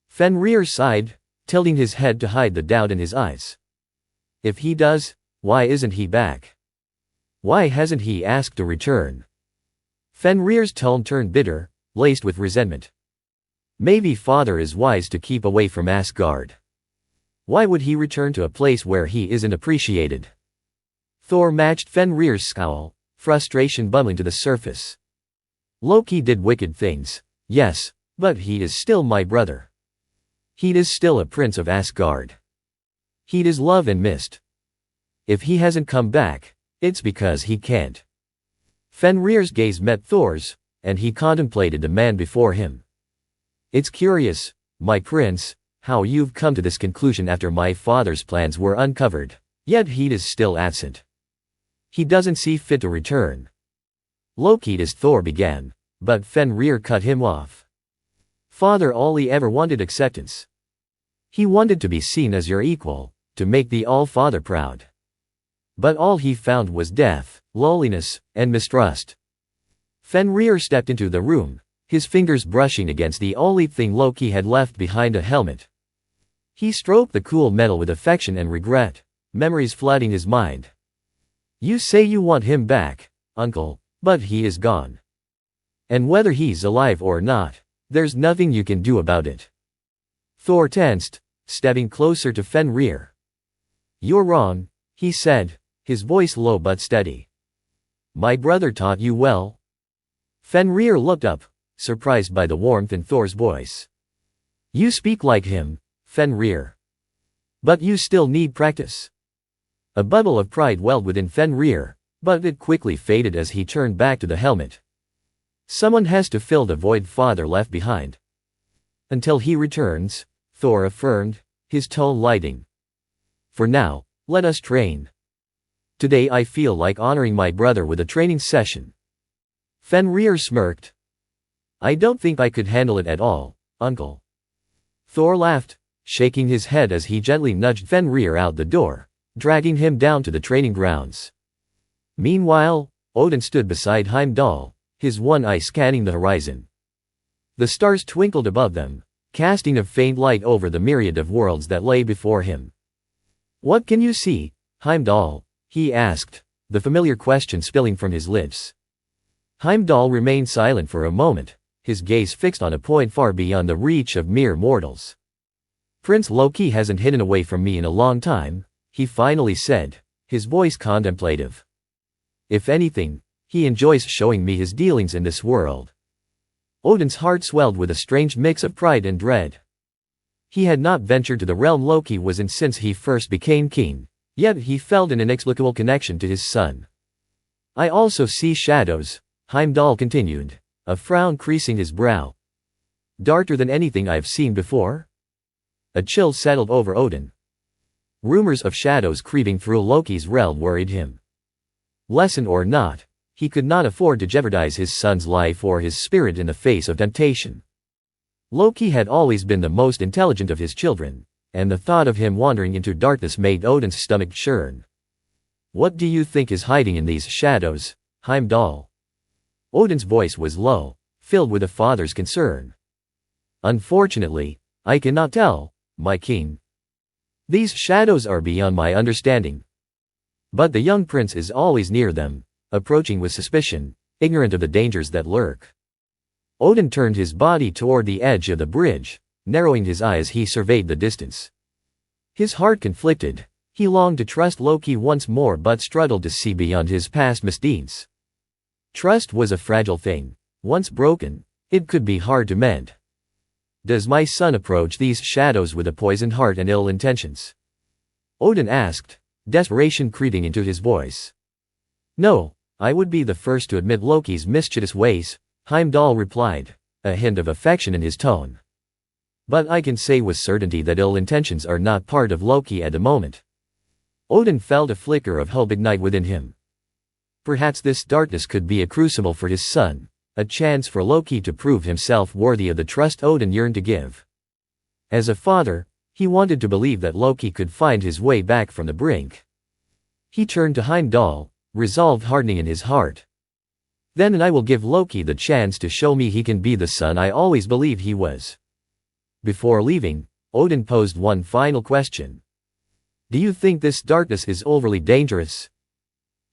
Fenrir sighed, tilting his head to hide the doubt in his eyes. "If he does, why isn't he back? Why hasn't he asked to return? Fenrir's tone turned bitter, laced with resentment. Maybe father is wise to keep away from Asgard. Why would he return to a place where he isn't appreciated? Thor matched Fenrir's scowl, frustration bubbling to the surface. Loki did wicked things, yes, but he is still my brother. He is still a prince of Asgard. He is loved and missed. If he hasn't come back, it's because he can't. Fenrir's gaze met Thor's, and he contemplated the man before him. It's curious, my prince, how you've come to this conclusion after my father's plans were uncovered, yet he is still absent. He doesn't see fit to return. Loki as Thor began, but Fenrir cut him off. Father, all he ever wanted acceptance. He wanted to be seen as your equal, to make the All-Father proud. But all he found was death, loneliness, and mistrust. Fenrir stepped into the room, his fingers brushing against the only thing Loki had left behind, a helmet. He stroked the cool metal with affection and regret, memories flooding his mind. You say you want him back, uncle, but he is gone. And whether he's alive or not, there's nothing you can do about it. Thor tensed, stepping closer to Fenrir. You're wrong, he said, his voice low but steady. My brother taught you well? Fenrir looked up, surprised by the warmth in Thor's voice. You speak like him, Fenrir. But you still need practice. A bubble of pride welled within Fenrir, but it quickly faded as he turned back to the helmet. Someone has to fill the void father left behind. Until he returns, Thor affirmed, his tone lighting. For now, let us train. Today I feel like honoring my brother with a training session. Fenrir smirked. I don't think I could handle it at all, uncle. Thor laughed, shaking his head as he gently nudged Fenrir out the door, dragging him down to the training grounds. Meanwhile, Odin stood beside Heimdall, his one eye scanning the horizon. The stars twinkled above them, casting a faint light over the myriad of worlds that lay before him. What can you see, Heimdall? He asked, the familiar question spilling from his lips. Heimdall remained silent for a moment, his gaze fixed on a point far beyond the reach of mere mortals. Prince Loki hasn't hidden away from me in a long time, he finally said, his voice contemplative. If anything, he enjoys showing me his dealings in this world. Odin's heart swelled with a strange mix of pride and dread. He had not ventured to the realm Loki was in since he first became king, yet he felt an inexplicable connection to his son. I also see shadows, Heimdall continued, a frown creasing his brow. Darker than anything I've seen before? A chill settled over Odin. Rumors of shadows creeping through Loki's realm worried him. Lesson or not, he could not afford to jeopardize his son's life or his spirit in the face of temptation. Loki had always been the most intelligent of his children, and the thought of him wandering into darkness made Odin's stomach churn. What do you think is hiding in these shadows, Heimdall? Odin's voice was low, filled with a father's concern. Unfortunately, I cannot tell, my king. These shadows are beyond my understanding. But the young prince is always near them, approaching with suspicion, ignorant of the dangers that lurk. Odin turned his body toward the edge of the bridge, narrowing his eyes as he surveyed the distance. His heart conflicted, he longed to trust Loki once more but struggled to see beyond his past misdeeds. Trust was a fragile thing. Once broken, it could be hard to mend. Does my son approach these shadows with a poisoned heart and ill intentions? Odin asked, desperation creeping into his voice. No, I would be the first to admit Loki's mischievous ways, Heimdall replied, a hint of affection in his tone. But I can say with certainty that ill intentions are not part of Loki at the moment. Odin felt a flicker of hope ignite within him. Perhaps this darkness could be a crucible for his son, a chance for Loki to prove himself worthy of the trust Odin yearned to give. As a father, he wanted to believe that Loki could find his way back from the brink. He turned to Heimdall, resolve hardening in his heart. Then I will give Loki the chance to show me he can be the son I always believed he was. Before leaving, Odin posed one final question. Do you think this darkness is overly dangerous?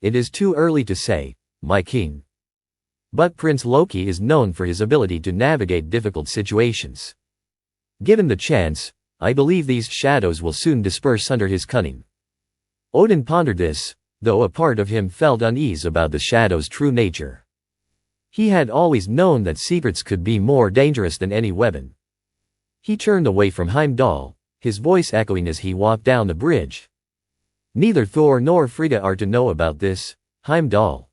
It is too early to say, my king. But Prince Loki is known for his ability to navigate difficult situations. Given the chance, I believe these shadows will soon disperse under his cunning. Odin pondered this, though a part of him felt unease about the shadow's true nature. He had always known that secrets could be more dangerous than any weapon. He turned away from Heimdall, his voice echoing as he walked down the bridge. Neither Thor nor Frigga are to know about this, Heimdall.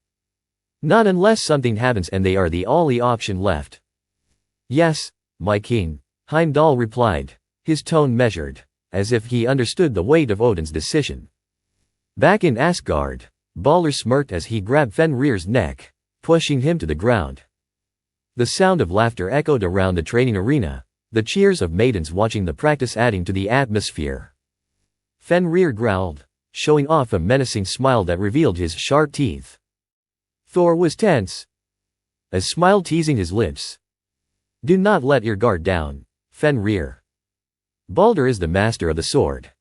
Not unless something happens and they are the only option left. Yes, my king, Heimdall replied, his tone measured, as if he understood the weight of Odin's decision. Back in Asgard, Balder smirked as he grabbed Fenrir's neck, pushing him to the ground. The sound of laughter echoed around the training arena, the cheers of maidens watching the practice adding to the atmosphere. Fenrir growled, showing off a menacing smile that revealed his sharp teeth. Thor was tense, a smile teasing his lips. Do not let your guard down, Fenrir. Balder is the master of the sword.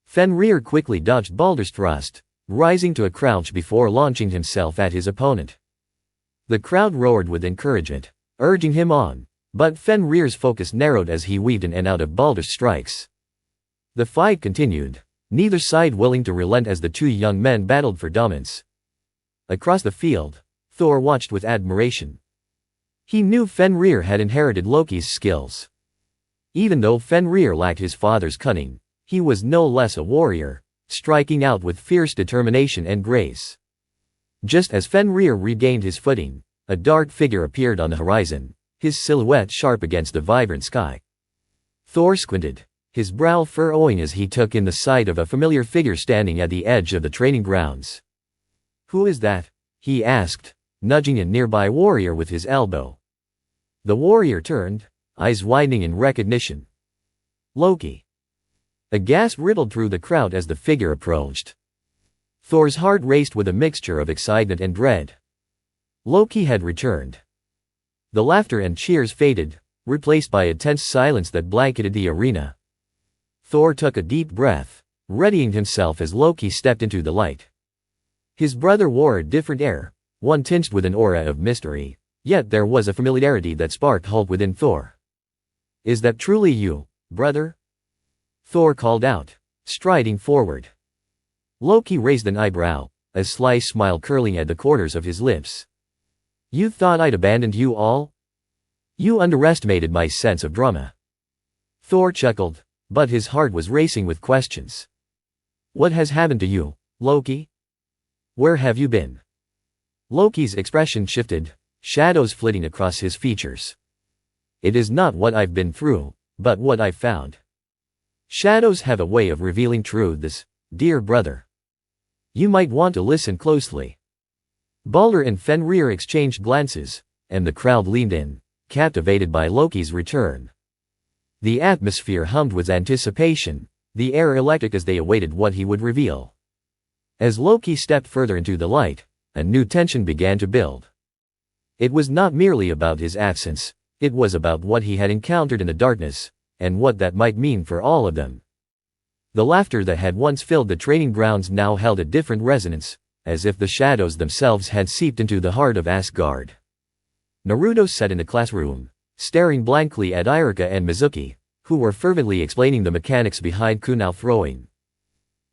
Fenrir quickly dodged Balder's thrust, rising to a crouch before launching himself at his opponent. The crowd roared with encouragement, urging him on, but Fenrir's focus narrowed as he weaved in and out of Balder's strikes. The fight continued, neither side willing to relent as the two young men battled for dominance. Across the field, Thor watched with admiration. He knew Fenrir had inherited Loki's skills. Even though Fenrir lacked his father's cunning, he was no less a warrior, striking out with fierce determination and grace. Just as Fenrir regained his footing, a dark figure appeared on the horizon, his silhouette sharp against the vibrant sky. Thor squinted, his brow furrowing as he took in the sight of a familiar figure standing at the edge of the training grounds. Who is that? He asked, nudging a nearby warrior with his elbow. The warrior turned, eyes widening in recognition. Loki. A gasp rippled through the crowd as the figure approached. Thor's heart raced with a mixture of excitement and dread. Loki had returned. The laughter and cheers faded, replaced by a tense silence that blanketed the arena. Thor took a deep breath, readying himself as Loki stepped into the light. His brother wore a different air, one tinged with an aura of mystery, yet there was a familiarity that sparked hope within Thor. Is that truly you, brother? Thor called out, striding forward. Loki raised an eyebrow, a sly smile curling at the corners of his lips. You thought I'd abandoned you all? You underestimated my sense of drama. Thor chuckled, but his heart was racing with questions. What has happened to you, Loki? Where have you been? Loki's expression shifted, shadows flitting across his features. It is not what I've been through, but what I've found. Shadows have a way of revealing truths, dear brother. You might want to listen closely. Balder and Fenrir exchanged glances, and the crowd leaned in, captivated by Loki's return. The atmosphere hummed with anticipation, the air electric as they awaited what he would reveal. As Loki stepped further into the light, a new tension began to build. It was not merely about his absence, it was about what he had encountered in the darkness, and what that might mean for all of them. The laughter that had once filled the training grounds now held a different resonance, as if the shadows themselves had seeped into the heart of Asgard. Naruto sat in the classroom, staring blankly at Iruka and Mizuki, who were fervently explaining the mechanics behind kunai throwing.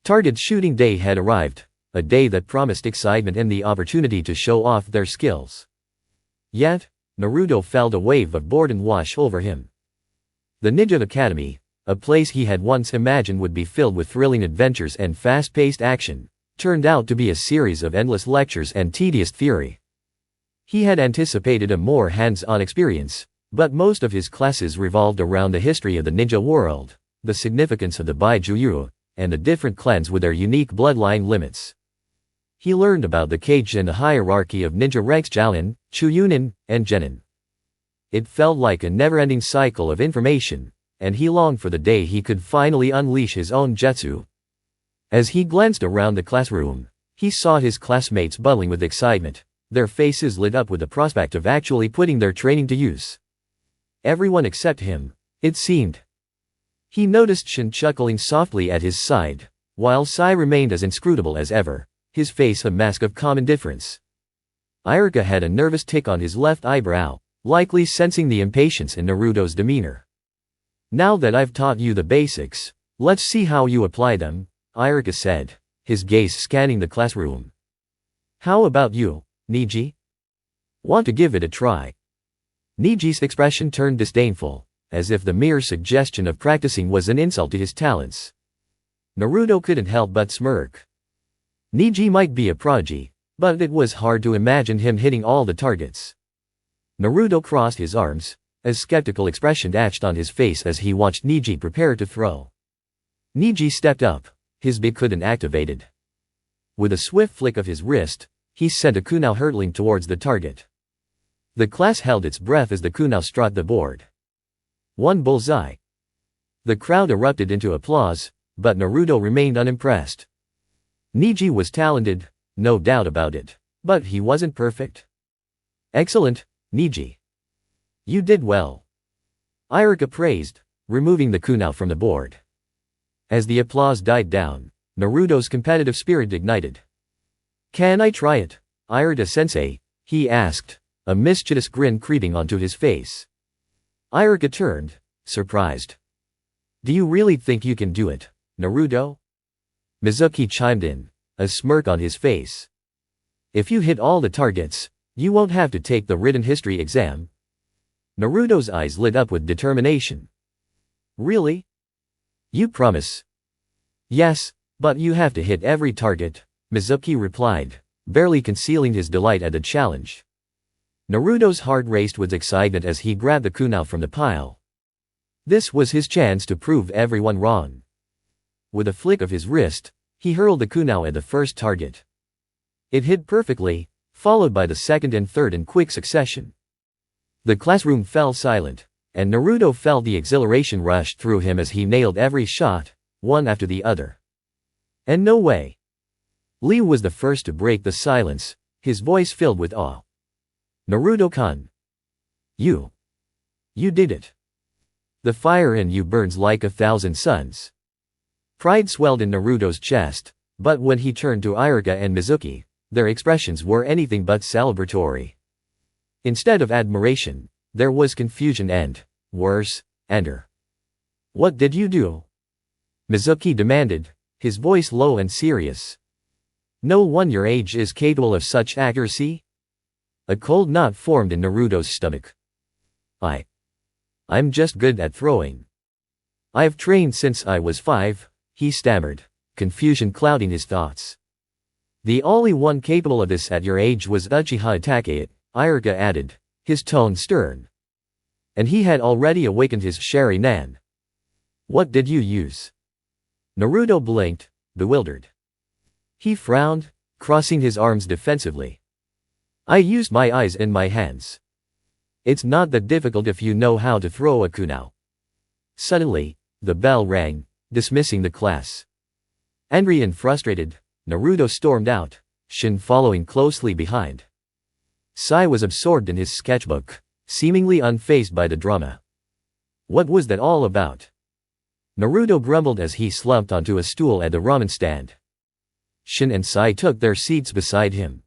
Target shooting day had arrived, a day that promised excitement and the opportunity to show off their skills. Yet, Naruto felt a wave of boredom wash over him. The Ninja Academy, a place he had once imagined would be filled with thrilling adventures and fast-paced action, turned out to be a series of endless lectures and tedious theory. He had anticipated a more hands-on experience, but most of his classes revolved around the history of the ninja world, the significance of the Baijuyu, and the different clans with their unique bloodline limits. He learned about the cage and the hierarchy of ninja ranks Jounin, Chuyunin, and Genin. It felt like a never-ending cycle of information, and he longed for the day he could finally unleash his own jutsu. As he glanced around the classroom, he saw his classmates bubbling with excitement, their faces lit up with the prospect of actually putting their training to use. Everyone except him, it seemed. He noticed Shin chuckling softly at his side, while Sai remained as inscrutable as ever, his face a mask of calm indifference. Iruka had a nervous tick on his left eyebrow, likely sensing the impatience in Naruto's demeanor. "Now that I've taught you the basics, let's see how you apply them," Iruka said, his gaze scanning the classroom. "How about you, Neji? Want to give it a try?" Niji's expression turned disdainful, as if the mere suggestion of practicing was an insult to his talents. Naruto couldn't help but smirk. Neji might be a prodigy, but it was hard to imagine him hitting all the targets. Naruto crossed his arms, a skeptical expression etched on his face as he watched Neji prepare to throw. Neji stepped up, his Bikudan activated. With a swift flick of his wrist, he sent a kunai hurtling towards the target. The class held its breath as the kunai struck the board. One bullseye. The crowd erupted into applause, but Naruto remained unimpressed. Neji was talented, no doubt about it, but he wasn't perfect. "Excellent, Neji. You did well," Iruka praised, removing the kunai from the board. As the applause died down, Naruto's competitive spirit ignited. "Can I try it, Iruka-sensei?" he asked, a mischievous grin creeping onto his face. Iruka turned, surprised. "Do you really think you can do it, Naruto?" Mizuki chimed in, a smirk on his face. "If you hit all the targets, you won't have to take the written history exam." Naruto's eyes lit up with determination. "Really? You promise?" "Yes, but you have to hit every target," Mizuki replied, barely concealing his delight at the challenge. Naruto's heart raced with excitement as he grabbed the kunai from the pile. This was his chance to prove everyone wrong. With a flick of his wrist, he hurled the kunai at the first target. It hit perfectly, followed by the second and third in quick succession. The classroom fell silent, and Naruto felt the exhilaration rush through him as he nailed every shot, one after the other. And no way. Lee was the first to break the silence, his voice filled with awe. "Naruto-kun. You did it. The fire in you burns like 1,000 suns." Pride swelled in Naruto's chest, but when he turned to Iruka and Mizuki, their expressions were anything but celebratory. Instead of admiration, there was confusion and, worse, anger. "What did you do?" Mizuki demanded, his voice low and serious. "No one your age is capable of such accuracy?" A cold knot formed in Naruto's stomach. I'm just good at throwing. I've trained since I was 5, he stammered, confusion clouding his thoughts. "The only one capable of this at your age was Uchiha Itachi," Iruka added, his tone stern. "And he had already awakened his Sharingan. What did you use?" Naruto blinked, bewildered. He frowned, crossing his arms defensively. "I used my eyes and my hands. It's not that difficult if you know how to throw a kunai." Suddenly, the bell rang, dismissing the class. Angry and frustrated, Naruto stormed out, Shin following closely behind. Sai was absorbed in his sketchbook, seemingly unfazed by the drama. What was that all about? Naruto grumbled as he slumped onto a stool at the ramen stand. Shin and Sai took their seats beside him.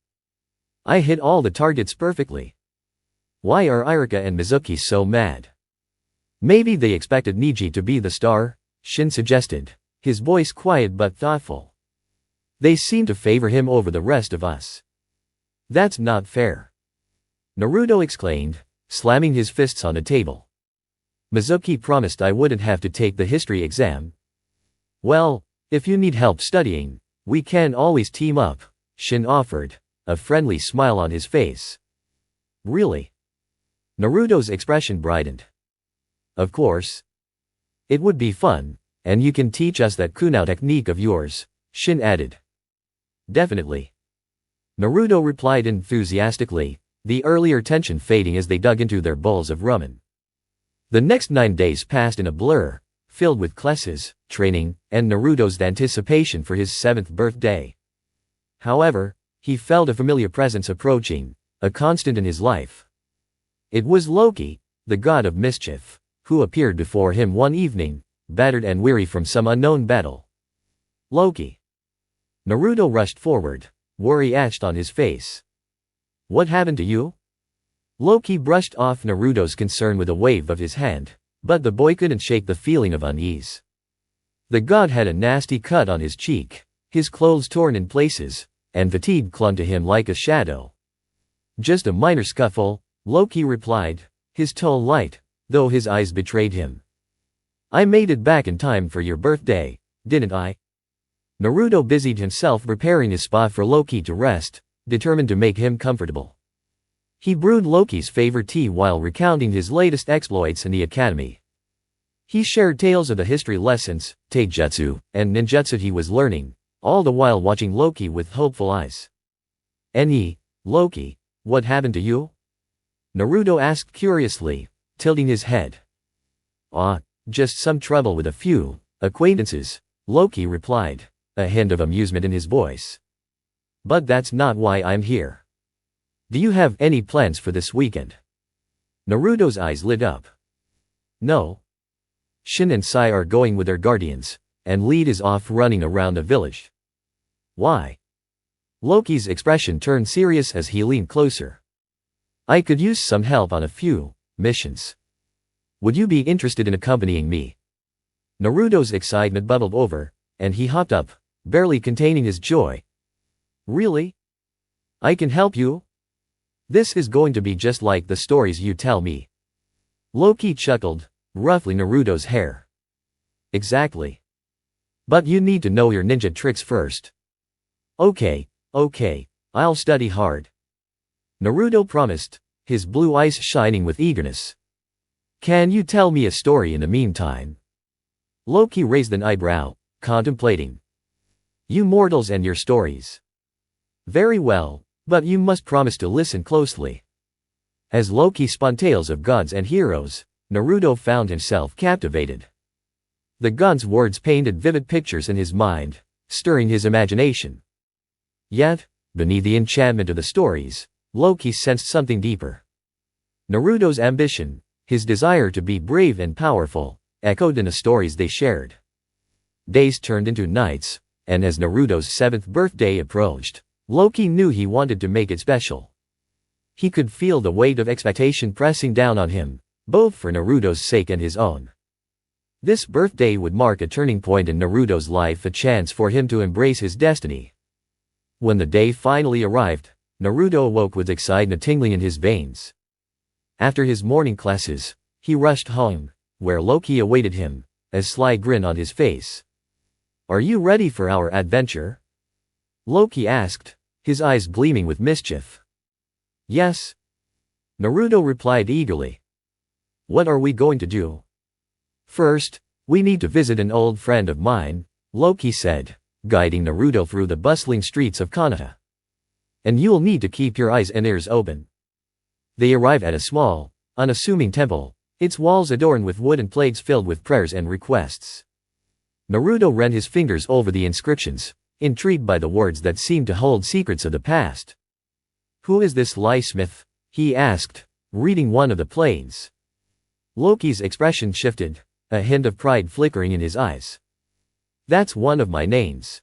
"I hit all the targets perfectly. Why are Iruka and Mizuki so mad?" "Maybe they expected Neji to be the star," Shin suggested, his voice quiet but thoughtful. "They seem to favor him over the rest of us." "That's not fair," Naruto exclaimed, slamming his fists on the table. "Mizuki promised I wouldn't have to take the history exam." "Well, if you need help studying, we can always team up," Shin offered, a friendly smile on his face. "Really?" Naruto's expression brightened. "Of course. It would be fun, and you can teach us that kunai technique of yours," Shin added. "Definitely," Naruto replied enthusiastically, the earlier tension fading as they dug into their bowls of ramen. The next 9 days passed in a blur, filled with classes, training, and Naruto's anticipation for his 7th birthday. However, he felt a familiar presence approaching, a constant in his life. It was Loki, the god of mischief, who appeared before him one evening, battered and weary from some unknown battle. "Loki!" Naruto rushed forward, worry etched on his face. What happened to you? Loki brushed off Naruto's concern with a wave of his hand, but the boy couldn't shake the feeling of unease. The god had a nasty cut on his cheek, his clothes torn in places, and fatigue clung to him like a shadow. Just a minor scuffle, Loki replied, his tone light, though his eyes betrayed him. I made it back in time for your birthday, didn't I? Naruto busied himself preparing his spot for Loki to rest, determined to make him comfortable. He brewed Loki's favorite tea while recounting his latest exploits in the academy. He shared tales of the history lessons, taijutsu, and ninjutsu he was learning, all the while watching Loki with hopeful eyes. Loki, what happened to you? Naruto asked curiously, tilting his head. Just some trouble with a few acquaintances, Loki replied, a hint of amusement in his voice. But that's not why I'm here. Do you have any plans for this weekend? Naruto's eyes lit up. No. Shin and Sai are going with their guardians, and Lead is off running around the village. Why? Loki's expression turned serious as he leaned closer. I could use some help on a few missions. Would you be interested in accompanying me? Naruto's excitement bubbled over, and he hopped up, barely containing his joy. Really? I can help you? This is going to be just like the stories you tell me. Loki chuckled, ruffling Naruto's hair. Exactly. But you need to know your ninja tricks first. Okay, I'll study hard. Naruto promised, his blue eyes shining with eagerness. Can you tell me a story in the meantime? Loki raised an eyebrow, contemplating. You mortals and your stories. Very well, but you must promise to listen closely. As Loki spun tales of gods and heroes, Naruto found himself captivated. The god's words painted vivid pictures in his mind, stirring his imagination. Yet, beneath the enchantment of the stories, Loki sensed something deeper. Naruto's ambition, his desire to be brave and powerful, echoed in the stories they shared. Days turned into nights, and as Naruto's 7th birthday approached, Loki knew he wanted to make it special. He could feel the weight of expectation pressing down on him, both for Naruto's sake and his own. This birthday would mark a turning point in Naruto's life, a chance for him to embrace his destiny. When the day finally arrived, Naruto awoke with excitement tingling in his veins. After his morning classes, he rushed home, where Loki awaited him, a sly grin on his face. Are you ready for our adventure? Loki asked, his eyes gleaming with mischief. Yes. Naruto replied eagerly. What are we going to do? First, we need to visit an old friend of mine, Loki said, guiding Naruto through the bustling streets of Konoha. And you'll need to keep your eyes and ears open. They arrive at a small, unassuming temple, its walls adorned with wooden plates filled with prayers and requests. Naruto ran his fingers over the inscriptions, intrigued by the words that seemed to hold secrets of the past. Who is this Smith? He asked, reading one of the planes. Loki's expression shifted, a hint of pride flickering in his eyes. That's one of my names.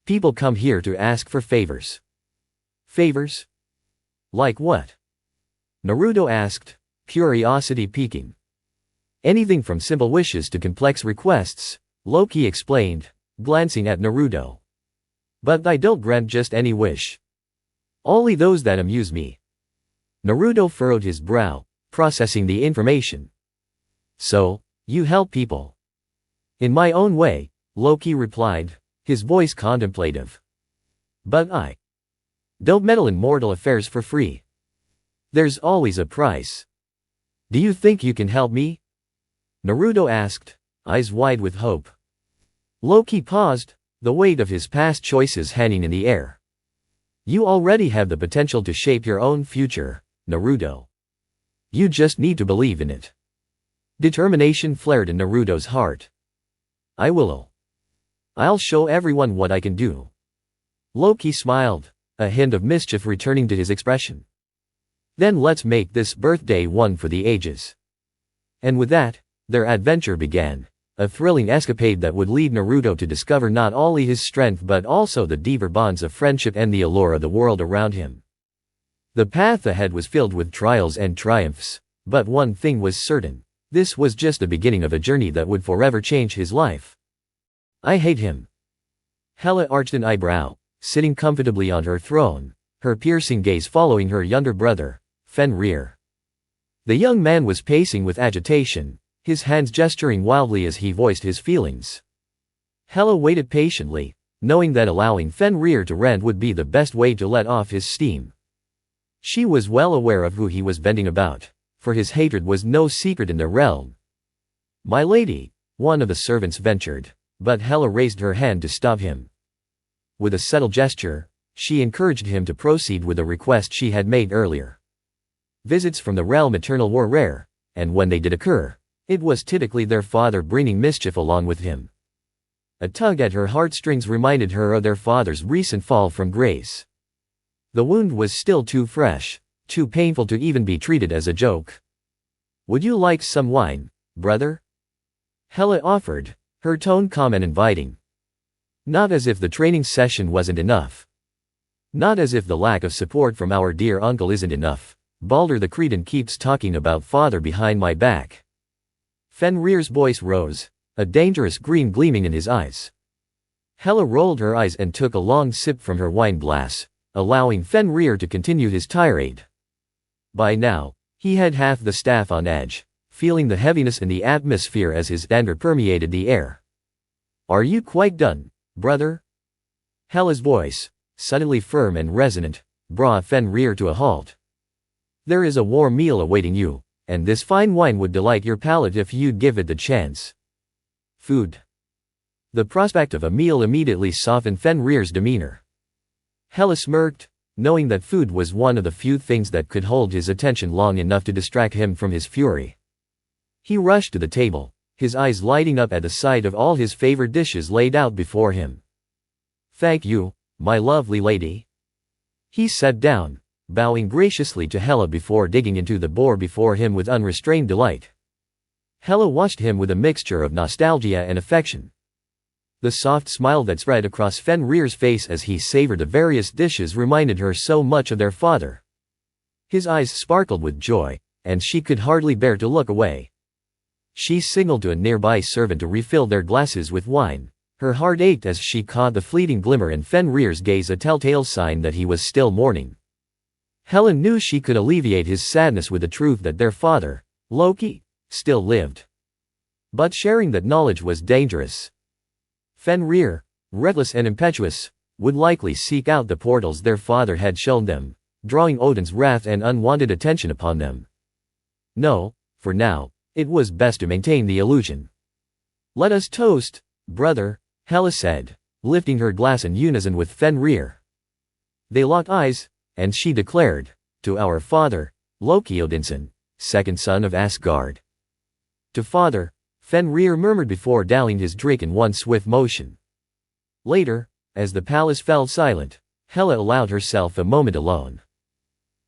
People come here to ask for favors. Favors? Like what? Naruto asked, curiosity piquing. Anything from simple wishes to complex requests, Loki explained, glancing at Naruto. But I don't grant just any wish. Only those that amuse me. Naruto furrowed his brow, processing the information. So, you help people? In my own way, Loki replied, his voice contemplative. But I don't meddle in mortal affairs for free. There's always a price. Do you think you can help me? Naruto asked, eyes wide with hope. Loki paused, the weight of his past choices hanging in the air. You already have the potential to shape your own future, Naruto. You just need to believe in it. Determination flared in Naruto's heart. I will. I'll show everyone what I can do. Loki smiled, a hint of mischief returning to his expression. Then let's make this birthday one for the ages. And with that, their adventure began, A thrilling escapade that would lead Naruto to discover not only his strength but also the deeper bonds of friendship and the allure of the world around him. The path ahead was filled with trials and triumphs, but one thing was certain. This was just the beginning of a journey that would forever change his life. I hate him. Hela arched an eyebrow, sitting comfortably on her throne, her piercing gaze following her younger brother, Fenrir. The young man was pacing with agitation, his hands gesturing wildly as he voiced his feelings. Hela waited patiently, knowing that allowing Fenrir to rant would be the best way to let off his steam. She was well aware of who he was bending about, for his hatred was no secret in their realm. "My lady," one of the servants ventured, but Hela raised her hand to stop him. With a subtle gesture, she encouraged him to proceed with a request she had made earlier. Visits from the realm eternal were rare, and when they did occur, it was typically their father bringing mischief along with him. A tug at her heartstrings reminded her of their father's recent fall from grace. The wound was still too fresh, too painful to even be treated as a joke. "Would you like some wine, brother?" Hela offered, her tone calm and inviting. Not as if the training session wasn't enough. Not as if the lack of support from our dear uncle isn't enough. Baldur the Cretan keeps talking about father behind my back. Fenrir's voice rose, a dangerous green gleaming in his eyes. Hela rolled her eyes and took a long sip from her wine glass, allowing Fenrir to continue his tirade. By now, he had half the staff on edge, feeling the heaviness in the atmosphere as his anger permeated the air. "Are you quite done, brother?" Hela's voice, suddenly firm and resonant, brought Fenrir to a halt. "There is a warm meal awaiting you, and this fine wine would delight your palate if you'd give it the chance." Food. The prospect of a meal immediately softened Fenrir's demeanor. Hela smirked, knowing that food was one of the few things that could hold his attention long enough to distract him from his fury. He rushed to the table, his eyes lighting up at the sight of all his favorite dishes laid out before him. "Thank you, my lovely lady." He sat down, bowing graciously to Hela before digging into the boar before him with unrestrained delight. Hela watched him with a mixture of nostalgia and affection. The soft smile that spread across Fenrir's face as he savored the various dishes reminded her so much of their father. His eyes sparkled with joy, and she could hardly bear to look away. She signaled to a nearby servant to refill their glasses with wine. Her heart ached as she caught the fleeting glimmer in Fenrir's gaze, a telltale sign that he was still mourning. Hela knew she could alleviate his sadness with the truth that their father, Loki, still lived. But sharing that knowledge was dangerous. Fenrir, reckless and impetuous, would likely seek out the portals their father had shown them, drawing Odin's wrath and unwanted attention upon them. No, for now, it was best to maintain the illusion. "Let us toast, brother," Hela said, lifting her glass in unison with Fenrir. They locked eyes, and she declared, "To our father, Loki Odinson, second son of Asgard." "To father," Fenrir murmured before downing his drink in one swift motion. Later, as the palace fell silent, Hela allowed herself a moment alone.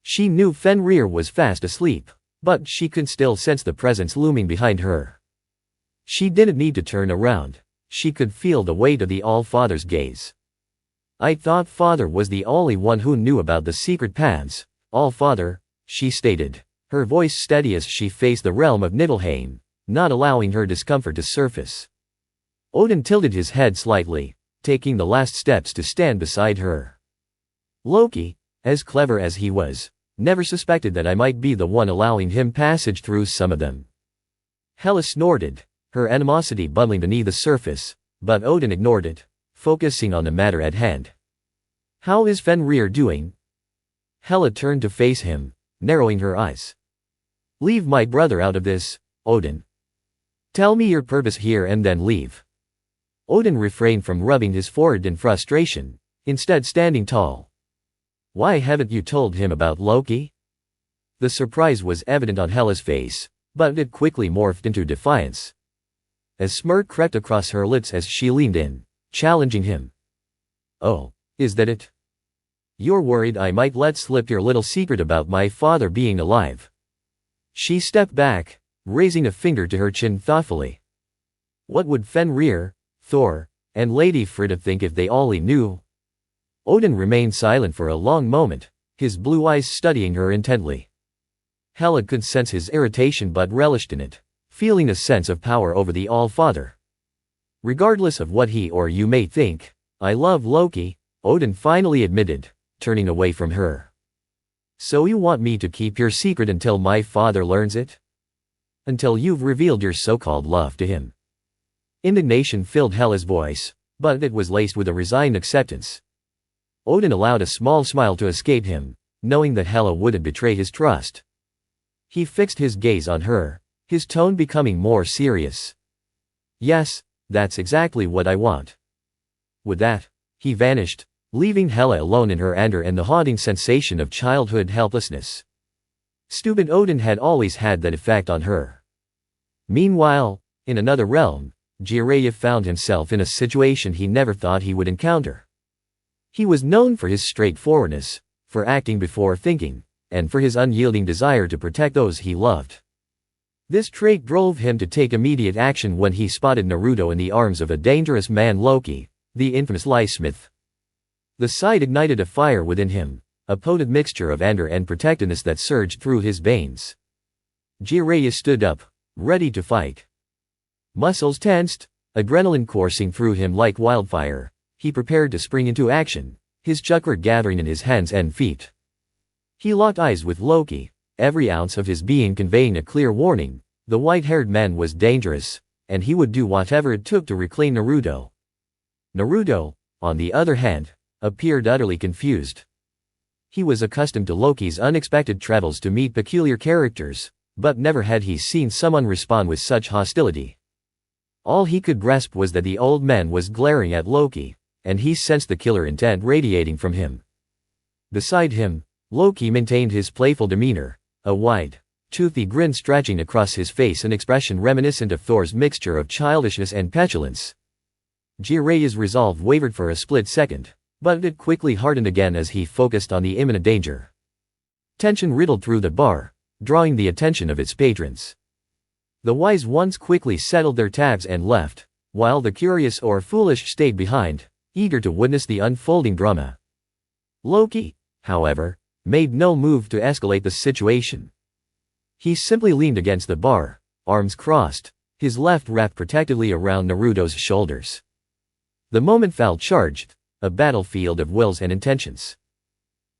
She knew Fenrir was fast asleep, but she could still sense the presence looming behind her. She didn't need to turn around. She could feel the weight of the All-Father's gaze. "I thought father was the only one who knew about the secret paths, All-Father," she stated, her voice steady as she faced the realm of Nidlheim, not allowing her discomfort to surface. Odin tilted his head slightly, taking the last steps to stand beside her. "Loki, as clever as he was, never suspected that I might be the one allowing him passage through some of them." Hela snorted, her animosity bubbling beneath the surface, but Odin ignored it, focusing on the matter at hand. "How is Fenrir doing?" Hela turned to face him, narrowing her eyes. "Leave my brother out of this, Odin. Tell me your purpose here and then leave." Odin refrained from rubbing his forehead in frustration, instead standing tall. "Why haven't you told him about Loki?" The surprise was evident on Hela's face, but it quickly morphed into defiance. A smirk crept across her lips as she leaned in, challenging him. "Oh, is that it? You're worried I might let slip your little secret about my father being alive?" She stepped back, raising a finger to her chin thoughtfully. What would Fenrir, Thor, and Lady Frida think if they only knew? Odin remained silent for a long moment, his blue eyes studying her intently. Hela could sense his irritation but relished in it, feeling a sense of power over the All-Father. Regardless of what he or you may think, I love Loki, Odin finally admitted, turning away from her. So you want me to keep your secret until my father learns it? Until you've revealed your so-called love to him. Indignation filled Hela's voice, but it was laced with a resigned acceptance. Odin allowed a small smile to escape him, knowing that Hela wouldn't betray his trust. He fixed his gaze on her, his tone becoming more serious. Yes, that's exactly what I want. With that, he vanished, leaving Hela alone in her anger and the haunting sensation of childhood helplessness. Stupid Odin had always had that effect on her. Meanwhile, in another realm, Jiraiya found himself in a situation he never thought he would encounter. He was known for his straightforwardness, for acting before thinking, and for his unyielding desire to protect those he loved. This trait drove him to take immediate action when he spotted Naruto in the arms of a dangerous man, Loki, the infamous Lysmith. The sight ignited a fire within him, a potent mixture of anger and protectiveness that surged through his veins. Jiraiya stood up, ready to fight. Muscles tensed, adrenaline coursing through him like wildfire, he prepared to spring into action, his chakra gathering in his hands and feet. He locked eyes with Loki, every ounce of his being conveying a clear warning: the white-haired man was dangerous, and he would do whatever it took to reclaim Naruto. Naruto, on the other hand, appeared utterly confused. He was accustomed to Loki's unexpected travels to meet peculiar characters, but never had he seen someone respond with such hostility. All he could grasp was that the old man was glaring at Loki, and he sensed the killer intent radiating from him. Beside him, Loki maintained his playful demeanor, a wide, toothy grin stretching across his face, an expression reminiscent of Thor's mixture of childishness and petulance. Jiraiya's resolve wavered for a split second, but it quickly hardened again as he focused on the imminent danger. Tension riddled through the bar, drawing the attention of its patrons. The wise ones quickly settled their tabs and left, while the curious or foolish stayed behind, eager to witness the unfolding drama. Loki, however, made no move to escalate the situation. He simply leaned against the bar, arms crossed, his left wrapped protectively around Naruto's shoulders. The moment felt charged, a battlefield of wills and intentions.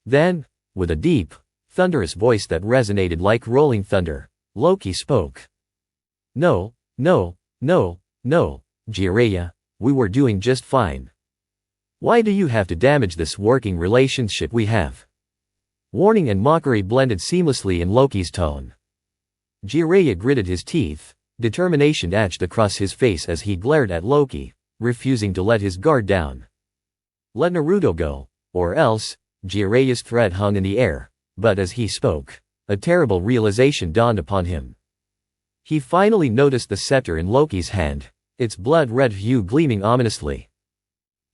Then, with a deep, thunderous voice that resonated like rolling thunder, Loki spoke. No, no, no, no, Jiraiya, we were doing just fine. Why do you have to damage this working relationship we have? Warning and mockery blended seamlessly in Loki's tone. Jiraiya gritted his teeth, determination etched across his face as he glared at Loki, refusing to let his guard down. Let Naruto go, or else. Jiraiya's threat hung in the air, but as he spoke, a terrible realization dawned upon him. He finally noticed the scepter in Loki's hand, its blood-red hue gleaming ominously.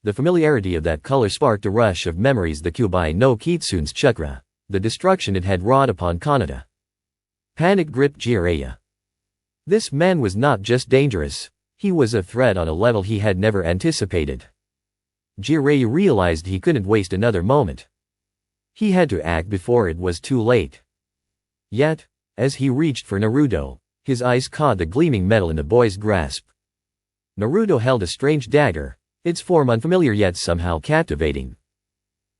The familiarity of that color sparked a rush of memories, the Kyuubi no Kitsune's chakra, the destruction it had wrought upon Kaneda. Panic gripped Jiraiya. This man was not just dangerous, he was a threat on a level he had never anticipated. Jiraiya realized he couldn't waste another moment. He had to act before it was too late. Yet, as he reached for Naruto, his eyes caught the gleaming metal in the boy's grasp. Naruto held a strange dagger, its form unfamiliar yet somehow captivating.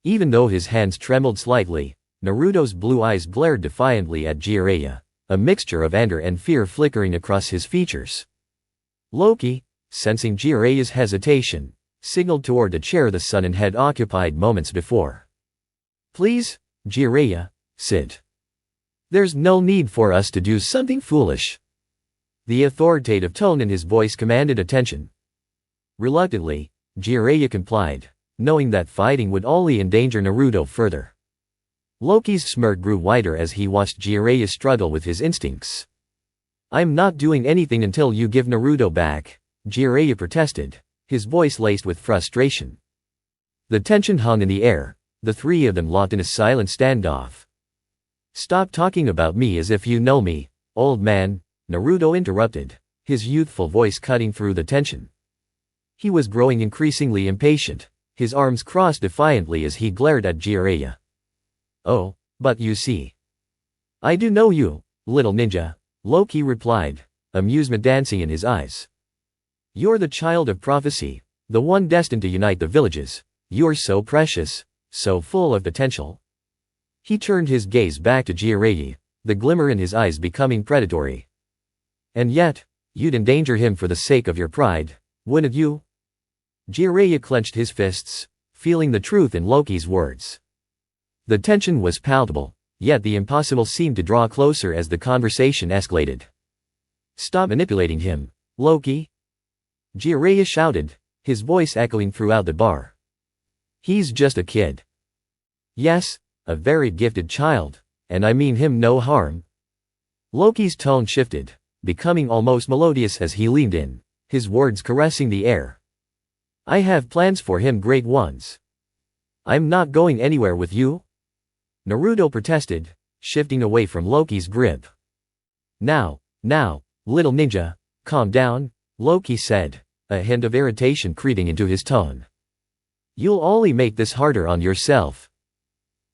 Even though his hands trembled slightly, Naruto's blue eyes glared defiantly at Jiraiya, a mixture of anger and fear flickering across his features. Loki, sensing Jiraiya's hesitation, signaled toward the chair the Sun had occupied moments before. Please, Jiraiya, sit. There's no need for us to do something foolish. The authoritative tone in his voice commanded attention. Reluctantly, Jiraiya complied, knowing that fighting would only endanger Naruto further. Loki's smirk grew wider as he watched Jiraiya struggle with his instincts. I'm not doing anything until you give Naruto back, Jiraiya protested, his voice laced with frustration. The tension hung in the air, the three of them locked in a silent standoff. Stop talking about me as if you know me, old man, Naruto interrupted, his youthful voice cutting through the tension. He was growing increasingly impatient, his arms crossed defiantly as he glared at Jiraiya. "Oh, but you see. I do know you, little ninja," Loki replied, amusement dancing in his eyes. "You're the child of prophecy, the one destined to unite the villages. You're so precious, so full of potential." He turned his gaze back to Jiraiya, the glimmer in his eyes becoming predatory. "And yet, you'd endanger him for the sake of your pride, wouldn't you?" Jiraiya clenched his fists, feeling the truth in Loki's words. The tension was palpable, yet the impossible seemed to draw closer as the conversation escalated. "Stop manipulating him, Loki!" Jiraiya shouted, his voice echoing throughout the bar. "He's just a kid." "Yes, a very gifted child, and I mean him no harm." Loki's tone shifted, becoming almost melodious as he leaned in, his words caressing the air. "I have plans for him, great ones." "I'm not going anywhere with you," Naruto protested, shifting away from Loki's grip. Now, little ninja, calm down," Loki said, a hint of irritation creeping into his tone. "You'll only make this harder on yourself.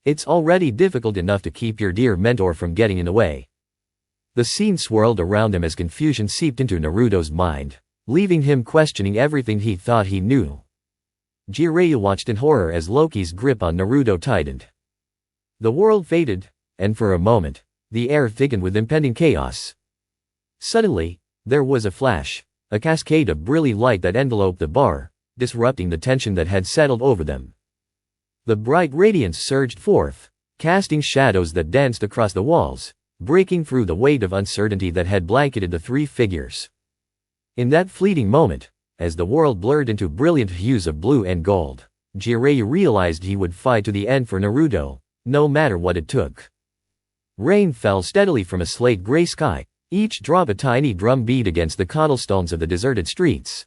It's already difficult enough to keep your dear mentor from getting in the way." The scene swirled around him as confusion seeped into Naruto's mind, leaving him questioning everything he thought he knew. Jiraiya watched in horror as Loki's grip on Naruto tightened. The world faded, and for a moment, the air thickened with impending chaos. Suddenly, there was a flash, a cascade of brilliant light that enveloped the bar, disrupting the tension that had settled over them. The bright radiance surged forth, casting shadows that danced across the walls, breaking through the weight of uncertainty that had blanketed the three figures. In that fleeting moment, as the world blurred into brilliant hues of blue and gold, Jiraiya realized he would fight to the end for Naruto, no matter what it took. Rain fell steadily from a slate-gray sky, each drop a tiny drum beat against the cobblestones of the deserted streets.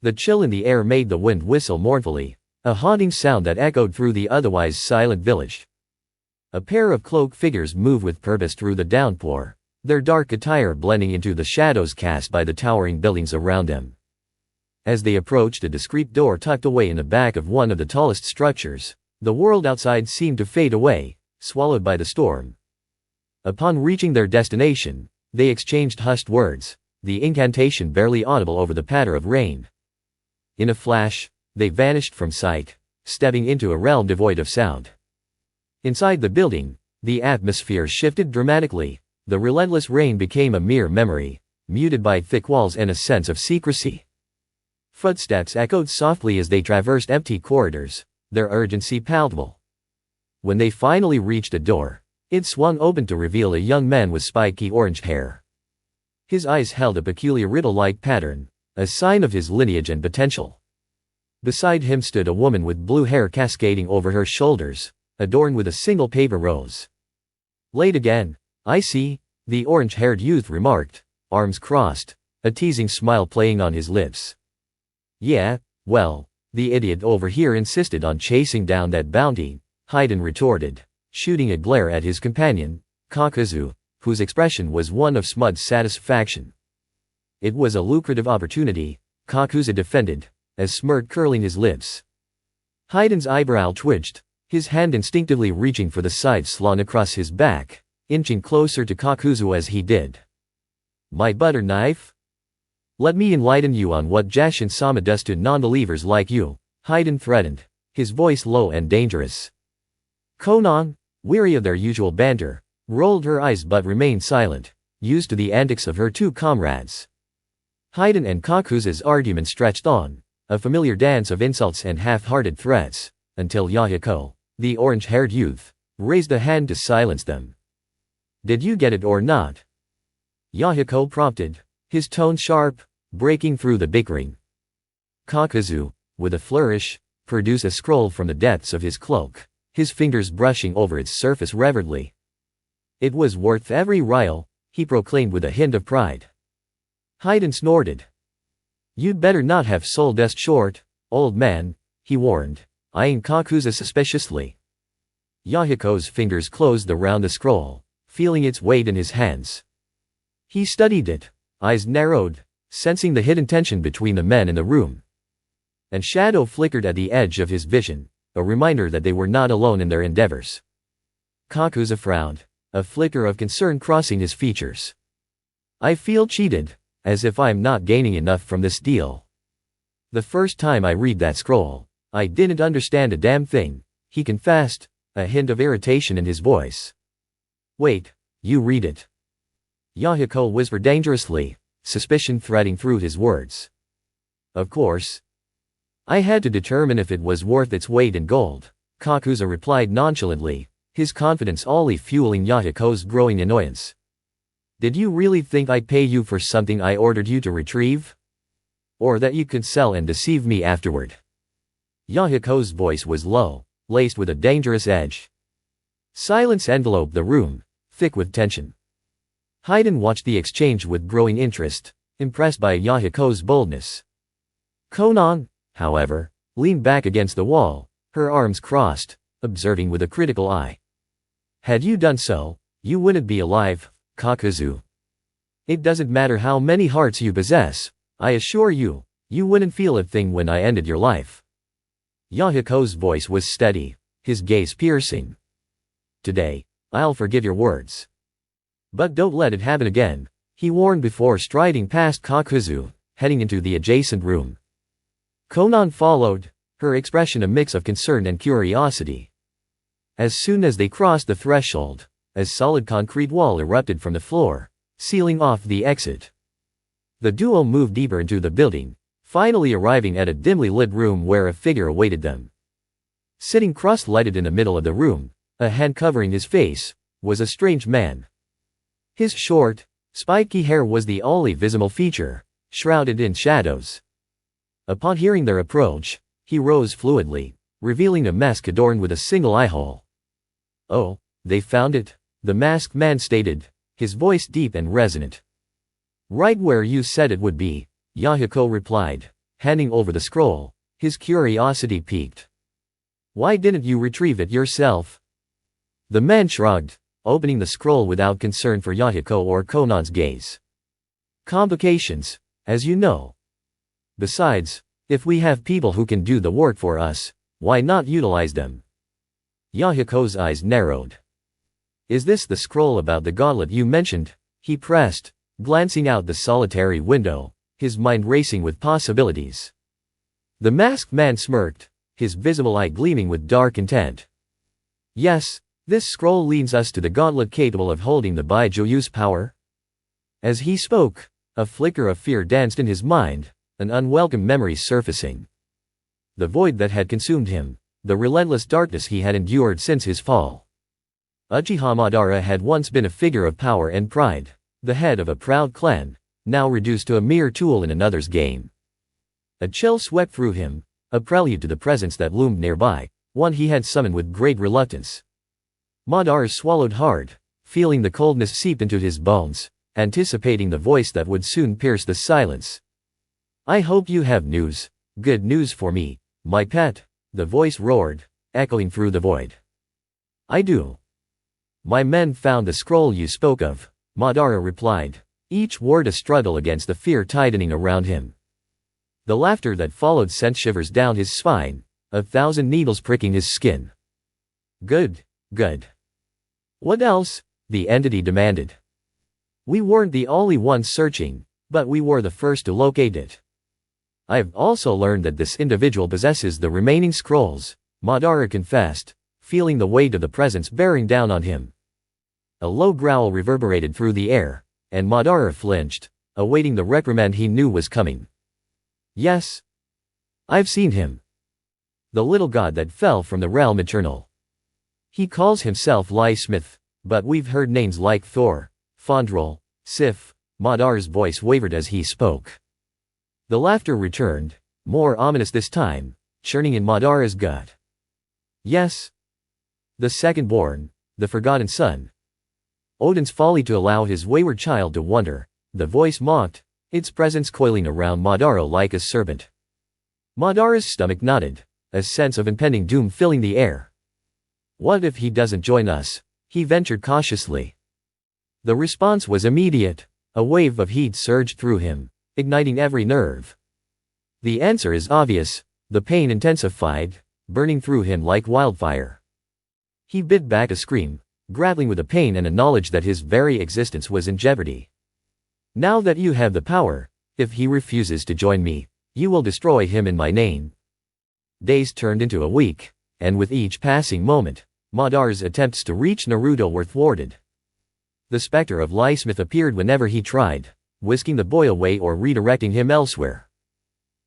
The chill in the air made the wind whistle mournfully, a haunting sound that echoed through the otherwise silent village. A pair of cloaked figures moved with purpose through the downpour, their dark attire blending into the shadows cast by the towering buildings around them. As they approached a discreet door tucked away in the back of one of the tallest structures, the world outside seemed to fade away, swallowed by the storm. Upon reaching their destination, they exchanged hushed words, the incantation barely audible over the patter of rain. In a flash, they vanished from sight, stepping into a realm devoid of sound. Inside the building, the atmosphere shifted dramatically. The relentless rain became a mere memory, muted by thick walls and a sense of secrecy. Footsteps echoed softly as they traversed empty corridors, their urgency palpable. When they finally reached a door, it swung open to reveal a young man with spiky orange hair. His eyes held a peculiar riddle-like pattern, a sign of his lineage and potential. Beside him stood a woman with blue hair cascading over her shoulders, adorned with a single paper rose. "Late again, I see," the orange-haired youth remarked, arms crossed, a teasing smile playing on his lips. "Yeah, well, the idiot over here insisted on chasing down that bounty," Hayden retorted, shooting a glare at his companion, Kakuzu, whose expression was one of smug satisfaction. "It was a lucrative opportunity," Kakuzu defended, a smirk curling his lips. Hayden's eyebrow twitched, his hand instinctively reaching for the scythe slung across his back, inching closer to Kakuzu as he did. "My butter knife? Let me enlighten you on what Jashin-sama does to non-believers like you," Hayden threatened, his voice low and dangerous. Konan, weary of their usual banter, rolled her eyes but remained silent, used to the antics of her two comrades. Hayden and Kakuzu's argument stretched on, a familiar dance of insults and half-hearted threats, until Yahiko, the orange-haired youth, raised a hand to silence them. "Did you get it or not?" Yahiko prompted, his tone sharp, breaking through the bickering. Kakuzu, with a flourish, produced a scroll from the depths of his cloak, his fingers brushing over its surface reverently. "It was worth every rial," he proclaimed with a hint of pride. Hayden snorted. "You'd better not have sold us short, old man," he warned, eyeing Kakuzu suspiciously. Yahiko's fingers closed around the scroll, feeling its weight in his hands. He studied it, eyes narrowed, sensing the hidden tension between the men in the room. And shadow flickered at the edge of his vision, a reminder that they were not alone in their endeavors. Kakuzu frowned, a flicker of concern crossing his features. I feel cheated, as if I'm not gaining enough from this deal. The first time I read that scroll, I didn't understand a damn thing, he confessed, a hint of irritation in his voice. Wait, you read it? Yahiko whispered dangerously, suspicion threading through his words. Of course. I had to determine if it was worth its weight in gold, Kakuzu replied nonchalantly, his confidence only fueling Yahiko's growing annoyance. Did you really think I'd pay you for something I ordered you to retrieve? Or that you could sell and deceive me afterward? Yahiko's voice was low, laced with a dangerous edge. Silence enveloped the room, thick with tension. Haiden watched the exchange with growing interest, impressed by Yahiko's boldness. Konan, however, leaned back against the wall, her arms crossed, observing with a critical eye. Had you done so, you wouldn't be alive, Kakuzu. It doesn't matter how many hearts you possess, I assure you, you wouldn't feel a thing when I ended your life. Yahiko's voice was steady, his gaze piercing. Today, I'll forgive your words. But don't let it happen again, he warned before striding past Kakuzu, heading into the adjacent room. Konan followed, her expression a mix of concern and curiosity. As soon as they crossed the threshold, a solid concrete wall erupted from the floor, sealing off the exit. The duo moved deeper into the building, finally arriving at a dimly lit room where a figure awaited them. Sitting cross-legged in the middle of the room, a hand covering his face, was a strange man. His short, spiky hair was the only visible feature, shrouded in shadows. Upon hearing their approach, he rose fluidly, revealing a mask adorned with a single eye hole. Oh, they found it, the masked man stated, his voice deep and resonant. Right where you said it would be, Yahiko replied, handing over the scroll, his curiosity piqued. Why didn't you retrieve it yourself? The man shrugged, opening the scroll without concern for Yahiko or Konan's gaze. Complications, as you know. Besides, if we have people who can do the work for us, why not utilize them? Yahiko's eyes narrowed. Is this the scroll about the gauntlet you mentioned? He pressed, glancing out the solitary window, his mind racing with possibilities. The masked man smirked, his visible eye gleaming with dark intent. Yes, this scroll leads us to the gauntlet capable of holding the Baijuyu's power. As he spoke, a flicker of fear danced in his mind, an unwelcome memory surfacing. The void that had consumed him, the relentless darkness he had endured since his fall. Uchiha Madara had once been a figure of power and pride, the head of a proud clan, now reduced to a mere tool in another's game. A chill swept through him, a prelude to the presence that loomed nearby, one he had summoned with great reluctance. Madara swallowed hard, feeling the coldness seep into his bones, anticipating the voice that would soon pierce the silence. I hope you have news, good news for me, my pet, the voice roared, echoing through the void. I do. My men found the scroll you spoke of, Madara replied, each word a struggle against the fear tightening around him. The laughter that followed sent shivers down his spine, 1,000 needles pricking his skin. Good, good. What else? The entity demanded. We weren't the only ones searching, but we were the first to locate it. I've also learned that this individual possesses the remaining scrolls, Madara confessed, feeling the weight of the presence bearing down on him. A low growl reverberated through the air, and Madara flinched, awaiting the reprimand he knew was coming. Yes. I've seen him. The little god that fell from the realm eternal. He calls himself Lie-Smith, but we've heard names like Thor, Fondrel, Sif. Madara's voice wavered as he spoke. The laughter returned, more ominous this time, churning in Madara's gut. Yes. The second-born, the forgotten son. Odin's folly to allow his wayward child to wander, the voice mocked, its presence coiling around Madara like a serpent. Madara's stomach knotted, a sense of impending doom filling the air. What if he doesn't join us? He ventured cautiously. The response was immediate, A wave of heat surged through him, igniting every nerve. The answer is obvious. The pain intensified, burning through him like wildfire. He bit back a scream, grappling with the pain and a knowledge that his very existence was in jeopardy. Now that you have the power, if he refuses to join me, you will destroy him in my name. Days turned into a week, and with each passing moment, Madara's attempts to reach Naruto were thwarted. The specter of Lysmith appeared whenever he tried, whisking the boy away or redirecting him elsewhere.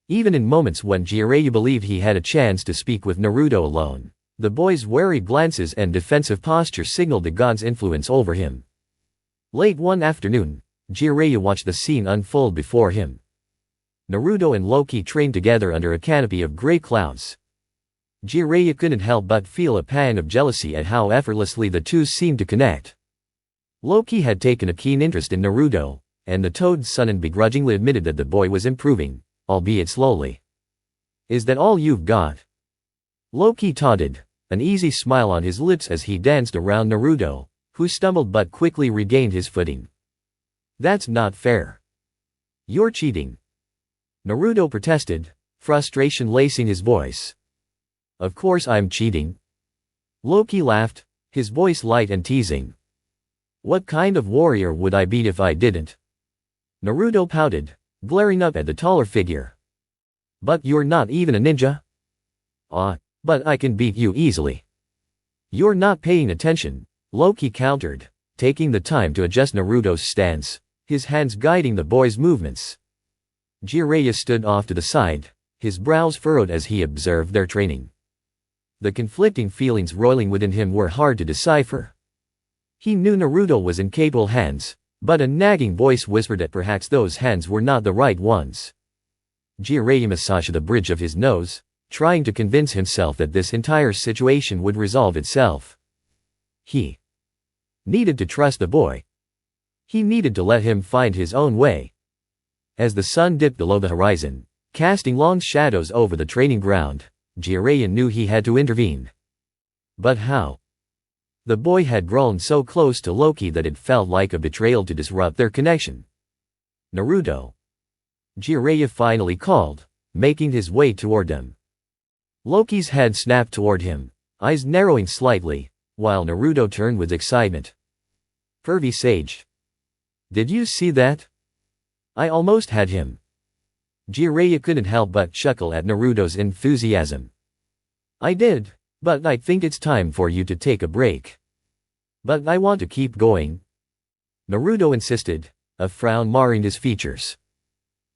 Even in moments when Jiraiya believed he had a chance to speak with Naruto alone, the boy's wary glances and defensive posture signaled the god's influence over him. Late one afternoon, Jiraiya watched the scene unfold before him. Naruto and Loki trained together under a canopy of gray clouds. Jiraiya couldn't help but feel a pang of jealousy at how effortlessly the two seemed to connect. Loki had taken a keen interest in Naruto, and the Toad's son begrudgingly admitted that the boy was improving, albeit slowly. "Is that all you've got?" Loki taunted, an easy smile on his lips as he danced around Naruto, who stumbled but quickly regained his footing. "That's not fair. You're cheating," Naruto protested, frustration lacing his voice. "Of course I'm cheating." Loki laughed, his voice light and teasing. "What kind of warrior would I be if I didn't?" Naruto pouted, glaring up at the taller figure. "But you're not even a ninja?" But I can beat you easily." "You're not paying attention," Loki countered, taking the time to adjust Naruto's stance, his hands guiding the boy's movements. Jiraiya stood off to the side, his brows furrowed as he observed their training. The conflicting feelings roiling within him were hard to decipher. He knew Naruto was in capable hands, but a nagging voice whispered that perhaps those hands were not the right ones. Jiraiya massaged the bridge of his nose, trying to convince himself that this entire situation would resolve itself. He needed to trust the boy. He needed to let him find his own way. As the sun dipped below the horizon, casting long shadows over the training ground, Jiraiya knew he had to intervene. But how? The boy had grown so close to Loki that it felt like a betrayal to disrupt their connection. "Naruto," Jiraiya finally called, making his way toward them. Loki's head snapped toward him, eyes narrowing slightly, while Naruto turned with excitement. "Pervy sage. Did you see that? I almost had him." Jiraiya couldn't help but chuckle at Naruto's enthusiasm. "I did, but I think it's time for you to take a break." "But I want to keep going," Naruto insisted, a frown marring his features.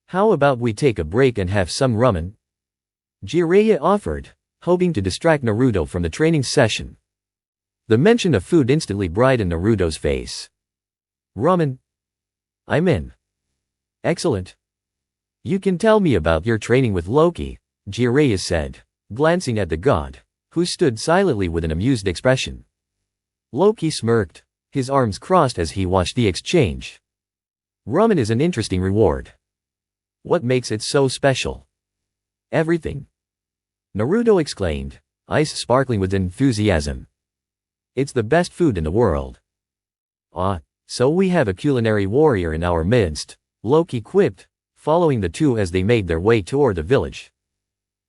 "How about we take a break and have some ramen?" Jiraiya offered, hoping to distract Naruto from the training session. The mention of food instantly brightened Naruto's face. "Ramen? I'm in." "Excellent. You can tell me about your training with Loki," Jiraiya said, glancing at the god, who stood silently with an amused expression. Loki smirked, his arms crossed as he watched the exchange. "Ramen is an interesting reward. What makes it so special?" "Everything," Naruto exclaimed, eyes sparkling with enthusiasm. "It's the best food in the world." So we have a culinary warrior in our midst," Loki quipped, following the two as they made their way toward the village.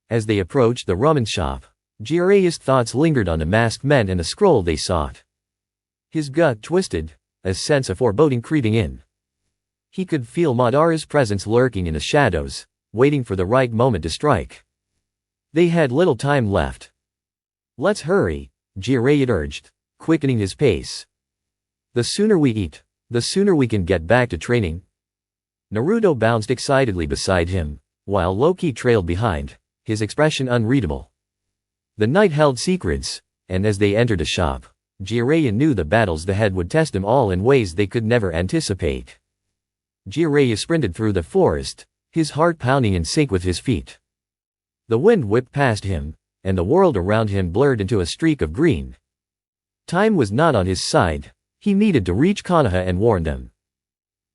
As they approached the ramen shop, Jiraiya's thoughts lingered on the masked men and the scroll they sought. His gut twisted, a sense of foreboding creeping in. He could feel Madara's presence lurking in the shadows, waiting for the right moment to strike. They had little time left. "Let's hurry," Jiraiya urged, quickening his pace. "The sooner we eat, the sooner we can get back to training." Naruto bounced excitedly beside him, while Loki trailed behind, his expression unreadable. The night held secrets, and as they entered the shop, Jiraiya knew the battles ahead would test them all in ways they could never anticipate. Jiraiya sprinted through the forest, his heart pounding in sync with his feet. The wind whipped past him, and the world around him blurred into a streak of green. Time was not on his side. He needed to reach Konoha and warn them.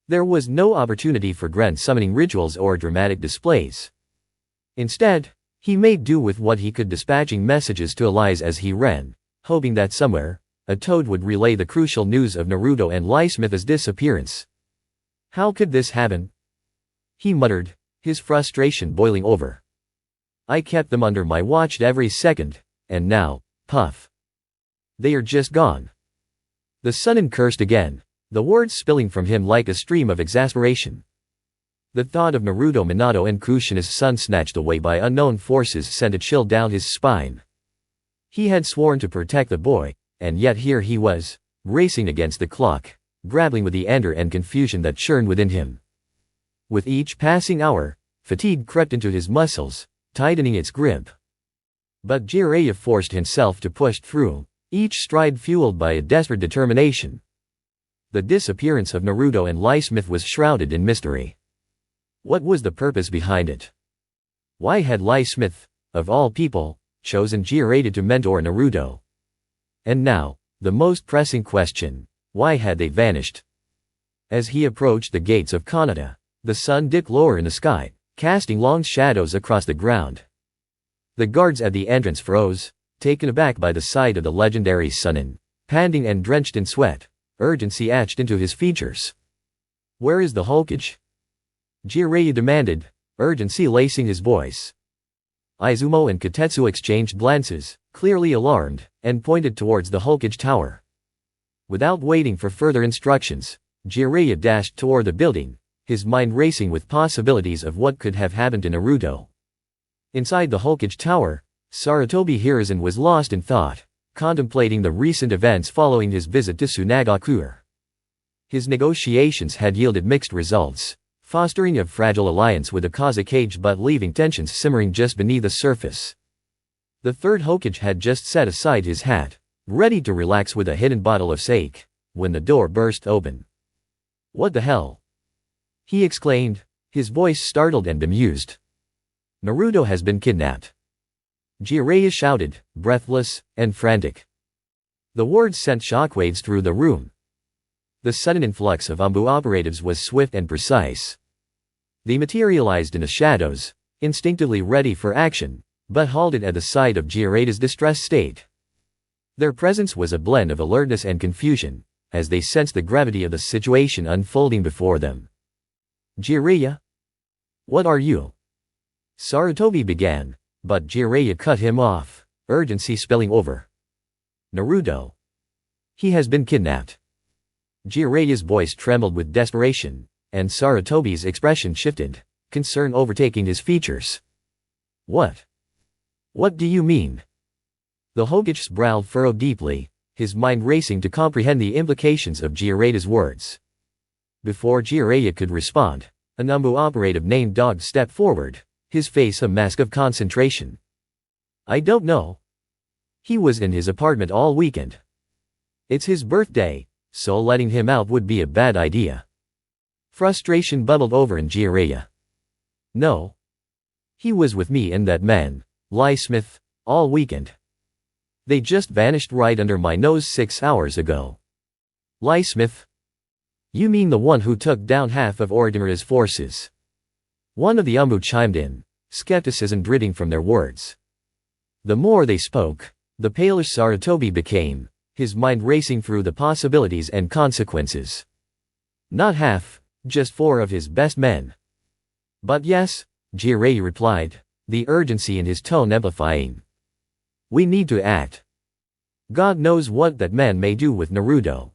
There was no opportunity for grand summoning rituals or dramatic displays. Instead, he made do with what he could, dispatching messages to allies as he ran, hoping that somewhere, a toad would relay the crucial news of Naruto and Lysmith's disappearance. How could this happen? He muttered, his frustration boiling over. I kept them under my watch every second, and now, puff. They are just gone. The Sunin cursed again, the words spilling from him like a stream of exasperation. The thought of Naruto, Minato and Kushina's son snatched away by unknown forces sent a chill down his spine. He had sworn to protect the boy, and yet here he was, racing against the clock, grappling with the anger and confusion that churned within him. With each passing hour, fatigue crept into his muscles, tightening its grip. But Jiraiya forced himself to push through, each stride fueled by a desperate determination. The disappearance of Naruto and Lie Smith was shrouded in mystery. What was the purpose behind it? Why had Lie Smith, of all people, chosen Jiraiya to mentor Naruto? And now, the most pressing question, why had they vanished? As he approached the gates of Kanata, the sun dipped lower in the sky, casting long shadows across the ground. The guards at the entrance froze, taken aback by the sight of the legendary Sunin, panting and drenched in sweat, urgency etched into his features. Where is the Hokage? Jiraiya demanded, urgency lacing his voice. Izumo and Katetsu exchanged glances, clearly alarmed, and pointed towards the Hokage tower. Without waiting for further instructions, Jiraiya dashed toward the building, his mind racing with possibilities of what could have happened to Naruto. Inside the Hokage tower, Sarutobi Hiruzen was lost in thought, contemplating the recent events following his visit to Tsunagakure. His negotiations had yielded mixed results, fostering a fragile alliance with the Kazekage but leaving tensions simmering just beneath the surface. The third Hokage had just set aside his hat, ready to relax with a hidden bottle of sake, when the door burst open. What the hell? He exclaimed, his voice startled and bemused. Naruto has been kidnapped. Jiraiya shouted, breathless and frantic. The words sent shockwaves through the room. The sudden influx of Umbu operatives was swift and precise. They materialized in the shadows, instinctively ready for action, but halted at the sight of Jiraiya's distressed state. Their presence was a blend of alertness and confusion, as they sensed the gravity of the situation unfolding before them. Jiraiya? What are you? Sarutobi began, but Jiraiya cut him off, urgency spilling over. Naruto. He has been kidnapped. Jiraiya's voice trembled with desperation, and Sarutobi's expression shifted, concern overtaking his features. What? What do you mean? The Hokage's brow furrowed deeply, his mind racing to comprehend the implications of Jiraiya's words. Before Jiraiya could respond, a Numbu operative named Dog stepped forward, his face a mask of concentration. I don't know. He was in his apartment all weekend. It's his birthday, so letting him out would be a bad idea. Frustration bubbled over in Jiraiya. No. He was with me and that man, Lie Smith, all weekend. They just vanished right under my nose 6 hours ago. Lie Smith? You mean the one who took down half of Orochimaru's forces? One of the Umbu chimed in, skepticism dripping from their words. The more they spoke, the paler Sarutobi became, his mind racing through the possibilities and consequences. Not half, just 4 of his best men. But yes, Jiraiya replied, the urgency in his tone amplifying. We need to act. God knows what that man may do with Naruto.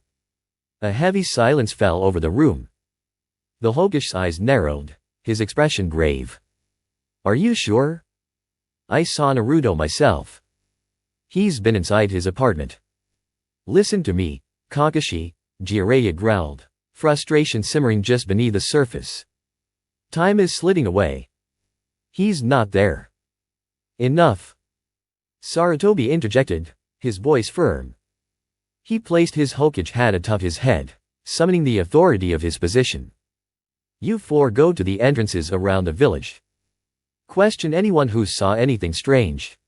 A heavy silence fell over the room. The Hokage's eyes narrowed, his expression grave. Are you sure? I saw Naruto myself. He's been inside his apartment. Listen to me, Kakashi, Jiraiya growled, frustration simmering just beneath the surface. Time is slitting away. He's not there. Enough. Sarutobi interjected, his voice firm. He placed his Hokage hat atop his head, summoning the authority of his position. You 4 go to the entrances around the village. Question anyone who saw anything strange.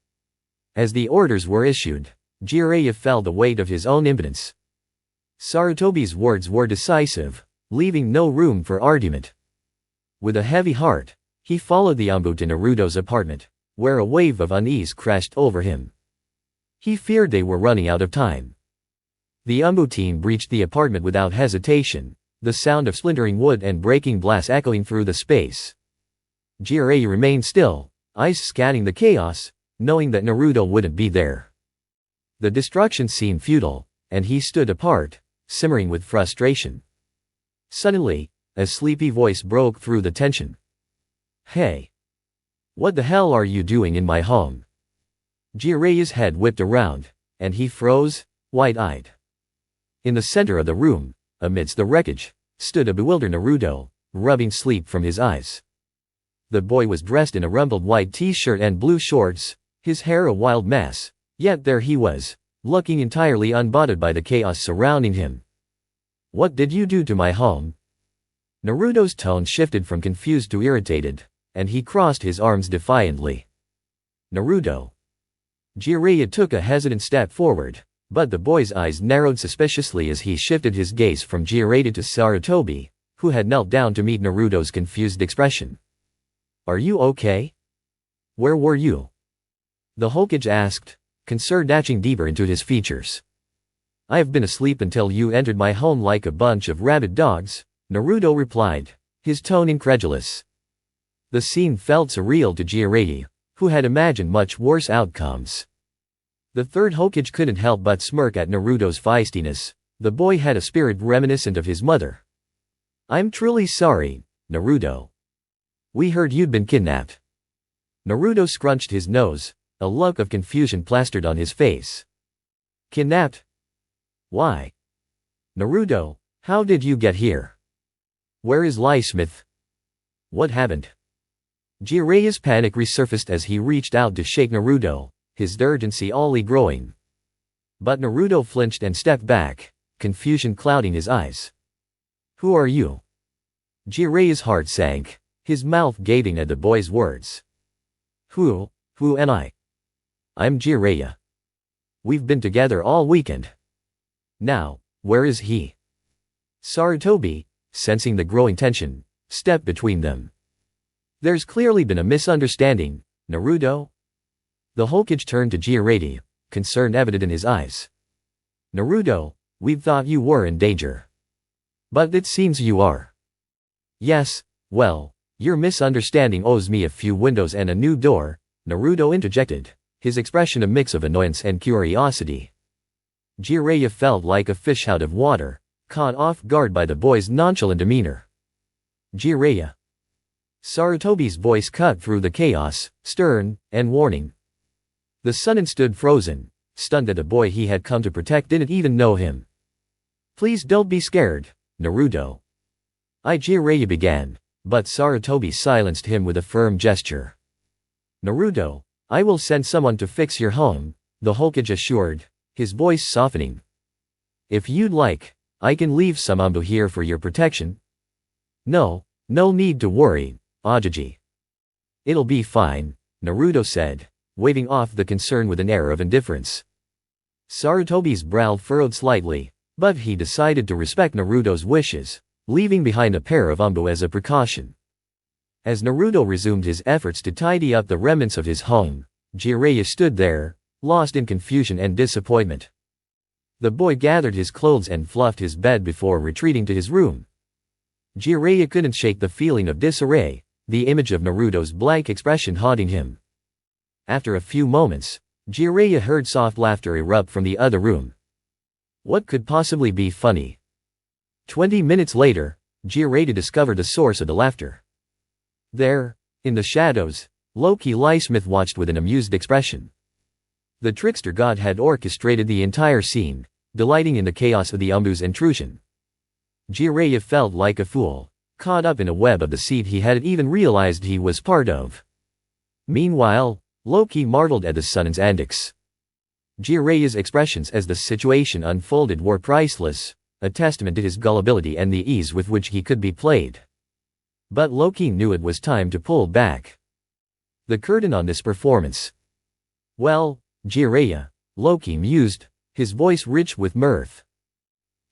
As the orders were issued, Jiraiya felt the weight of his own impotence. Sarutobi's words were decisive, leaving no room for argument. With a heavy heart, he followed the Umbu to Naruto's apartment, where a wave of unease crashed over him. He feared they were running out of time. The Umbu team breached the apartment without hesitation, the sound of splintering wood and breaking glass echoing through the space. Jiraiya remained still, eyes scanning the chaos, knowing that Naruto wouldn't be there. The destruction seemed futile, and he stood apart, simmering with frustration. Suddenly, a sleepy voice broke through the tension. "Hey! What the hell are you doing in my home?" Jiraiya's head whipped around, and he froze, wide-eyed. In the center of the room, amidst the wreckage, stood a bewildered Naruto, rubbing sleep from his eyes. The boy was dressed in a rumpled white t-shirt and blue shorts, his hair a wild mess, yet there he was, looking entirely unbothered by the chaos surrounding him. "What did you do to my home?" Naruto's tone shifted from confused to irritated, and he crossed his arms defiantly. "Naruto." Jiraiya took a hesitant step forward, but the boy's eyes narrowed suspiciously as he shifted his gaze from Jiraiya to Sarutobi, who had knelt down to meet Naruto's confused expression. "Are you okay? Where were you?" the Hokage asked, concern etching deeper into his features. "I have been asleep until you entered my home like a bunch of rabid dogs," Naruto replied, his tone incredulous. The scene felt surreal to Jiraiya, who had imagined much worse outcomes. The third Hokage couldn't help but smirk at Naruto's feistiness. The boy had a spirit reminiscent of his mother. "I'm truly sorry, Naruto. We heard you'd been kidnapped." Naruto scrunched his nose, a look of confusion plastered on his face. "Kidnapped? Why? Naruto, how did you get here? Where is Smith? What happened?" Jiraiya's panic resurfaced as he reached out to shake Naruto, his urgency only growing. But Naruto flinched and stepped back, confusion clouding his eyes. "Who are you?" Jiraiya's heart sank, his mouth gaping at the boy's words. Who am I? I'm Jiraiya. We've been together all weekend. Now, where is he?" Sarutobi, sensing the growing tension, stepped between them. "There's clearly been a misunderstanding, Naruto." The Hokage turned to Jiraiya, concern evident in his eyes. "Naruto, we thought you were in danger. But it seems you are." "Yes, well, your misunderstanding owes me a few windows and a new door," Naruto interjected, his expression a mix of annoyance and curiosity. Jiraiya felt like a fish out of water, caught off guard by the boy's nonchalant demeanor. "Jiraiya." Sarutobi's voice cut through the chaos, stern and warning. The Sunin stood frozen, stunned that the boy he had come to protect didn't even know him. "Please don't be scared, Naruto." Jiraiya began, but Sarutobi silenced him with a firm gesture. "Naruto, I will send someone to fix your home," the Hokage assured, his voice softening. "If you'd like, I can leave some Ambu here for your protection." No need to worry, Ajaji. "It'll be fine," Naruto said, waving off the concern with an air of indifference. Sarutobi's brow furrowed slightly, but he decided to respect Naruto's wishes, leaving behind a pair of Ambu as a precaution. As Naruto resumed his efforts to tidy up the remnants of his home, Jiraiya stood there, lost in confusion and disappointment. The boy gathered his clothes and fluffed his bed before retreating to his room. Jiraiya couldn't shake the feeling of disarray, the image of Naruto's blank expression haunting him. After a few moments, Jiraiya heard soft laughter erupt from the other room. What could possibly be funny? 20 minutes later, Jiraiya discovered the source of the laughter. There, in the shadows, Loki Smith watched with an amused expression. The trickster god had orchestrated the entire scene, delighting in the chaos of the Ambu's intrusion. Jiraiya felt like a fool, caught up in a web of deceit he hadn't even realized he was part of. Meanwhile, Loki marveled at the Sunin's antics. Jiraiya's expressions as the situation unfolded were priceless, a testament to his gullibility and the ease with which he could be played. But Loki knew it was time to pull back the curtain on this performance. "Well, Jiraiya," Loki mused, his voice rich with mirth.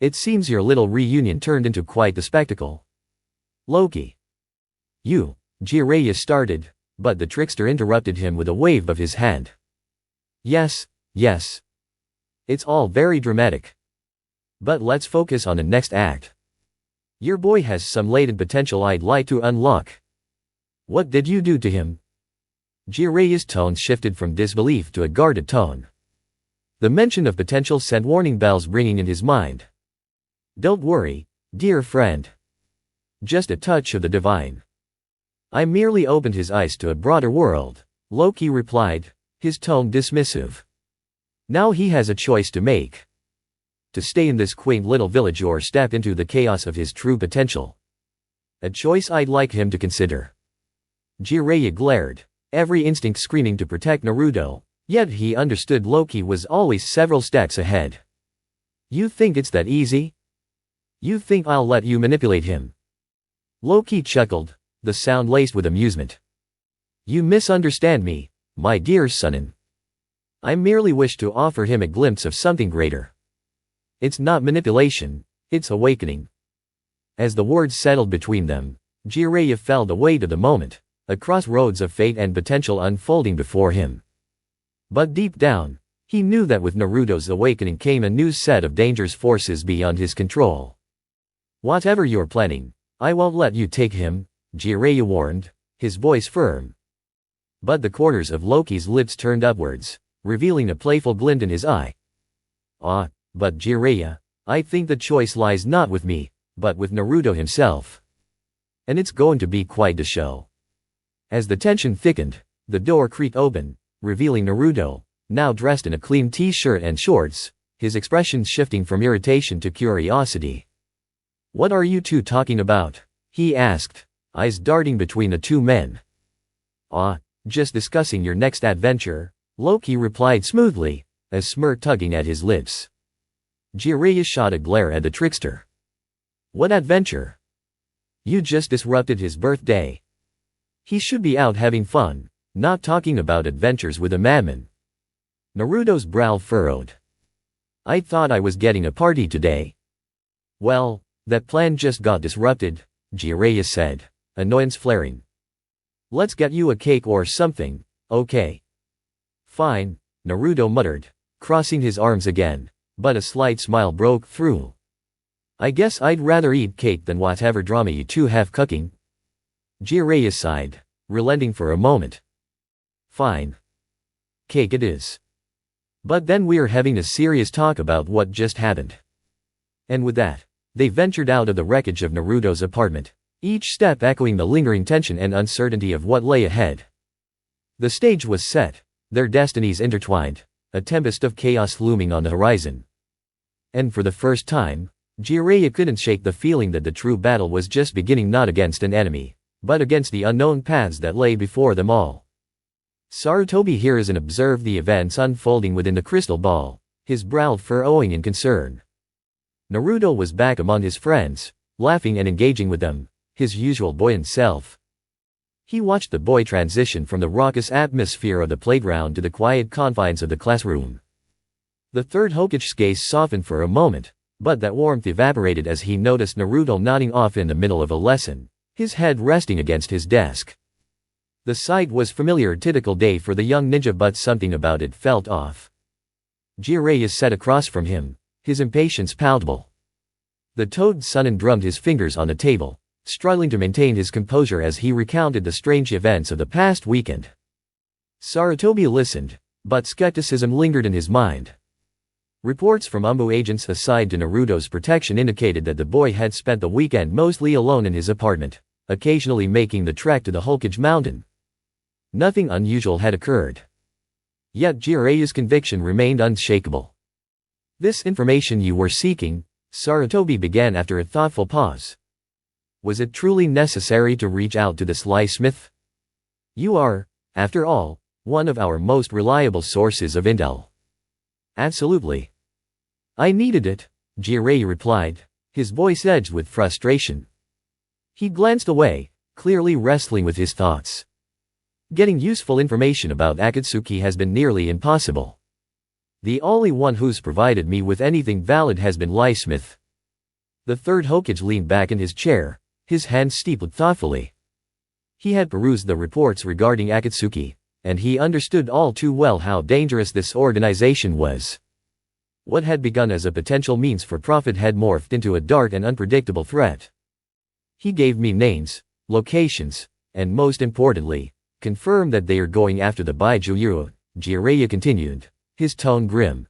"It seems your little reunion turned into quite the spectacle." "Loki." "You," Jiraiya started, but the trickster interrupted him with a wave of his hand. Yes. It's all very dramatic. But let's focus on the next act." Your boy has some latent potential I'd like to unlock. What did you do to him? Jiraiya's tone shifted from disbelief to a guarded tone. The mention of potential sent warning bells ringing in his mind. Don't worry, dear friend. Just a touch of the divine. I merely opened his eyes to a broader world, Loki replied, his tone dismissive. Now he has a choice to make. To stay in this quaint little village or step into the chaos of his true potential. A choice I'd like him to consider. Jiraiya glared, every instinct screaming to protect Naruto, yet he understood Loki was always several steps ahead. You think it's that easy? You think I'll let you manipulate him? Loki chuckled, the sound laced with amusement. You misunderstand me, my dear Sonin. I merely wish to offer him a glimpse of something greater. It's not manipulation, it's awakening. As the words settled between them, Jiraiya felt the weight of the moment, a crossroads of fate and potential unfolding before him. But deep down, he knew that with Naruto's awakening came a new set of dangerous forces beyond his control. Whatever you're planning, I won't let you take him, Jiraiya warned, his voice firm. But the corners of Loki's lips turned upwards, revealing a playful glint in his eye. But Jiraiya, I think the choice lies not with me, but with Naruto himself. And it's going to be quite a show. As the tension thickened, the door creaked open, revealing Naruto, now dressed in a clean t-shirt and shorts, his expression shifting from irritation to curiosity. What are you two talking about? He asked, eyes darting between the two men. Just discussing your next adventure, Loki replied smoothly, a smirk tugging at his lips. Jiraiya shot a glare at the trickster. What adventure? You just disrupted his birthday. He should be out having fun, not talking about adventures with a madman. Naruto's brow furrowed. I thought I was getting a party today. Well, that plan just got disrupted, Jiraiya said, annoyance flaring. Let's get you a cake or something, okay? Fine, Naruto muttered, crossing his arms again, but a slight smile broke through. I guess I'd rather eat cake than whatever drama you two have cooking. Jiraiya sighed, relenting for a moment. Fine. Cake it is. But then we're having a serious talk about what just happened. And with that, they ventured out of the wreckage of Naruto's apartment, each step echoing the lingering tension and uncertainty of what lay ahead. The stage was set, their destinies intertwined, a tempest of chaos looming on the horizon. And for the first time, Jiraiya couldn't shake the feeling that the true battle was just beginning, not against an enemy, but against the unknown paths that lay before them all. Sarutobi hears and observed the events unfolding within the crystal ball, his brow furrowing in concern. Naruto was back among his friends, laughing and engaging with them, his usual buoyant self. He watched the boy transition from the raucous atmosphere of the playground to the quiet confines of the classroom. The third Hokage's gaze softened for a moment, but that warmth evaporated as he noticed Naruto nodding off in the middle of a lesson, his head resting against his desk. The sight was familiar, typical day for the young ninja, but something about it felt off. Jiraiya sat across from him, his impatience palpable. The Toad Sonin drummed his fingers on the table, struggling to maintain his composure as he recounted the strange events of the past weekend. Sarutobi listened, but skepticism lingered in his mind. Reports from Umbu agents assigned to Naruto's protection indicated that the boy had spent the weekend mostly alone in his apartment, occasionally making the trek to the Hokage Mountain. Nothing unusual had occurred. Yet Jiraiya's conviction remained unshakable. This information you were seeking, Sarutobi began after a thoughtful pause. Was it truly necessary to reach out to the sly smith? You are, after all, one of our most reliable sources of intel. Absolutely. I needed it, Jiraiya replied, his voice edged with frustration. He glanced away, clearly wrestling with his thoughts. Getting useful information about Akatsuki has been nearly impossible. The only one who's provided me with anything valid has been Lysmith. The third Hokage leaned back in his chair, his hands steeped thoughtfully. He had perused the reports regarding Akatsuki, and he understood all too well how dangerous this organization was. What had begun as a potential means for profit had morphed into a dark and unpredictable threat. He gave me names, locations, and most importantly, confirmed that they are going after the Baijuyu, Jiraiya continued, his tone grim.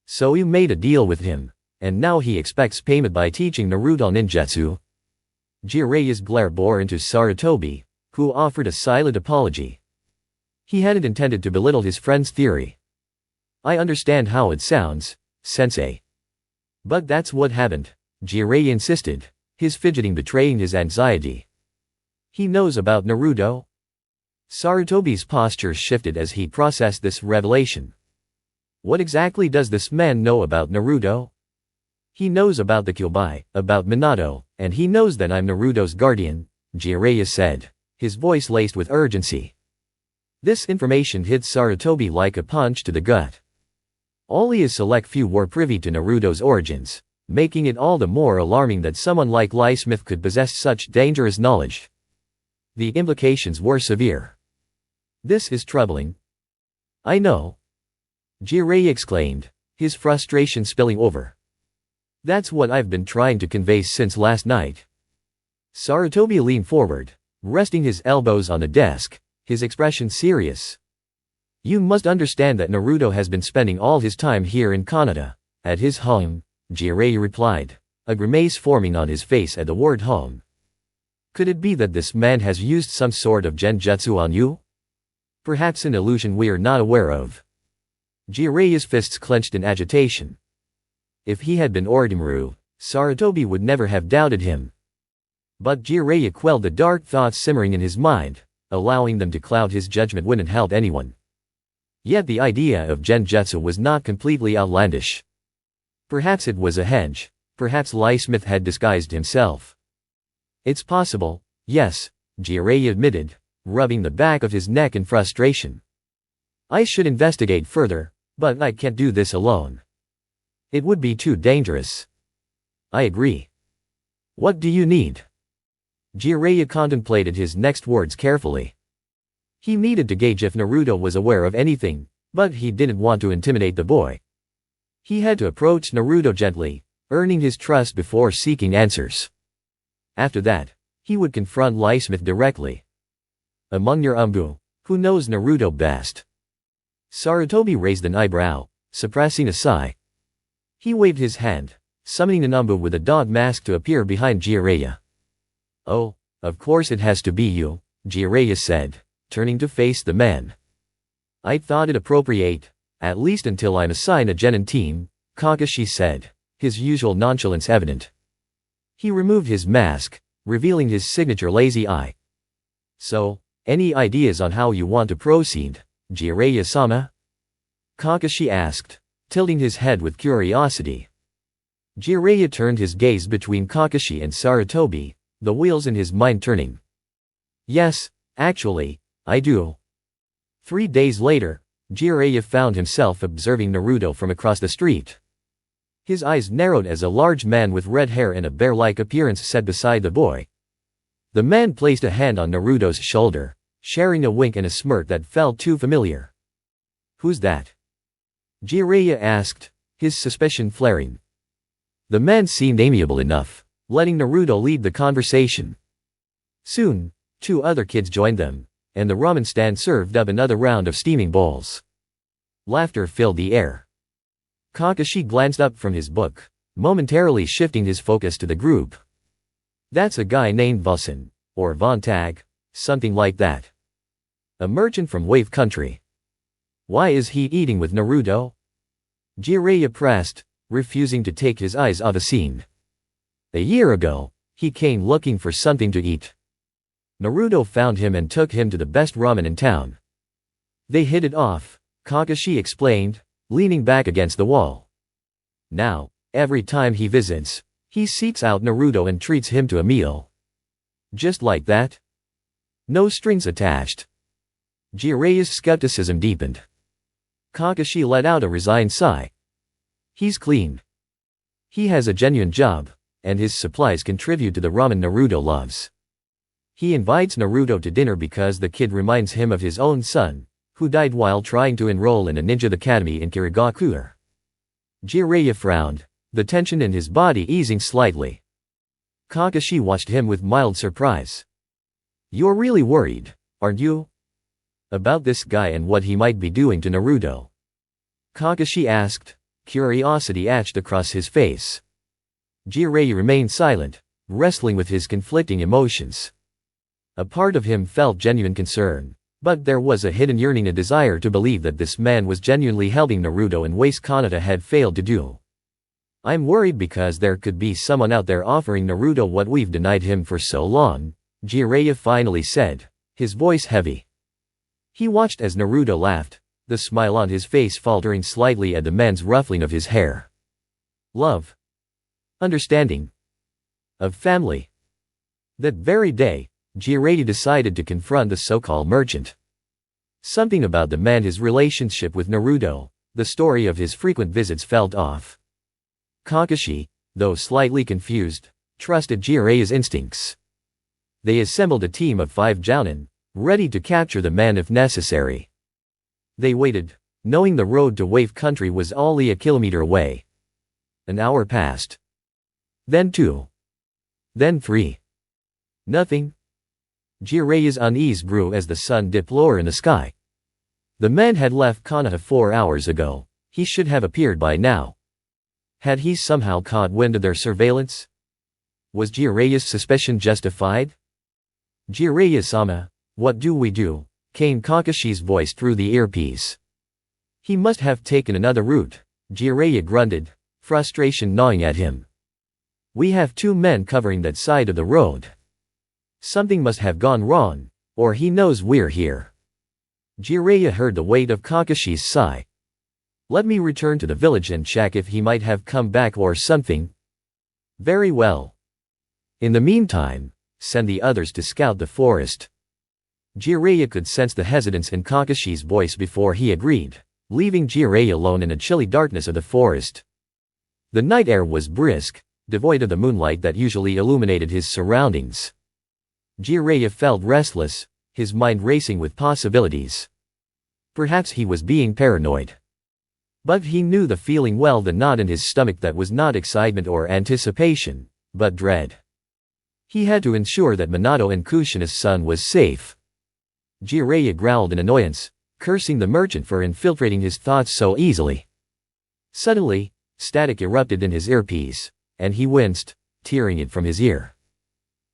So you made a deal with him, and now he expects payment by teaching Naruto ninjutsu? Jiraiya's glare bore into Sarutobi, who offered a silent apology. He hadn't intended to belittle his friend's theory. I understand how it sounds, sensei. But that's what happened, Jiraiya insisted, his fidgeting betraying his anxiety. He knows about Naruto? Sarutobi's posture shifted as he processed this revelation. What exactly does this man know about Naruto? He knows about the Kyuubi, about Minato, and he knows that I'm Naruto's guardian, Jiraiya said, his voice laced with urgency. This information hit Sarutobi like a punch to the gut. Only a select few were privy to Naruto's origins, making it all the more alarming that someone like Lee Smith could possess such dangerous knowledge. The implications were severe. This is troubling. I know. Jiraiya exclaimed, his frustration spilling over. That's what I've been trying to convey since last night. Sarutobi leaned forward, resting his elbows on the desk, his expression serious. You must understand that Naruto has been spending all his time here in Kanata, at his home, Jiraiya replied, a grimace forming on his face at the word home. Could it be that this man has used some sort of genjutsu on you? Perhaps an illusion we are not aware of. Jiraiya's fists clenched in agitation. If he had been Orochimaru, Sarutobi would never have doubted him. But Jiraiya quelled the dark thoughts simmering in his mind, allowing them to cloud his judgment when it helped anyone. Yet the idea of genjutsu was not completely outlandish. Perhaps it was a hedge, perhaps Lee Smith had disguised himself. It's possible, yes, Jiraiya admitted, rubbing the back of his neck in frustration. I should investigate further, but I can't do this alone. It would be too dangerous. I agree. What do you need? Jiraiya contemplated his next words carefully. He needed to gauge if Naruto was aware of anything, but he didn't want to intimidate the boy. He had to approach Naruto gently, earning his trust before seeking answers. After that, he would confront Lee Smith directly. Among your Umbu, who knows Naruto best? Sarutobi raised an eyebrow, suppressing a sigh. He waved his hand, summoning an Umbu with a dog mask to appear behind Jiraiya. Oh, of course it has to be you, Jiraiya said, turning to face the man. I thought it appropriate, at least until I'm assigned a genin team, Kakashi said, his usual nonchalance evident. He removed his mask, revealing his signature lazy eye. So, any ideas on how you want to proceed, Jiraiya-sama? Kakashi asked, tilting his head with curiosity. Jiraiya turned his gaze between Kakashi and Sarutobi, the wheels in his mind turning. Yes, actually, I do. 3 days later, Jiraiya found himself observing Naruto from across the street. His eyes narrowed as a large man with red hair and a bear-like appearance sat beside the boy. The man placed a hand on Naruto's shoulder, sharing a wink and a smirk that felt too familiar. Who's that? Jiraiya asked, his suspicion flaring. The man seemed amiable enough, letting Naruto lead the conversation. Soon, 2 other kids joined them, and the ramen stand served up another round of steaming bowls. Laughter filled the air. Kakashi glanced up from his book, momentarily shifting his focus to the group. That's a guy named Vossen, or Vontag, something like that. A merchant from Wave Country. Why is he eating with Naruto? Jiraiya pressed, refusing to take his eyes off the scene. A year ago, he came looking for something to eat. Naruto found him and took him to the best ramen in town. They hit it off, Kakashi explained, leaning back against the wall. Now, every time he visits, he seeks out Naruto and treats him to a meal. Just like that? No strings attached. Jiraiya's skepticism deepened. Kakashi let out a resigned sigh. He's clean. He has a genuine job, and his supplies contribute to the ramen Naruto loves. He invites Naruto to dinner because the kid reminds him of his own son, who died while trying to enroll in a ninja academy in Kirigakure. Jiraiya frowned, the tension in his body easing slightly. Kakashi watched him with mild surprise. You're really worried, aren't you? About this guy and what he might be doing to Naruto? Kakashi asked, curiosity etched across his face. Jiraiya remained silent, wrestling with his conflicting emotions. A part of him felt genuine concern, but there was a hidden yearning, a desire to believe that this man was genuinely helping Naruto in ways Kanata had failed to do. I'm worried because there could be someone out there offering Naruto what we've denied him for so long, Jiraiya finally said, his voice heavy. He watched as Naruto laughed, the smile on his face faltering slightly at the man's ruffling of his hair. Love. Understanding. Of family. That very day, Jiraiya decided to confront the so-called merchant. Something about the man, his relationship with Naruto, the story of his frequent visits felt off. Kakashi, though slightly confused, trusted Jiraiya's instincts. They assembled a team of 5 jounin, ready to capture the man if necessary. They waited, knowing the road to Wave Country was only a kilometer away. An hour passed. Then 2. Then 3. Nothing. Jiraiya's unease grew as the sun dipped lower in the sky. The man had left Konoha 4 hours ago. He should have appeared by now. Had he somehow caught wind of their surveillance? Was Jiraiya's suspicion justified? Jiraiya-sama, what do we do? Came Kakashi's voice through the earpiece. He must have taken another route, Jiraiya grunted, frustration gnawing at him. We have 2 men covering that side of the road. Something must have gone wrong, or he knows we're here. Jiraiya heard the weight of Kakashi's sigh. Let me return to the village and check if he might have come back or something. Very well. In the meantime, send the others to scout the forest. Jiraiya could sense the hesitance in Kakashi's voice before he agreed, leaving Jiraiya alone in the chilly darkness of the forest. The night air was brisk, devoid of the moonlight that usually illuminated his surroundings. Jiraiya felt restless, his mind racing with possibilities. Perhaps he was being paranoid. But he knew the feeling well, the knot in his stomach that was not excitement or anticipation, but dread. He had to ensure that Minato and Kushina's son was safe. Jiraiya growled in annoyance, cursing the merchant for infiltrating his thoughts so easily. Suddenly, static erupted in his earpiece, and he winced, tearing it from his ear.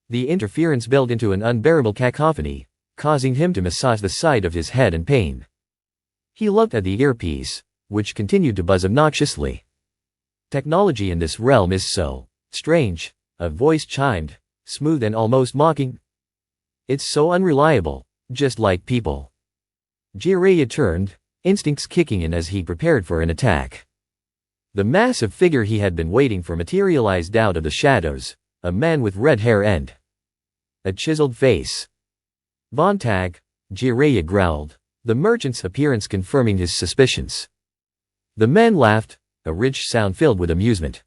The interference built into an unbearable cacophony, causing him to massage the side of his head in pain. He looked at the earpiece, which continued to buzz obnoxiously. Technology in this realm is so strange, a voice chimed, smooth and almost mocking. It's so unreliable, just like people. Jiraiya turned, instincts kicking in as he prepared for an attack. The massive figure he had been waiting for materialized out of the shadows, a man with red hair and a chiseled face. Vontag, Jiraiya growled, the merchant's appearance confirming his suspicions. The man laughed, a rich sound filled with amusement.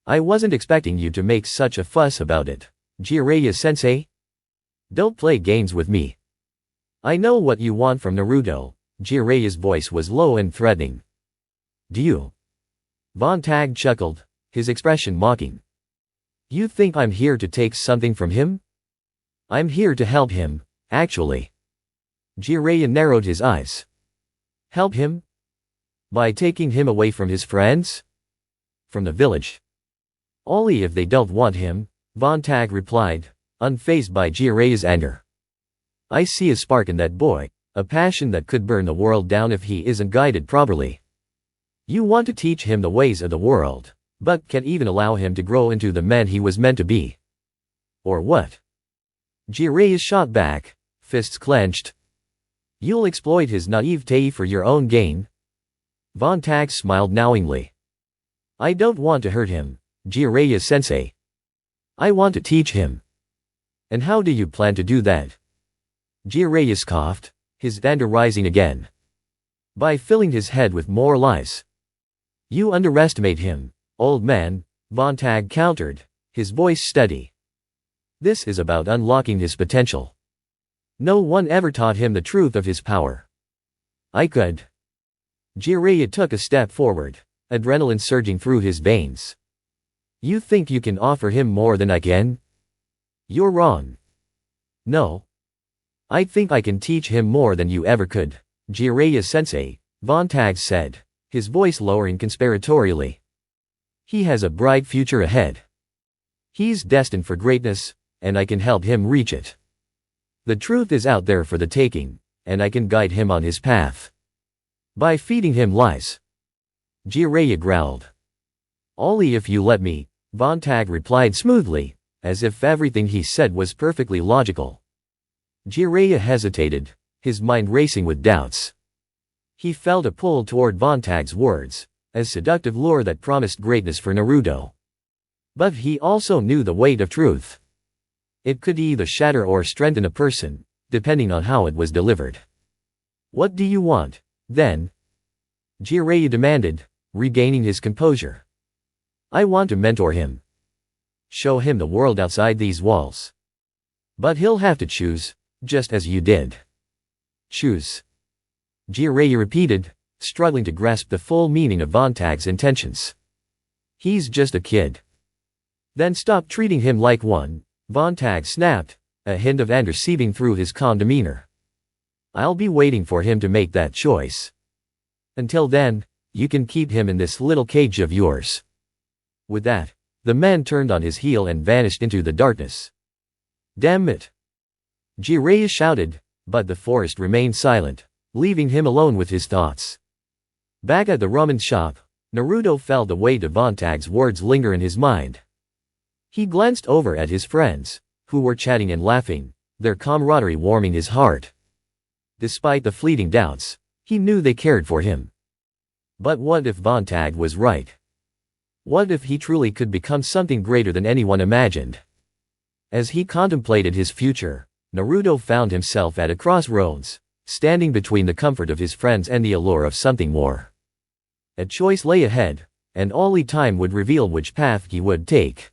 I wasn't expecting you to make such a fuss about it, Jiraiya-sensei. Don't play games with me. I know what you want from Naruto. Jiraiya's voice was low and threatening. Do you? Vontag chuckled, his expression mocking. You think I'm here to take something from him? I'm here to help him, actually. Jiraiya narrowed his eyes. Help him? By taking him away from his friends? From the village. Only if they don't want him, Vontag replied, unfazed by Jiraiya's anger. I see a spark in that boy, a passion that could burn the world down if he isn't guided properly. You want to teach him the ways of the world, but can't even allow him to grow into the man he was meant to be. Or what? Jiraiya shot back, fists clenched. You'll exploit his naivete for your own gain? Vontag smiled knowingly. I don't want to hurt him, Jiraiya-sensei. I want to teach him. And how do you plan to do that? Jiraiya scoffed, his anger rising again. By filling his head with more lies. You underestimate him, old man, Vontag countered, his voice steady. This is about unlocking his potential. No one ever taught him the truth of his power. I could. Jiraiya took a step forward, adrenaline surging through his veins. You think you can offer him more than I can? You're wrong. No. I think I can teach him more than you ever could, Jiraiya-sensei, Vontag said, his voice lowering conspiratorially. He has a bright future ahead. He's destined for greatness, and I can help him reach it. The truth is out there for the taking, and I can guide him on his path. By feeding him lies. Jiraiya growled. Only if you let me, Vontag replied smoothly, as if everything he said was perfectly logical. Jiraiya hesitated, his mind racing with doubts. He felt a pull toward Vontag's words, a seductive lure that promised greatness for Naruto. But he also knew the weight of truth. It could either shatter or strengthen a person, depending on how it was delivered. What do you want, then? Jiraiya demanded, regaining his composure. I want to mentor him. Show him the world outside these walls. But he'll have to choose, just as you did. Choose. Jiraiya repeated, struggling to grasp the full meaning of Vontag's intentions. He's just a kid. Then stop treating him like one, Vontag snapped, a hint of anger seeping through his calm demeanor. I'll be waiting for him to make that choice. Until then, you can keep him in this little cage of yours. With that, the man turned on his heel and vanished into the darkness. Damn it! Jiraiya shouted, but the forest remained silent, leaving him alone with his thoughts. Back at the ramen shop, Naruto felt the weight of Vontag's words linger in his mind. He glanced over at his friends, who were chatting and laughing, their camaraderie warming his heart. Despite the fleeting doubts, he knew they cared for him. But what if Vontag was right? What if he truly could become something greater than anyone imagined? As he contemplated his future, Naruto found himself at a crossroads, standing between the comfort of his friends and the allure of something more. A choice lay ahead, and only time would reveal which path he would take.